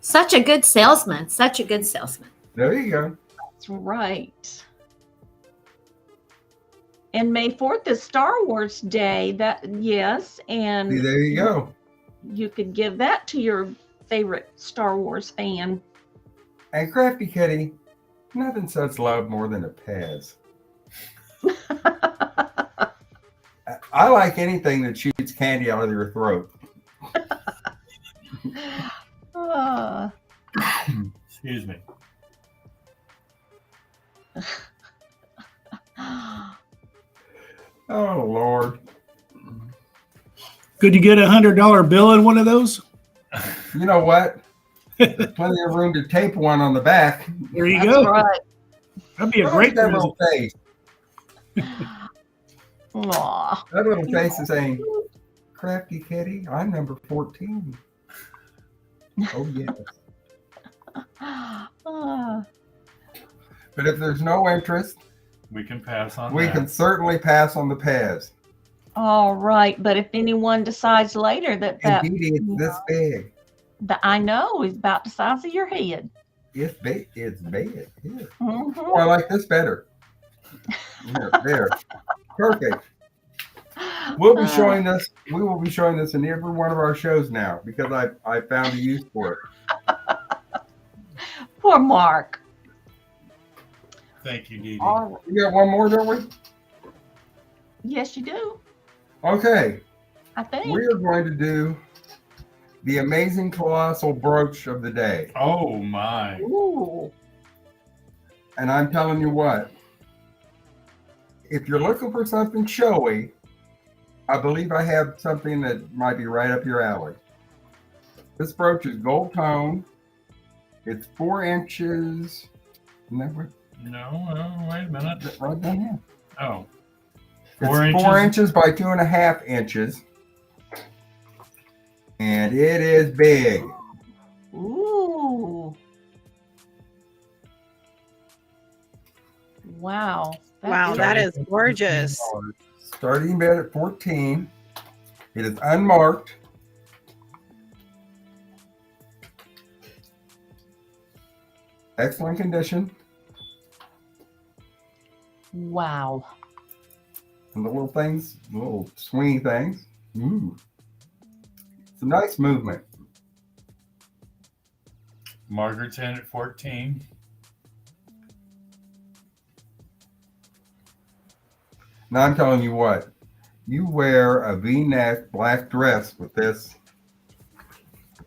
Such a good salesman. Such a good salesman. There you go. That's right. And May 4th is Star Wars Day. Yes, See, and there you go. you could give that to your favorite Star Wars fan. And Crafty Kitty, nothing says love more than a Pez. I like anything that shoots candy out of your throat. Excuse me. Oh, Lord. Could you get $100 bill in one of those? You know what? There's plenty of room to tape one on the back. There you That's go. right. That'd be a Look great at that present. little face. Aw. That little face is saying, Crafty Kitty, I'm number 14. Oh, yes. Ah. But if there's no interest, We can pass on we that. can certainly pass on the Pez. All right, but if anyone decides later that Indeed, it's this big. I know is about the size of your head. It's big. It's big. Yeah. Mhm. Oh, I like this better. There. Perfect. We'll be showing this. We will be showing this in every one of our shows now because I found a use for it. Poor Mark. Thank you, Dee Dee. All right. We got one more, don't we? Yes, you do. Okay. I think. We are going to do the amazing colossal brooch of the day. Oh my! Ooh. And I'm telling you what, if you're looking for something showy, I believe I have something that might be right up your alley. This brooch is gold tone. It's 4 inches. No, wait a minute. Right down here. Oh. It's 4 inches by 2.5 inches. And it is big. Ooh. Wow. Wow, that is gorgeous. Starting bid at 14. It is unmarked. Excellent condition. Wow. And the little things, little swingy things. Ooh. It's a nice movement. Margaret's in at 14. Now I'm telling you what, you wear a V-neck black dress with this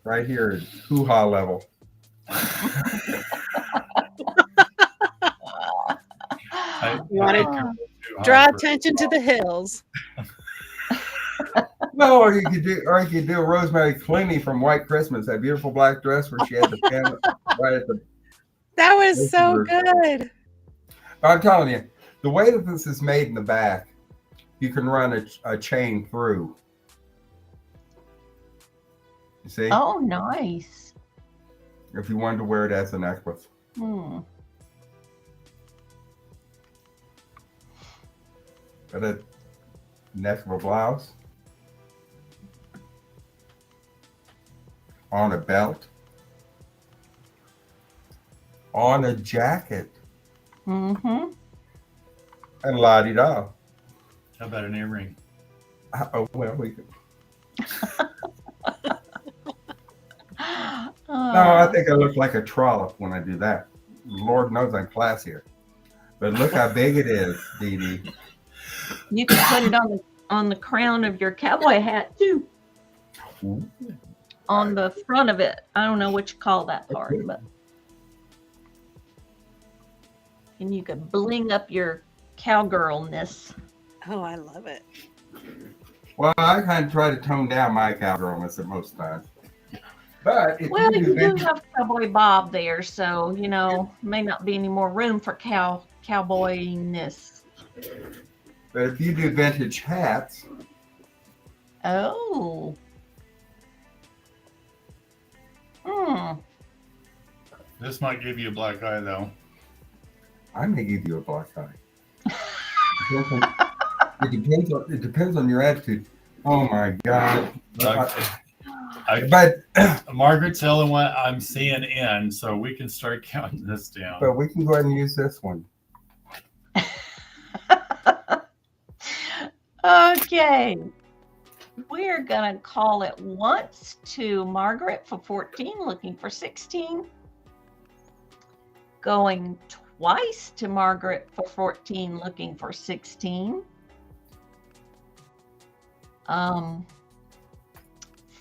right here at hoo-ha level. You want to draw attention to the hills. Well, or you could do a Rosemary Clooney from White Christmas, that beautiful black dress where she had the pen right at the. That was so good. I'm telling you, the way that this is made in the back, you can run a chain through. You see? Oh, nice. If you wanted to wear it as a necklace. Hmm. Got a neck of a blouse. On a belt. On a jacket. Mm-hmm. And la-di-da. How about an earring? Oh, well, we could. No, I think I look like a trollop when I do that. Lord knows I'm classier. But look how big it is, Dee Dee. You can put it on the crown of your cowboy hat too. Ooh. On the front of it. I don't know what you call that part, but and you can bling up your cowgirlness. Oh, I love it. Well, I kind of try to tone down my cowgirlness at most times. But if Well, you do venture- have Cowboy Bob there, so may not be any more room for cowboyness. But if you do vintage hats, Oh. Hmm. This might give you a black eye, though. I may give you a black eye. It depends on your attitude. Oh my God! But Margaret's the only one I'm seeing in, so we can start counting this down. But we can go ahead and use this one. Okay. We're going to call it once to Margaret for 14, looking for 16. Going twice to Margaret for 14, looking for 16.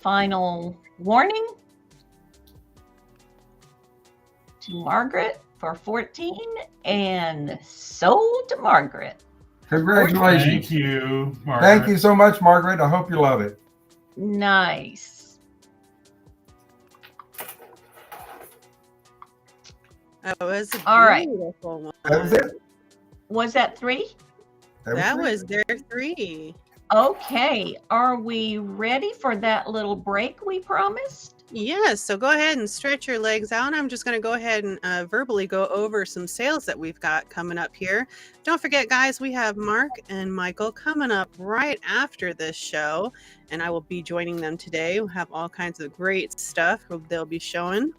Final warning to Margaret for 14 and sold to Margaret. Congratulations. Thank you, Margaret. Thank you so much, Margaret. I hope you love it. Nice. That was a All right. beautiful one. That was it. Was that 3? That it. was their 3. Okay. Are we ready for that little break we promised? Yes, so go ahead and stretch your legs out. I'm just going to go ahead and verbally go over some sales that we've got coming up here. Don't forget, guys, we have Mark and Michael coming up right after this show, and I will be joining them today. We'll have all kinds of great stuff they'll be showing.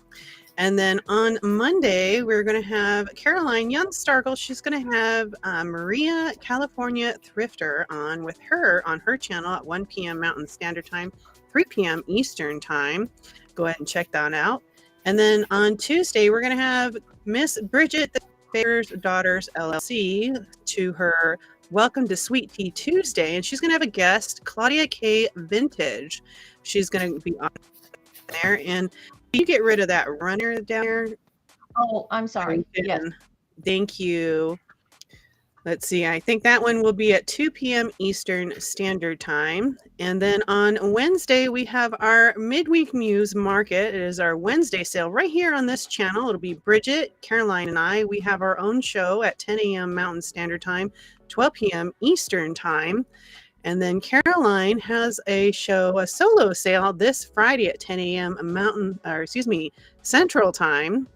And then on Monday, we're going to have Caroline Youngstargle. She's going to have Maria California Thrifter on with her on her channel at 1 p.m. Mountain Standard Time, 3 p.m. Eastern Time. Go ahead and check that out. And then on Tuesday, we're going to have Miss Bridget, the Favor's Daughters LLC, to her Welcome to Sweet Tea Tuesday. And she's going to have a guest, Claudia K. Vintage. She's going to be on there. And you get rid of that runner down there. Oh, I'm sorry. Yes. Thank you. Let's see. I think that one will be at 2 p.m. Eastern Standard Time. And then on Wednesday, we have our Midweek Muse Market. It is our Wednesday sale right here on this channel. It'll be Bridget, Caroline, and I. We have our own show at 10 a.m. Mountain Standard Time, 12 p.m. Eastern Time. And then Caroline has a show, a solo sale this Friday at 10 a.m. Central Time.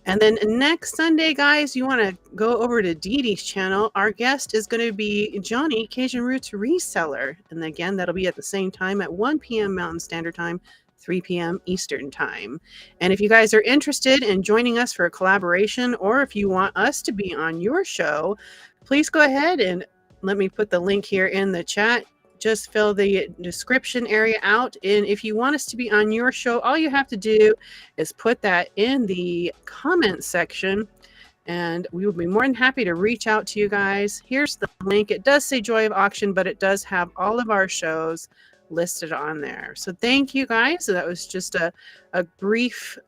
And then next Sunday, guys, you want to go over to Dee Dee's channel. Our guest is going to be Johnny, Cajun Roots Reseller. And again, that'll be at the same time at 1 p.m. Mountain Standard Time, 3 p.m. Eastern Time. And if you guys are interested in joining us for a collaboration, or if you want us to be on your show, please go ahead and let me put the link here in the chat. Just fill the description area out. And if you want us to be on your show, all you have to do is put that in the comment section, and we will be more than happy to reach out to you guys. Here's the link. It does say Joy of Auction, but it does have all of our shows listed on there. So thank you, guys. So that was just a brief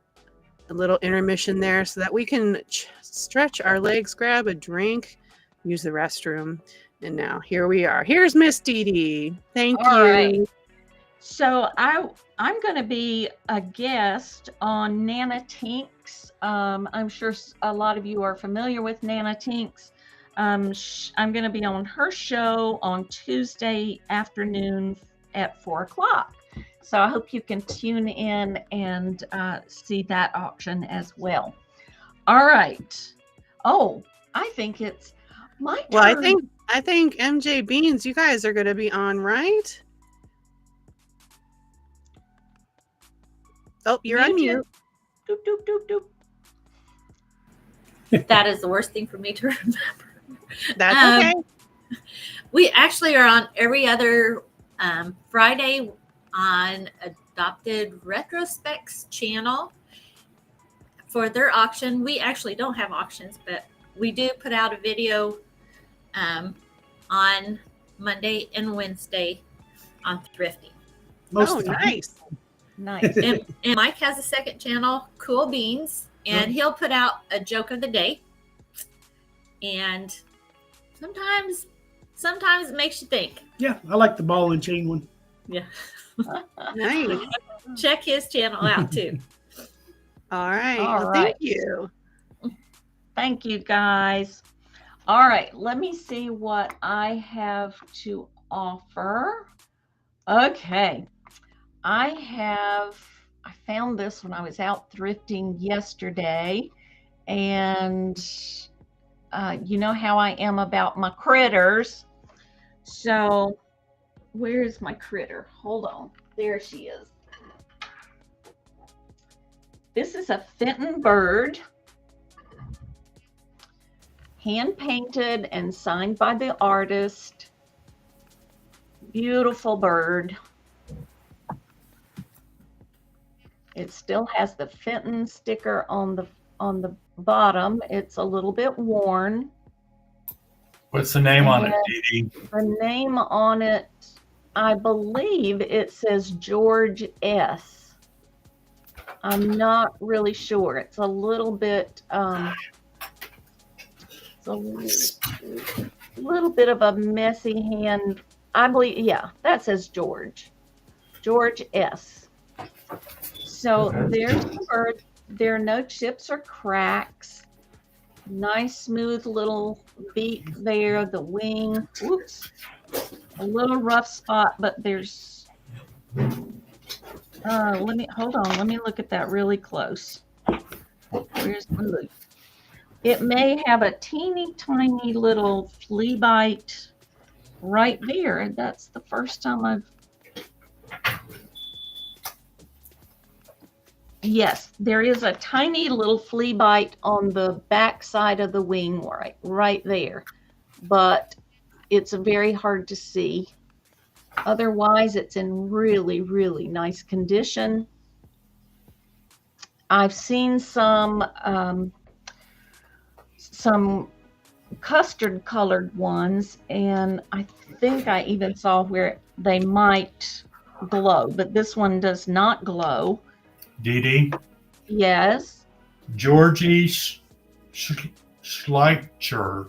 little intermission there so that we can stretch our legs, grab a drink, use the restroom. And now here we are. Here's Miss Dee Dee. Thank you. Right. So I'm going to be a guest on Nana Tinks. I'm sure a lot of you are familiar with Nana Tinks. I'm going to be on her show on Tuesday afternoon at 4 o'clock. So I hope you can tune in and see that auction as well. All right. Oh, I think it's my turn. Well, I think MJ Beans, you guys are going to be on, right? Oh, you're on mute. Doop, doop, doop, doop. That is the worst thing for me to remember. That's okay. We actually are on every other Friday on Adopted Retrospects channel for their auction. We actually don't have auctions, but we do put out a video on Monday and Wednesday on thrifting. Nice. Nice. And Mike has a second channel, Cool Beans, and he'll put out a joke of the day. And sometimes it makes you think. Yeah, I like the ball and chain one. Yeah. Nice. Check his channel out too. All right. All Well, right. thank you. Thank you, guys. All right, let me see what I have to offer. Okay. I found this when I was out thrifting yesterday, and you know how I am about my critters. So where is my critter? Hold on. There she is. This is a Fenton bird, hand painted and signed by the artist. Beautiful bird. It still has the Fenton sticker on the bottom. It's a little bit worn. What's the name on it, Dee Dee? The name on it, I believe it says George S. I'm not really sure. It's a little bit it's a little bit of a messy hand. I believe, yeah, that says George S. So there's the bird. There are no chips or cracks. Nice smooth little beak there, the wing. Whoops. A little rough spot, but there's let me look at that really close. Where's my look? It may have a teeny tiny little flea bite right there. That's the first time Yes, there is a tiny little flea bite on the back side of the wing right there, but it's very hard to see. Otherwise, it's in really, really nice condition. I've seen some custard colored ones, and I think I even saw where they might glow, but this one does not glow. Dee Dee? Mm-hmm. Yes. Georgie Schleicher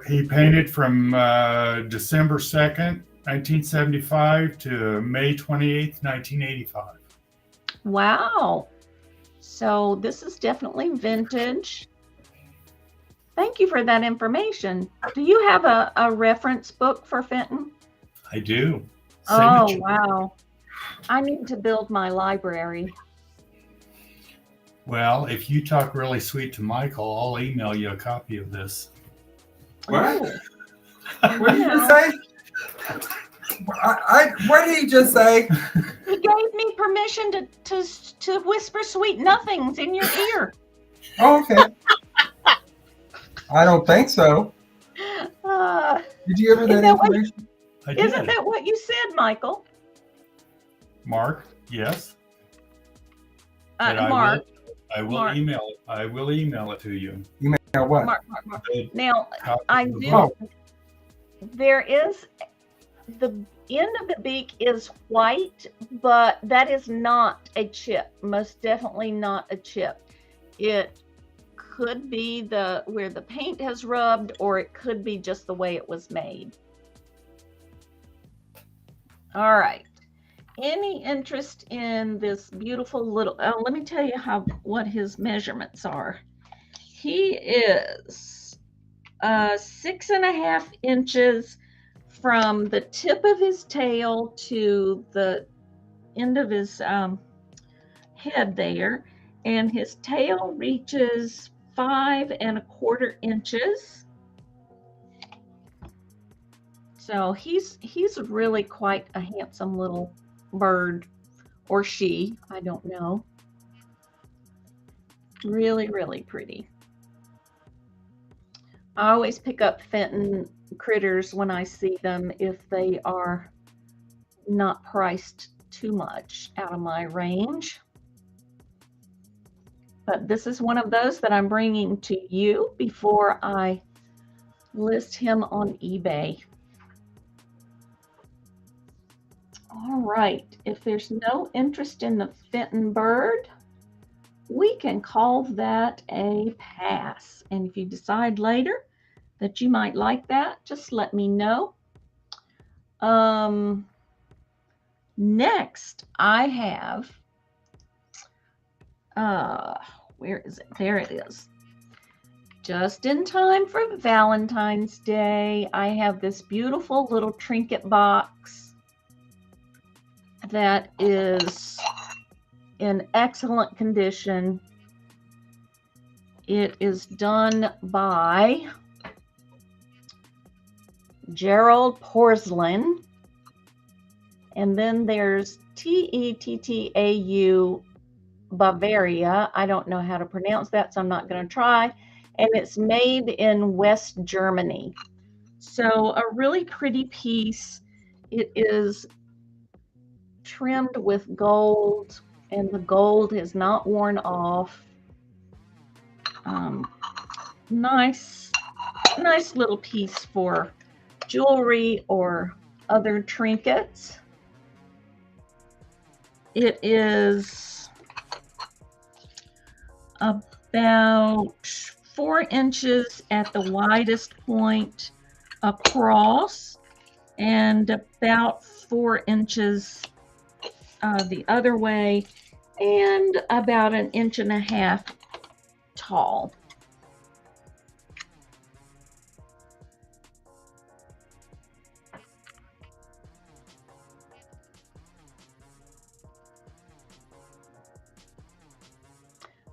he painted from December 2nd, 1975 to May 28th, 1985. Wow. So this is definitely vintage. Thank you for that information. Do you have a reference book for Fenton? I do. Oh, Signature. wow. I need to build my library. Well, if you talk really sweet to Michael, I'll email you a copy of this. What? Oh, What did you just say? What did he just say? he gave me permission to whisper sweet nothings in your ear. Oh, okay. I don't think so. Did you give her that information? Isn't that what you said, Michael? Mark, yes. Mark. I will Mark. email it. I will email it to you. Email what? Mark. Now, Copy I of the do. book. There is the end of the beak is white, but that is not a chip. Most definitely not a chip. It could be where the paint has rubbed, or it could be just the way it was made. All right. Any interest in this beautiful little? Oh, let me tell you what his measurements are. He is 6.5 inches from the tip of his tail to the end of his head there, and his tail reaches 5.25 inches. So he's really quite a handsome little bird, or she, I don't know. Really, really pretty. I always pick up Fenton critters when I see them if they are not priced too much out of my range. But this is one of those that I'm bringing to you before I list him on eBay. All right, if there's no interest in the Fenton bird, we can call that a pass. And if you decide later that you might like that, just let me know. Next, I have, where is it? There it is. Just in time for Valentine's Day, I have this beautiful little trinket box that is in excellent condition. It is done by Gerald Porcelain. And then there's TETTAU Bavaria. I don't know how to pronounce that, so I'm not going to try. And it's made in West Germany. So a really pretty piece. It is trimmed with gold, and the gold is not worn off. Nice little piece for jewelry or other trinkets. It is about 4 inches at the widest point across, and about 4 inches the other way, and about 1.5 inches tall.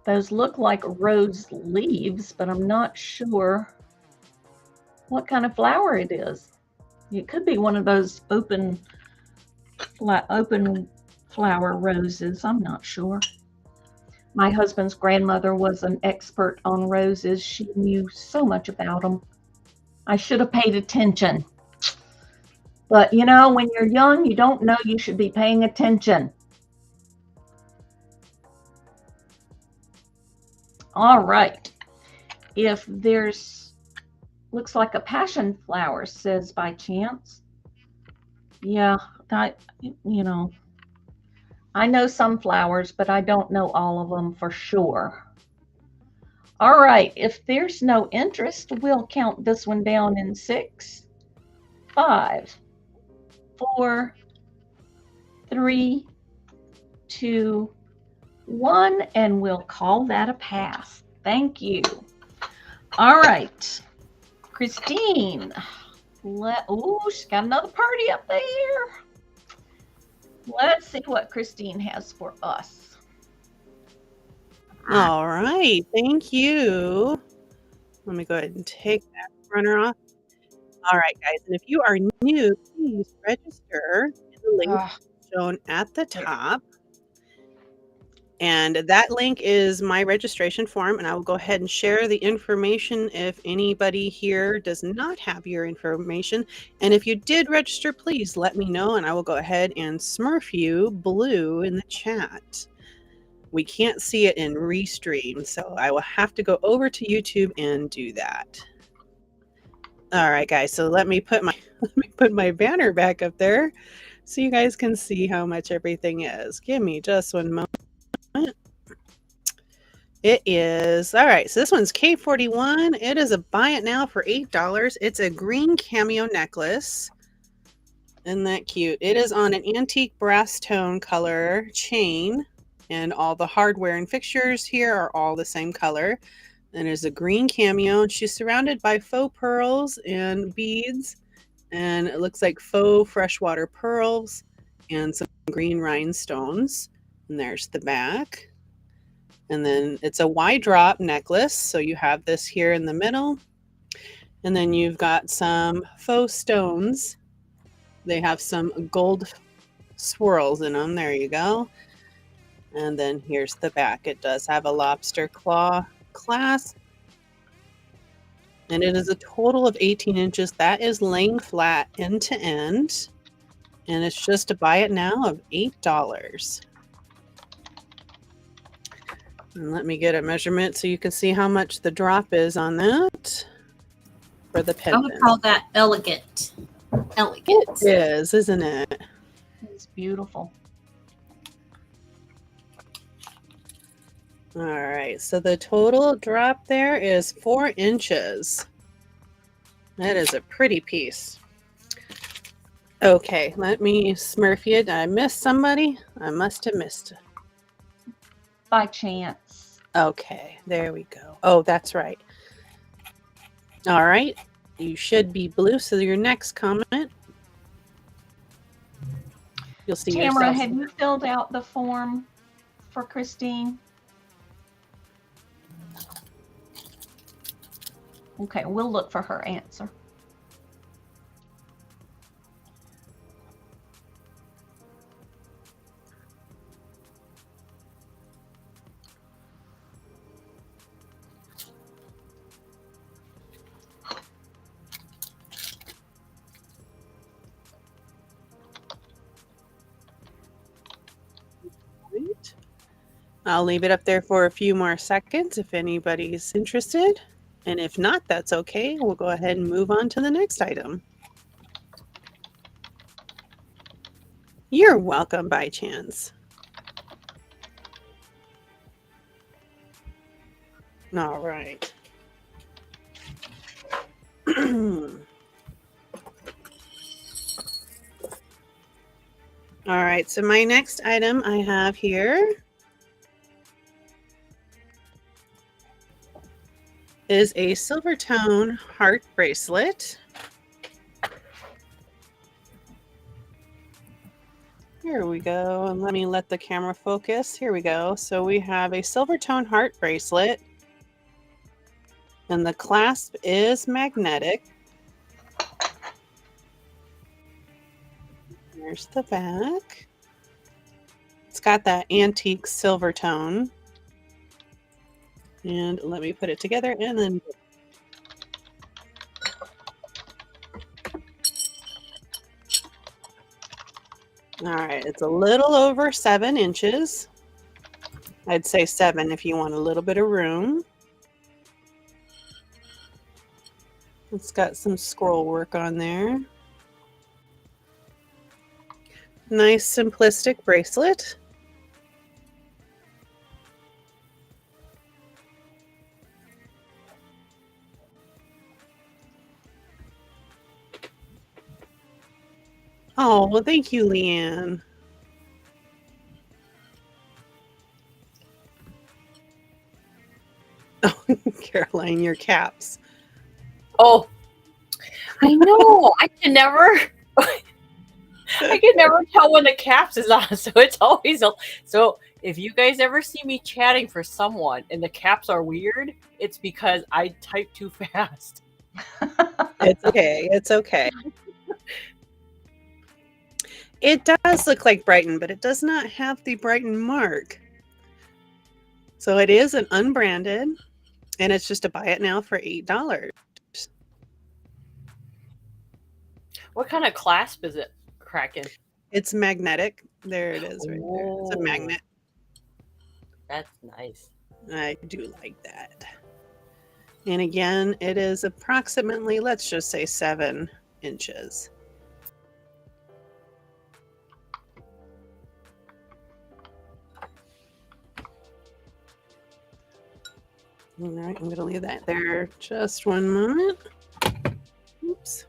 Those look like rose leaves, but I'm not sure what kind of flower it is. It could be one of those open flower roses. I'm not sure. My husband's grandmother was an expert on roses. She knew so much about them. I should have paid attention. But you know, when you're young, you don't know you should be paying attention. All right. If there's, looks like a passion flower, says by chance. Yeah, you know, I know some flowers, but I don't know all of them for sure. All right, if there's no interest, we'll count this one down in 6, 5, 4, 3, 2, 1, and we'll call that a pass. Thank you. All right, Christine. Oh, she's got another party up there. Let's see what Christine has for us. All right. Thank you. Let me go ahead and take that runner off. All right, guys. And if you are new, please register in the link shown at the top. And that link is my registration form, and I will go ahead and share the information if anybody here does not have your information. And if you did register, please let me know, and I will go ahead and smurf you blue in the chat. We can't see it in Restream, so I will have to go over to YouTube and do that. All right, guys. So let me put my banner back up there so you guys can see how much everything is. Give me just one moment. It is all right. So this one's K41. It is a buy it now for $8. It's a green cameo necklace. Isn't that cute? It is on an antique brass tone color chain, and all the hardware and fixtures here are all the same color. And there's a green cameo, and she's surrounded by faux pearls and beads, and it looks like faux freshwater pearls and some green rhinestones. And there's the back. And then it's a wide drop necklace. So you have this here in the middle. And then you've got some faux stones. They have some gold swirls in them. There you go. And then here's the back. It does have a lobster claw clasp. And it is a total of 18 inches. That is laying flat end to end. And it's just a buy it now of $8. And let me get a measurement so you can see how much the drop is on that for the I pendant. would call that elegant. Elegant. It is, isn't it? It's beautiful. All right, so the total drop there is 4 inches. That is a pretty piece. Okay, let me smurf you. Did I miss somebody? I must have missed. By chance. Okay, there we go. Oh, that's right. All right, you should be blue. So your next comment, you'll see Tamara, yourself. have you filled out the form for Christine? Okay, we'll look for her answer. I'll leave it up there for a few more seconds if anybody's interested. And if not, that's okay. We'll go ahead and move on to the next item. You're welcome, by chance. All right. All right, so my next item I have here is a silver tone heart bracelet. Here we go. And let me let the camera focus. Here we go. So we have a silver tone heart bracelet, and the clasp is magnetic. There's the back. It's got that antique silver tone. And let me put it together and then all right, it's a little over 7 inches. I'd say 7 if you want a little bit of room. It's got some scroll work on there. Nice simplistic bracelet. Oh, well, thank you, Leanne. Oh, Caroline, your caps. Oh, I know. I can never tell when the caps is on. So it's always so if you guys ever see me chatting for someone and the caps are weird, it's because I type too fast. It's okay. It's okay. It does look like Brighton, but it does not have the Brighton mark. So it is an unbranded, and it's just a buy it now for $8. What kind of clasp is it, Kraken? It's magnetic. There it is right there. It's a magnet. That's nice. I do like that. And again, it is approximately, let's just say 7 inches. All right, I'm going to leave that there just one moment. Oops.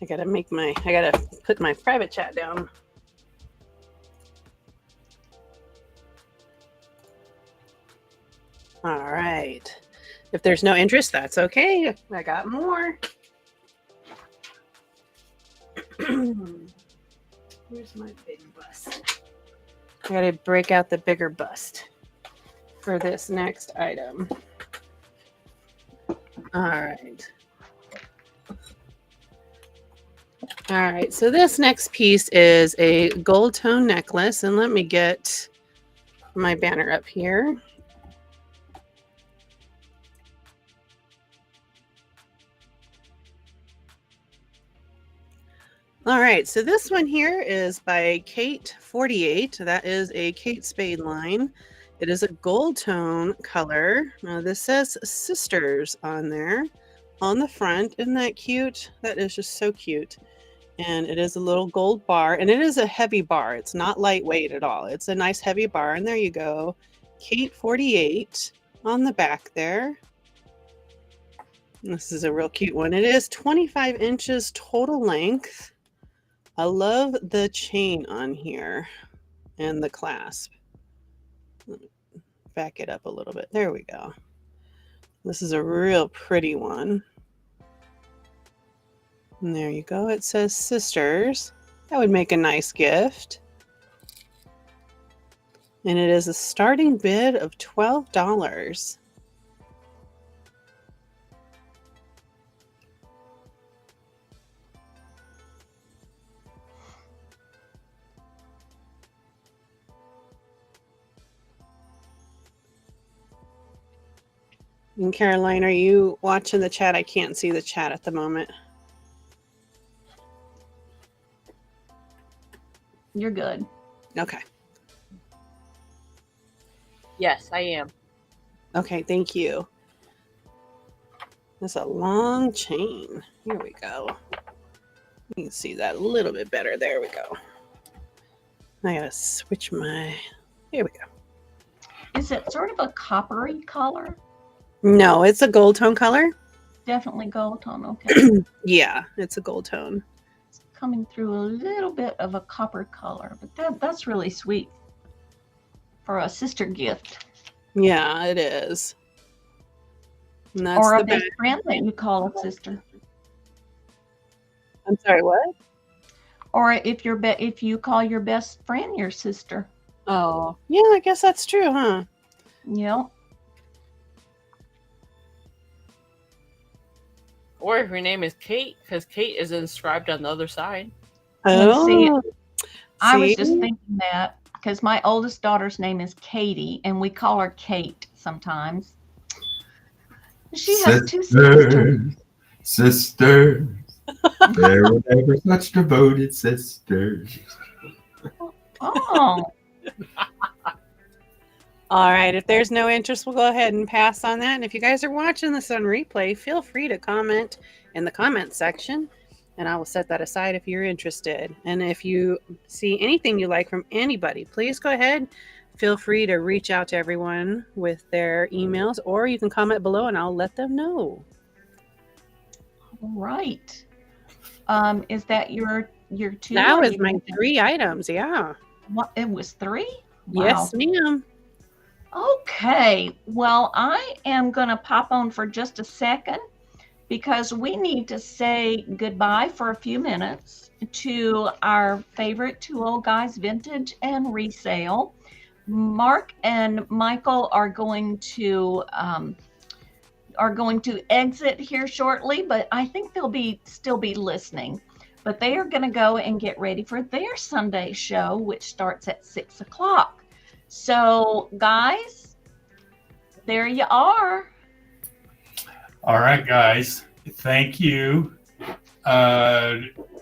I got to put my private chat down. All right. If there's no interest, that's okay. I got more. Where's my big bust? I got to break out the bigger bust for this next item. All right. All right, so this next piece is a gold tone necklace, and let me get my banner up here. All right, so this one here is by Kate 48. That is a Kate Spade line. It is a gold tone color. Now this says Sisters on there on the front. Isn't that cute? That is just so cute. And it is a little gold bar, and it is a heavy bar. It's not lightweight at all. It's a nice heavy bar, and there you go. Kate 48 on the back there. This is a real cute one. It is 25 inches total length. I love the chain on here and the clasp. Let me back it up a little bit. There we go. This is a real pretty one. And there you go. It says Sisters. That would make a nice gift. And it is a starting bid of $12. And Caroline, are you watching the chat? I can't see the chat at the moment. You're good. Okay. Yes, I am. Okay, thank you. That's a long chain. Here we go. You can see that a little bit better. There we go. I gotta switch my... Here we go. Is it sort of a coppery color? No, it's a gold tone color. Definitely gold tone. Okay. Yeah, it's a gold tone. It's coming through a little bit of a copper color, but that's really sweet for a sister gift. Yeah, it is. And that's Or a the best back. friend that you call a sister. I'm sorry, what? Or if you call your best friend your sister. Oh, yeah, I guess that's true, huh? Yep. Or if your name is Kate, because Kate is inscribed on the other side. Oh, I was see? just thinking that because my oldest daughter's name is Katie, and we call her Kate sometimes. She has two sisters. Sisters. There were never such devoted sisters. Oh, All right, if there's no interest, we'll go ahead and pass on that. And if you guys are watching this on replay, feel free to comment in the comment section, and I will set that aside if you're interested. And if you see anything you like from anybody, please go ahead. Feel free to reach out to everyone with their emails, or you can comment below and I'll let them know. all right. Is that your your two? That or was you my did- 3 items. Yeah. What, it was 3? Yes, ma'am. Okay. Well, I am going to pop on for just a second because we need to say goodbye for a few minutes to our favorite Two Old Guys Vintage and Resale. Mark and Michael are going to exit here shortly, but I think they'll still be listening. But they are going to go and get ready for their Sunday show, which starts at 6 o'clock. So, guys, there you are. All right, guys. Thank you.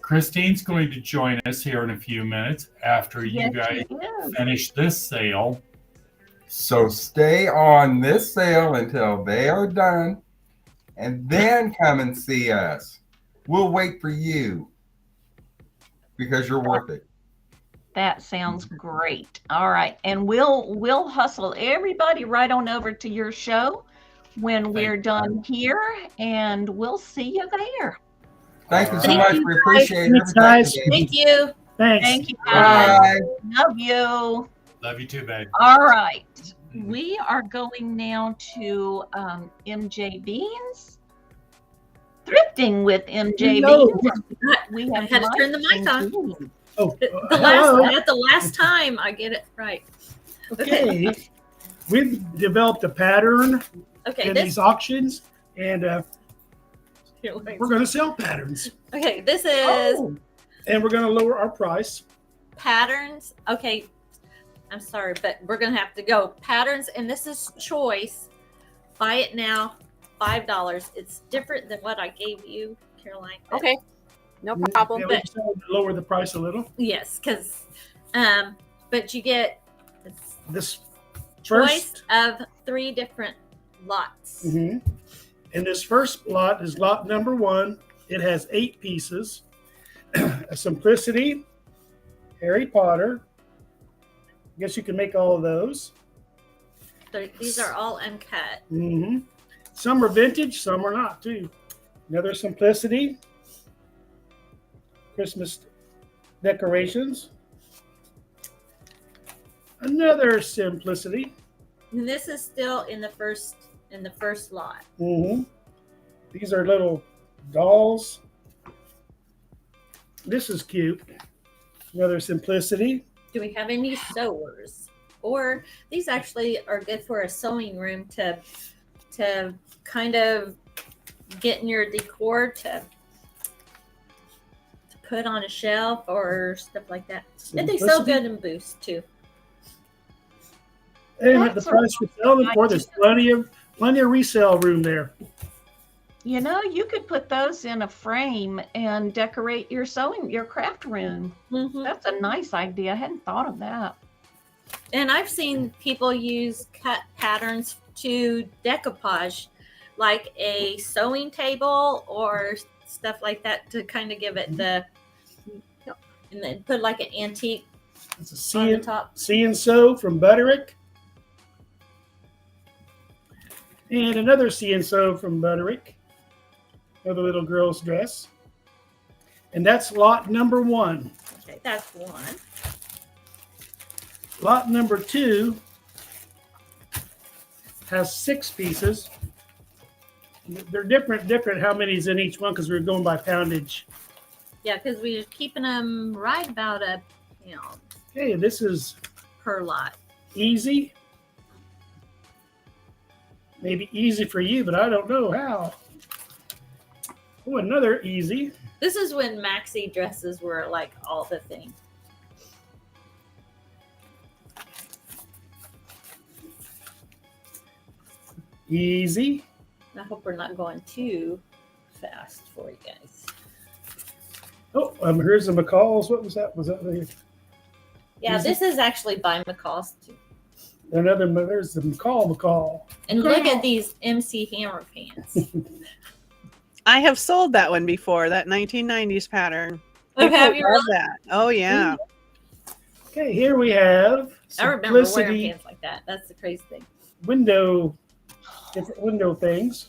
Christine's going to join us here in a few minutes after you Yes, guys she is. finish this sale. So stay on this sale until they are done, and then come and see us. We'll wait for you because you're worth it. That sounds great. All right, and we'll hustle everybody right on over to your show when we're done here, and we'll see you there. Thank you so Thank much. you, We appreciate Thanks, everything guys. today. Thank you. Thanks. Thank you, guys. Bye. Love you. Love you too, babe. All right, we are going now to MJ Beans. Thrifting with MJ Hello. Beans. We I have had to turn the Mike mic on. and Julie. Oh, The last time I get it right. okay. We've developed a pattern Okay, in this these auctions, and we're going to sell patterns. okay, this is Oh, And we're going to lower our price. patterns. Okay, I'm sorry, but we're gonna have to go patterns, and this is choice. Buy it now, $5. It's different than what I gave you, Caroline. but- Okay. No problem. Yeah, we decided to lower the price a little. Yes, because but you get This choice first, of 3 different lots. mhm. And this first lot is lot number 1. It has 8 pieces. A Simplicity, Harry Potter. I guess you can make all of those. These are all uncut. hmm Some are vintage, some are not too. Another Simplicity, Christmas decorations. Another Simplicity. And this is still in the first lot. These are little dolls. This is cute. Another Simplicity. Do we have any sewers? Or these actually are good for a sewing room to kind of get in your decor to put on a shelf or stuff like that. And they sell good in booths too. And at the That's a price we're selling for, there's plenty of resale room there. you know, you could put those in a frame and decorate your craft room. Mhm. That's a nice idea. I hadn't thought of that. And I've seen people use cut patterns to decoupage, like a sewing table or stuff like that, to kind of give it the, and then put like an antique It's on the a top. See and Sew from Butterick. And another See and Sew from Butterick. Another little girl's dress. And that's lot number 1. Okay, that's one. Lot number 2 has 6 pieces. They're different how many's in each one because we're going by poundage. Yeah, because we're keeping them right about Okay, this is per lot. easy. Maybe easy for you, but I don't know how. Oh, another easy. This is when maxi dresses were like all the thing. Easy. I hope we're not going too fast for you guys. Oh, here's the McCalls. What was that? Was that the, Yeah, Easy. this is actually by McCall's too. another? There's the McCall. And look at these MC Hammer pants. I have sold that one before, that 1990s pattern. Oh, have you Love really? that. Oh, yeah. Okay, here we have I remember wearing Simplicity pants like that. That's the crazy thing. different window things.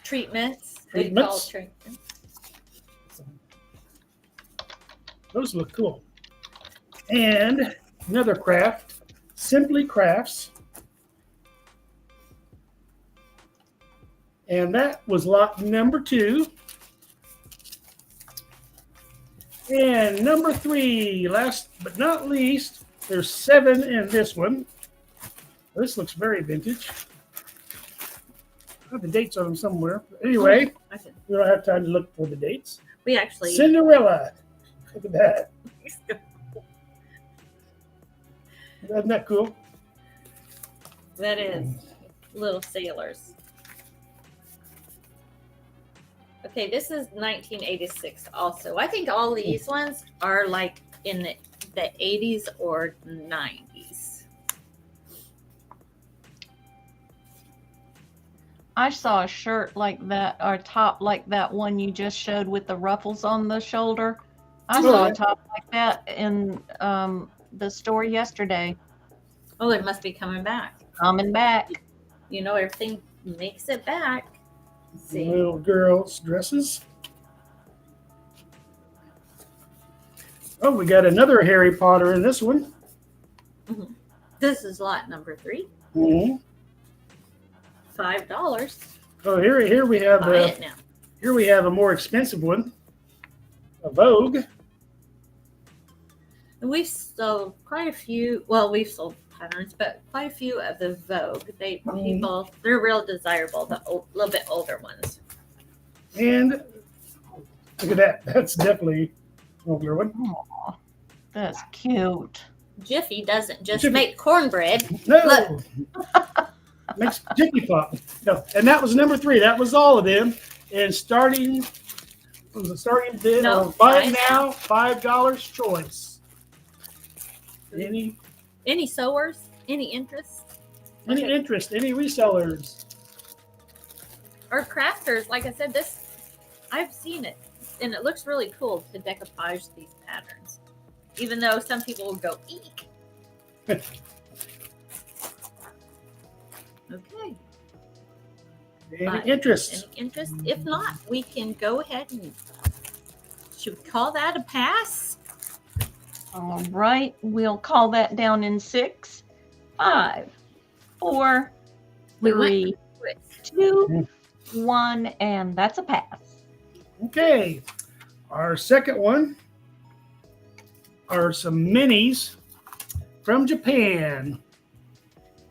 Treatments. We call Treatments. treatments. Those look cool. And another craft, Simply Crafts. And that was lot number 2. And number 3, last but not least, there's 7 in this one. This looks very vintage. I have the dates on them somewhere. Anyway, we don't have time to look for the dates. We actually Cinderella. Look at that. Isn't that cool? that is little sailors. Okay, this is 1986 also. I think all these ones are like in the 80s or 90s. I saw a shirt like that, or top like that one you just showed with the ruffles on the shoulder. I saw a top like that in the store yesterday. Oh, it must be coming back. Coming back. You know, everything makes it back. Let's see. Little girls' dresses. Oh, we got another Harry Potter in this one. Mhm. This is lot number 3. Mm-hmm. $5. Oh, here we have Buy it now. here we have a more expensive one, a Vogue. And we've sold quite a few. Well, we've sold patterns, but quite a few of the Vogue. They're real desirable. The little bit older ones. And look at that. That's definitely an older one. Aw, that's cute. Jiffy doesn't just Jiffy. make cornbread. No. Look. Makes Jiffy Pop. No. And that was number 3. That was all of them. And starting bid No, buy it buy now, $5 choice. Any sewers? Any interest? Any interest? Any resellers? Or crafters? Like I said, I've seen it, and it looks really cool to decoupage these patterns. Even though some people will go eek. Okay. Any interest? Any interest? If not, we can go ahead and should we call that a pass? All right, we'll call that down in 6, 5, 4, We 3, went 2, 1, and that's a pass. Okay. Our second one are some minis from Japan.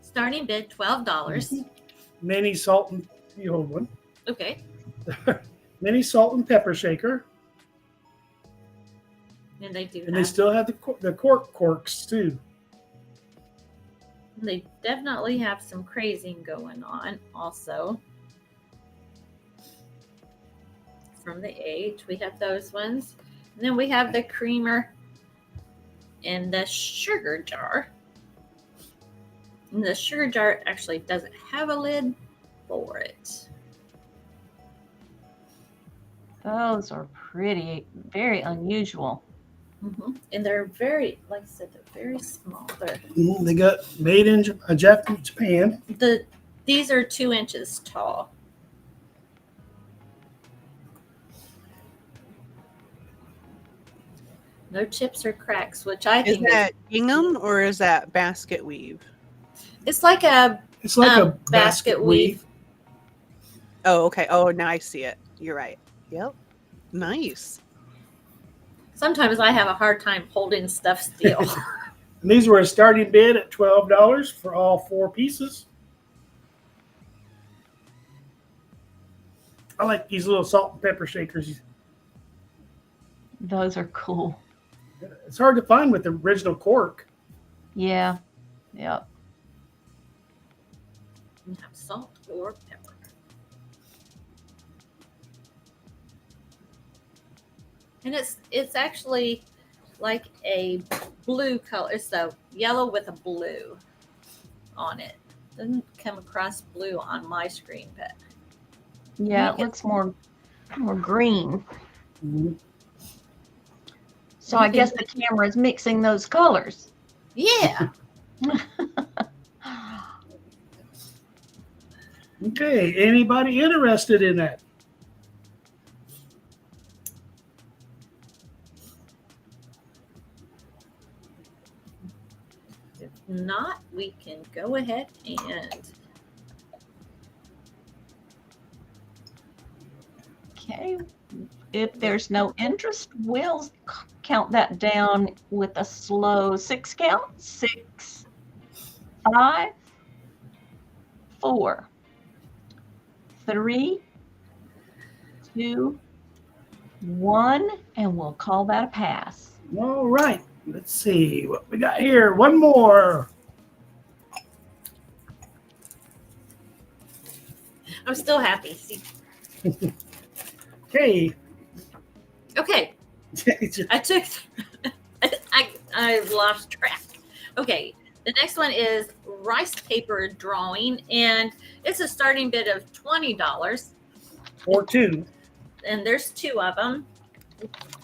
Starting bid $12. Mini salt and you hold one. Okay. Mini salt and pepper shaker. And they do And they have, still have the corks too. they definitely have some crazing going on also. From the age, we have those ones. And then we have the creamer in the sugar jar. And the sugar jar actually doesn't have a lid for it. Those are pretty, very unusual. And they're very, like I said, they're very small. They got made in Japan. These are 2 inches tall. No chips or cracks, which I Is think that gingham or is that basket weave? it's like a It's like a basket weave. Oh, okay. Oh, now I see it. You're right. Yep. Nice. Sometimes I have a hard time holding stuff still. And these were a starting bid at $12 for all 4 pieces. I like these little salt and pepper shakers. Those are cool. It's hard to find with the original cork. Yeah. Yep. You have salt or pepper. And it's actually like a blue color. It's a yellow with a blue on it. Doesn't come across blue on my screen, but Yeah, it looks more green. Mm-hmm. So I guess the camera is mixing those colors. yeah. Okay, anybody interested in that? not, we can go ahead and Okay. If there's no interest, we'll count that down with a slow 6 count. 6, 5, 4, 3, 2, 1, and we'll call that a pass. All right. Let's see what we got here. One more. I'm still happy. See. Okay. Okay. I took I lost track. Okay. The next one is rice paper drawing, and it's a starting bid of $20. Or 2. And there's 2 of them.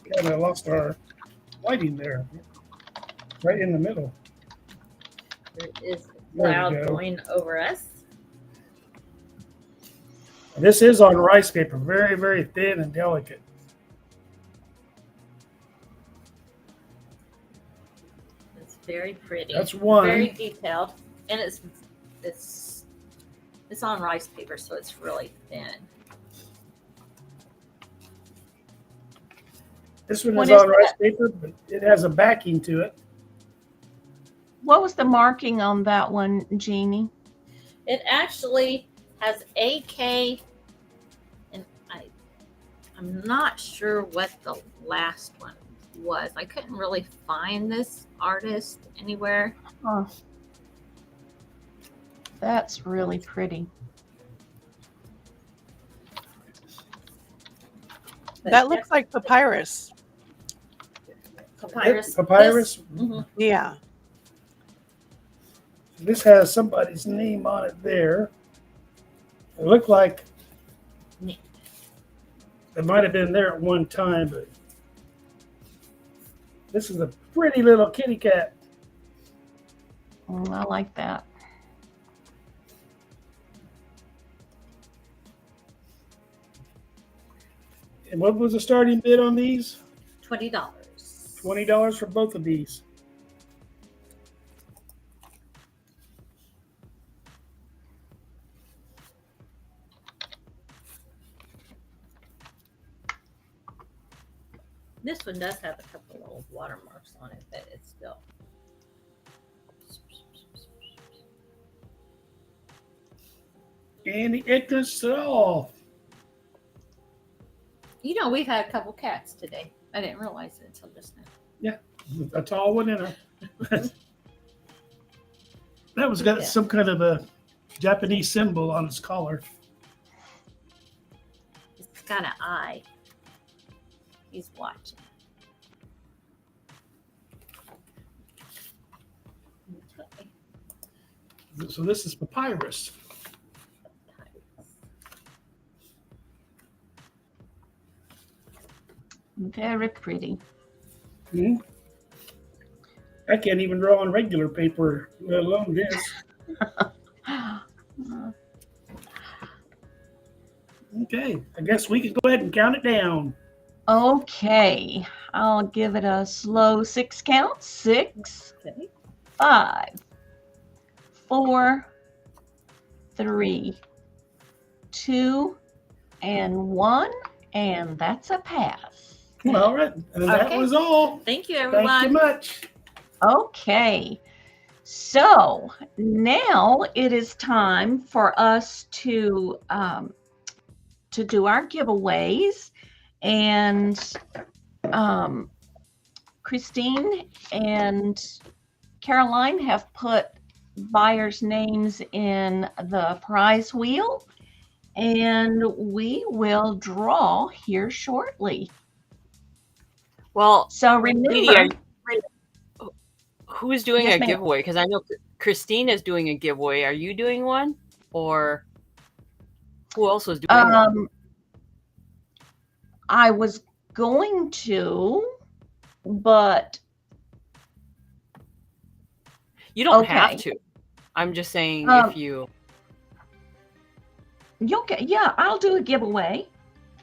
Yeah, I lost our lighting there. Right in the middle. There is a There we cloud go. going over us. This is on rice paper. Very, very thin and delicate. It's very pretty. That's one. Very detailed, and it's on rice paper, so it's really thin. This one What is is on rice that? paper, but it has a backing to it. What was the marking on that one, Jeannie? It actually has AK, and I'm not sure what the last one was. I couldn't really find this artist anywhere. Oh, that's really pretty. But That looks like papyrus. papyrus. Papyrus. Mhm. Yeah. This has somebody's name on it there. It looked like Neat. it might have been there at one time, but this is a pretty little kitty cat. I like that. And what was the starting bid on these? $20. $20 for both of these. This one does have a couple little watermarks on it, but it's still. Any interest at all? You know, we've had a couple cats today. I didn't realize it until just now. A tall one and a that was got Yeah. some kind of a Japanese symbol on its collar. It's got an eye. He's watching. Okay. So this is papyrus. Very pretty. Hmm? I can't even draw on regular paper, let alone this. Okay, I guess we can go ahead and count it down. Okay, I'll give it a slow 6 count. 6, Okay. 5, 4, 3, 2, and 1, and that's a pass. All right, and that Okay. was all. Thank you, Thank everyone. you much. Okay, so now it is time for us to do our giveaways, and Christine and Caroline have put buyers' names in the prize wheel, and we will draw here shortly. Well, So Dee, remember, who is doing Yes, a ma'am. giveaway? Because I know Christine is doing a giveaway. Are you doing one? Or who else was doing one? I was going to, but You don't okay. have to. I'm just saying if you. okay, yeah, I'll do a giveaway.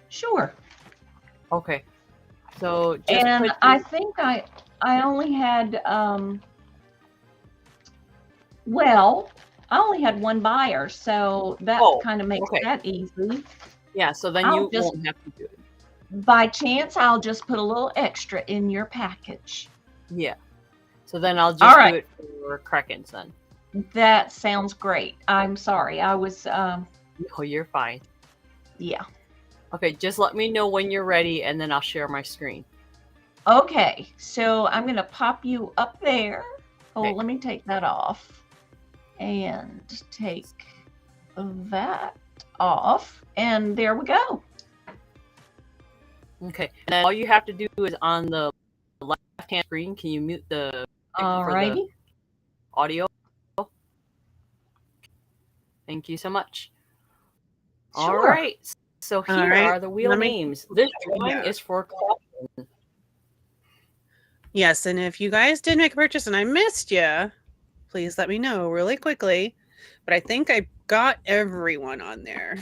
Sure. Okay. So just And put I think I only had Well, I only had one buyer, so that Oh, kind of makes okay. that easy. Yeah, so then I'll you just- won't have to do it. By chance, I'll just put a little extra in your package. Yeah. So then I'll All just right. do it for Krakens then. That sounds great. I'm sorry. I was, No, you're fine. yeah. Okay, just let me know when you're ready, and then I'll share my screen. Okay, so I'm going to pop you up there. Oh, Okay. let me take that off. And take that off. And there we go. Okay. And then all you have to do is on the left-hand screen, can you mute the All for righty. the audio? Thank you so much. All Sure. right. So All here right. are the wheel Let me- names. This drawing Yeah. is for Claudia. Yes, and if you guys did make a purchase and I missed you, please let me know really quickly. But I think I got everyone on there.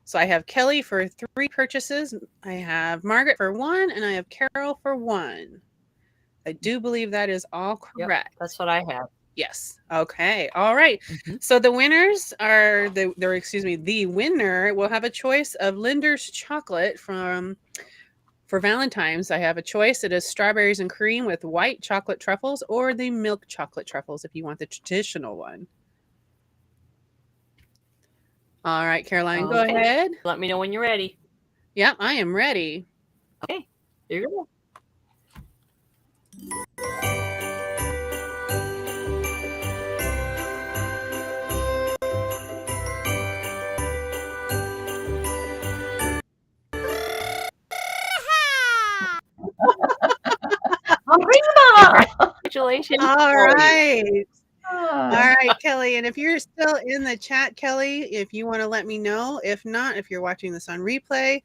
So I have Kelly for 3 purchases. I have Margaret for 1, and I have Carol for 1. I do believe that is all Yep, correct. that's what I have. Yes. Okay. All right. Mhm. So the winners are the winner will have a choice of Linder's chocolate for Valentine's. I have a choice. It is strawberries and cream with white chocolate truffles or the milk chocolate truffles if you want the traditional one. All right, Caroline, go Okay. ahead. Let me know when you're ready. Yep, I am ready. Okay. Here you go. Arriba! Congratulations. All Chloe. right. All right, Kelly. And if you're still in the chat, Kelly, if you want to let me know. If not, if you're watching this on replay,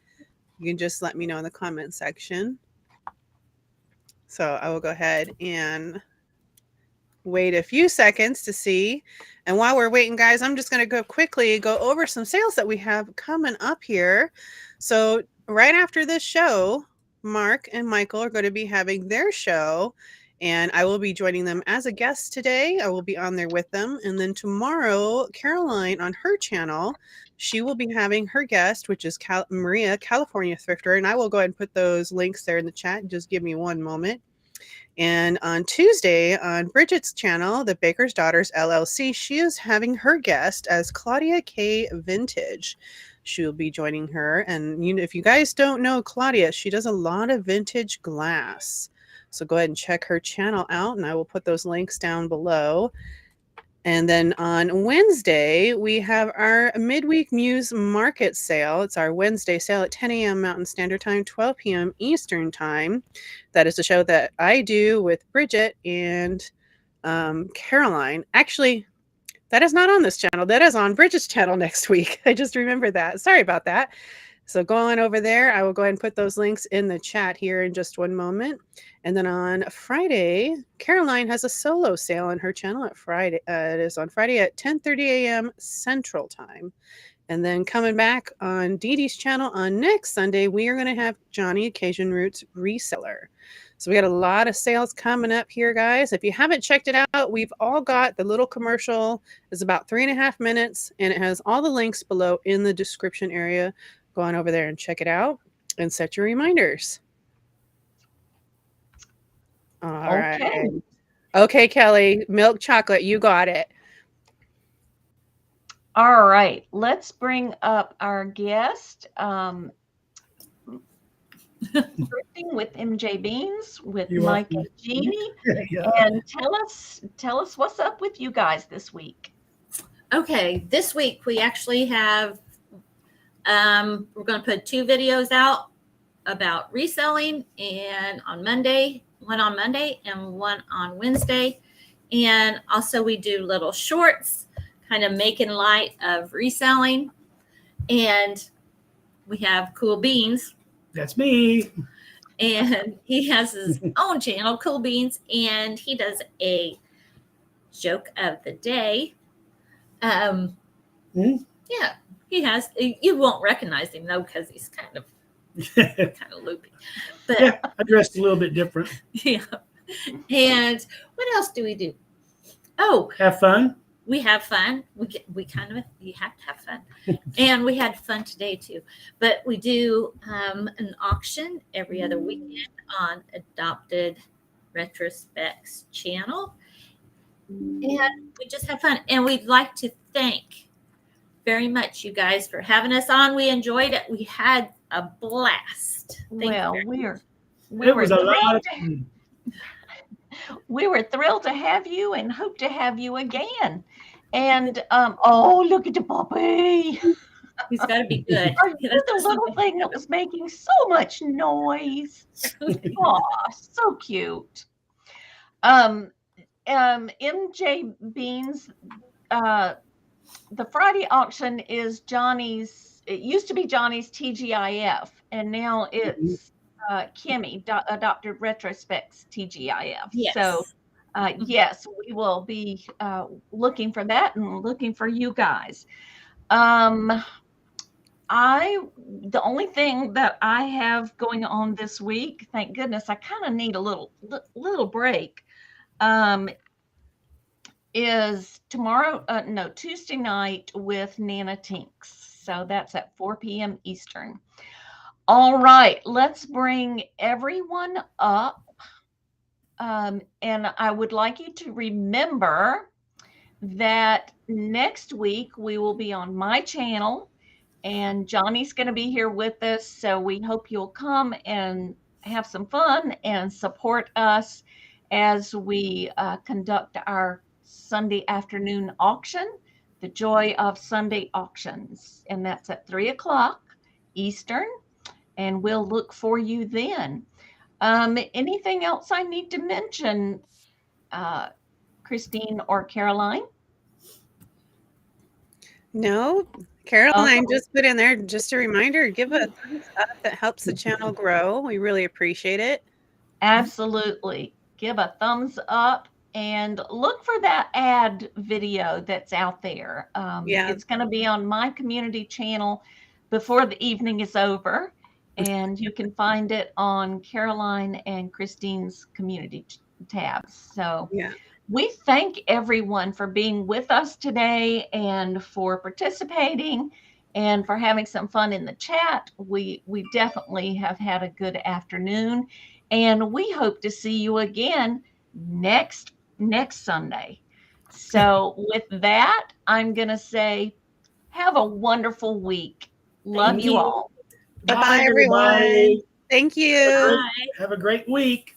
you can just let me know in the comment section. So I will go ahead and wait a few seconds to see. And while we're waiting, guys, I'm just going to go over some sales that we have coming up here. So right after this show, Mark and Michael are going to be having their show, and I will be joining them as a guest today. I will be on there with them. And then tomorrow, Caroline on her channel, she will be having her guest, which is Maria, California Thrifter. And I will go ahead and put those links there in the chat. Just give me one moment. And on Tuesday on Bridget's channel, The Baker's Daughters LLC, she is having her guest as Claudia K. Vintage. She'll be joining her. And if you guys don't know Claudia, she does a lot of vintage glass. So go ahead and check her channel out, and I will put those links down below. And then on Wednesday, we have our Midweek Muse Market Sale. It's our Wednesday sale at 10 a.m. Mountain Standard Time, 12 p.m. Eastern Time. That is a show that I do with Bridget and Caroline. Actually, that is not on this channel. That is on Bridget's channel next week. I just remembered that. Sorry about that. So go on over there. I will go ahead and put those links in the chat here in just one moment. And then on Friday, Caroline has a solo sale on her channel at Friday. It is on Friday at 10:30 a.m. Central Time. And then coming back on Dee Dee's channel on next Sunday, we are going to have Johnny Occasion Roots Reseller. So we got a lot of sales coming up here, guys. If you haven't checked it out, we've all got the little commercial. It's about 3.5 minutes, and it has all the links below in the description area. Go on over there and check it out and set your reminders. All right. Okay, Kelly, milk chocolate, you got it. All right, let's bring up our guest. Thrifting with MJ Beans with You're Mike welcome. and Jeannie. Yeah. And tell us what's up with you guys this week. Okay, this week we actually have we're going to put 2 videos out about reselling, and one on Monday and one on Wednesday. And also we do little shorts, kind of making light of reselling. And we have Cool Beans. That's me. And he has his own channel, Cool Beans, and he does a joke of the day. Yeah, he has. You won't recognize him though, because he's kind of loopy. But Yeah, I dressed a little bit different. yeah. And what else do we do? Oh, Have fun. we have fun. You have to have fun. And we had fun today too. But we do an auction every other weekend on Adopted Retrospects channel. And we just have fun. And we'd like to thank very much you guys for having us on. We enjoyed it. We had a blast. Well, we were thrilled to have you and hope to have you again. And oh, look at the puppy. He's got to be good. The little thing that was making so much noise. Oh, so cute. MJ Beans, the Friday auction is Johnny's. It used to be Johnny's TGIF, and now it's Kimmy, Adopted Retrospects TGIF. Yes. So, yes, we will be looking for that and looking for you guys. The only thing that I have going on this week, thank goodness, I kind of need a little break. Is Tuesday night with Nana Tinks. So that's at 4 p.m. Eastern. All right, let's bring everyone up. And I would like you to remember that next week we will be on my channel and Johnny's going to be here with us. So we hope you'll come and have some fun and support us as we conduct our Sunday afternoon auction, The Joy of Sunday Auctions. And that's at 3 o'clock Eastern. And we'll look for you then. Anything else I need to mention, Christine or Caroline? No, Caroline just put in there just a reminder, give a thumbs up. That helps the channel grow. We really appreciate it. Absolutely. Give a thumbs up and look for that ad video that's out there. It's going to be on my community channel before the evening is over. And you can find it on Caroline and Christine's community tabs. So we thank everyone for being with us today and for participating and for having some fun in the chat. We definitely have had a good afternoon, and we hope to see you again next Sunday. So with that, I'm going to say, have a wonderful week. Love you all. Bye-bye, everyone. Thank you. Have a great week.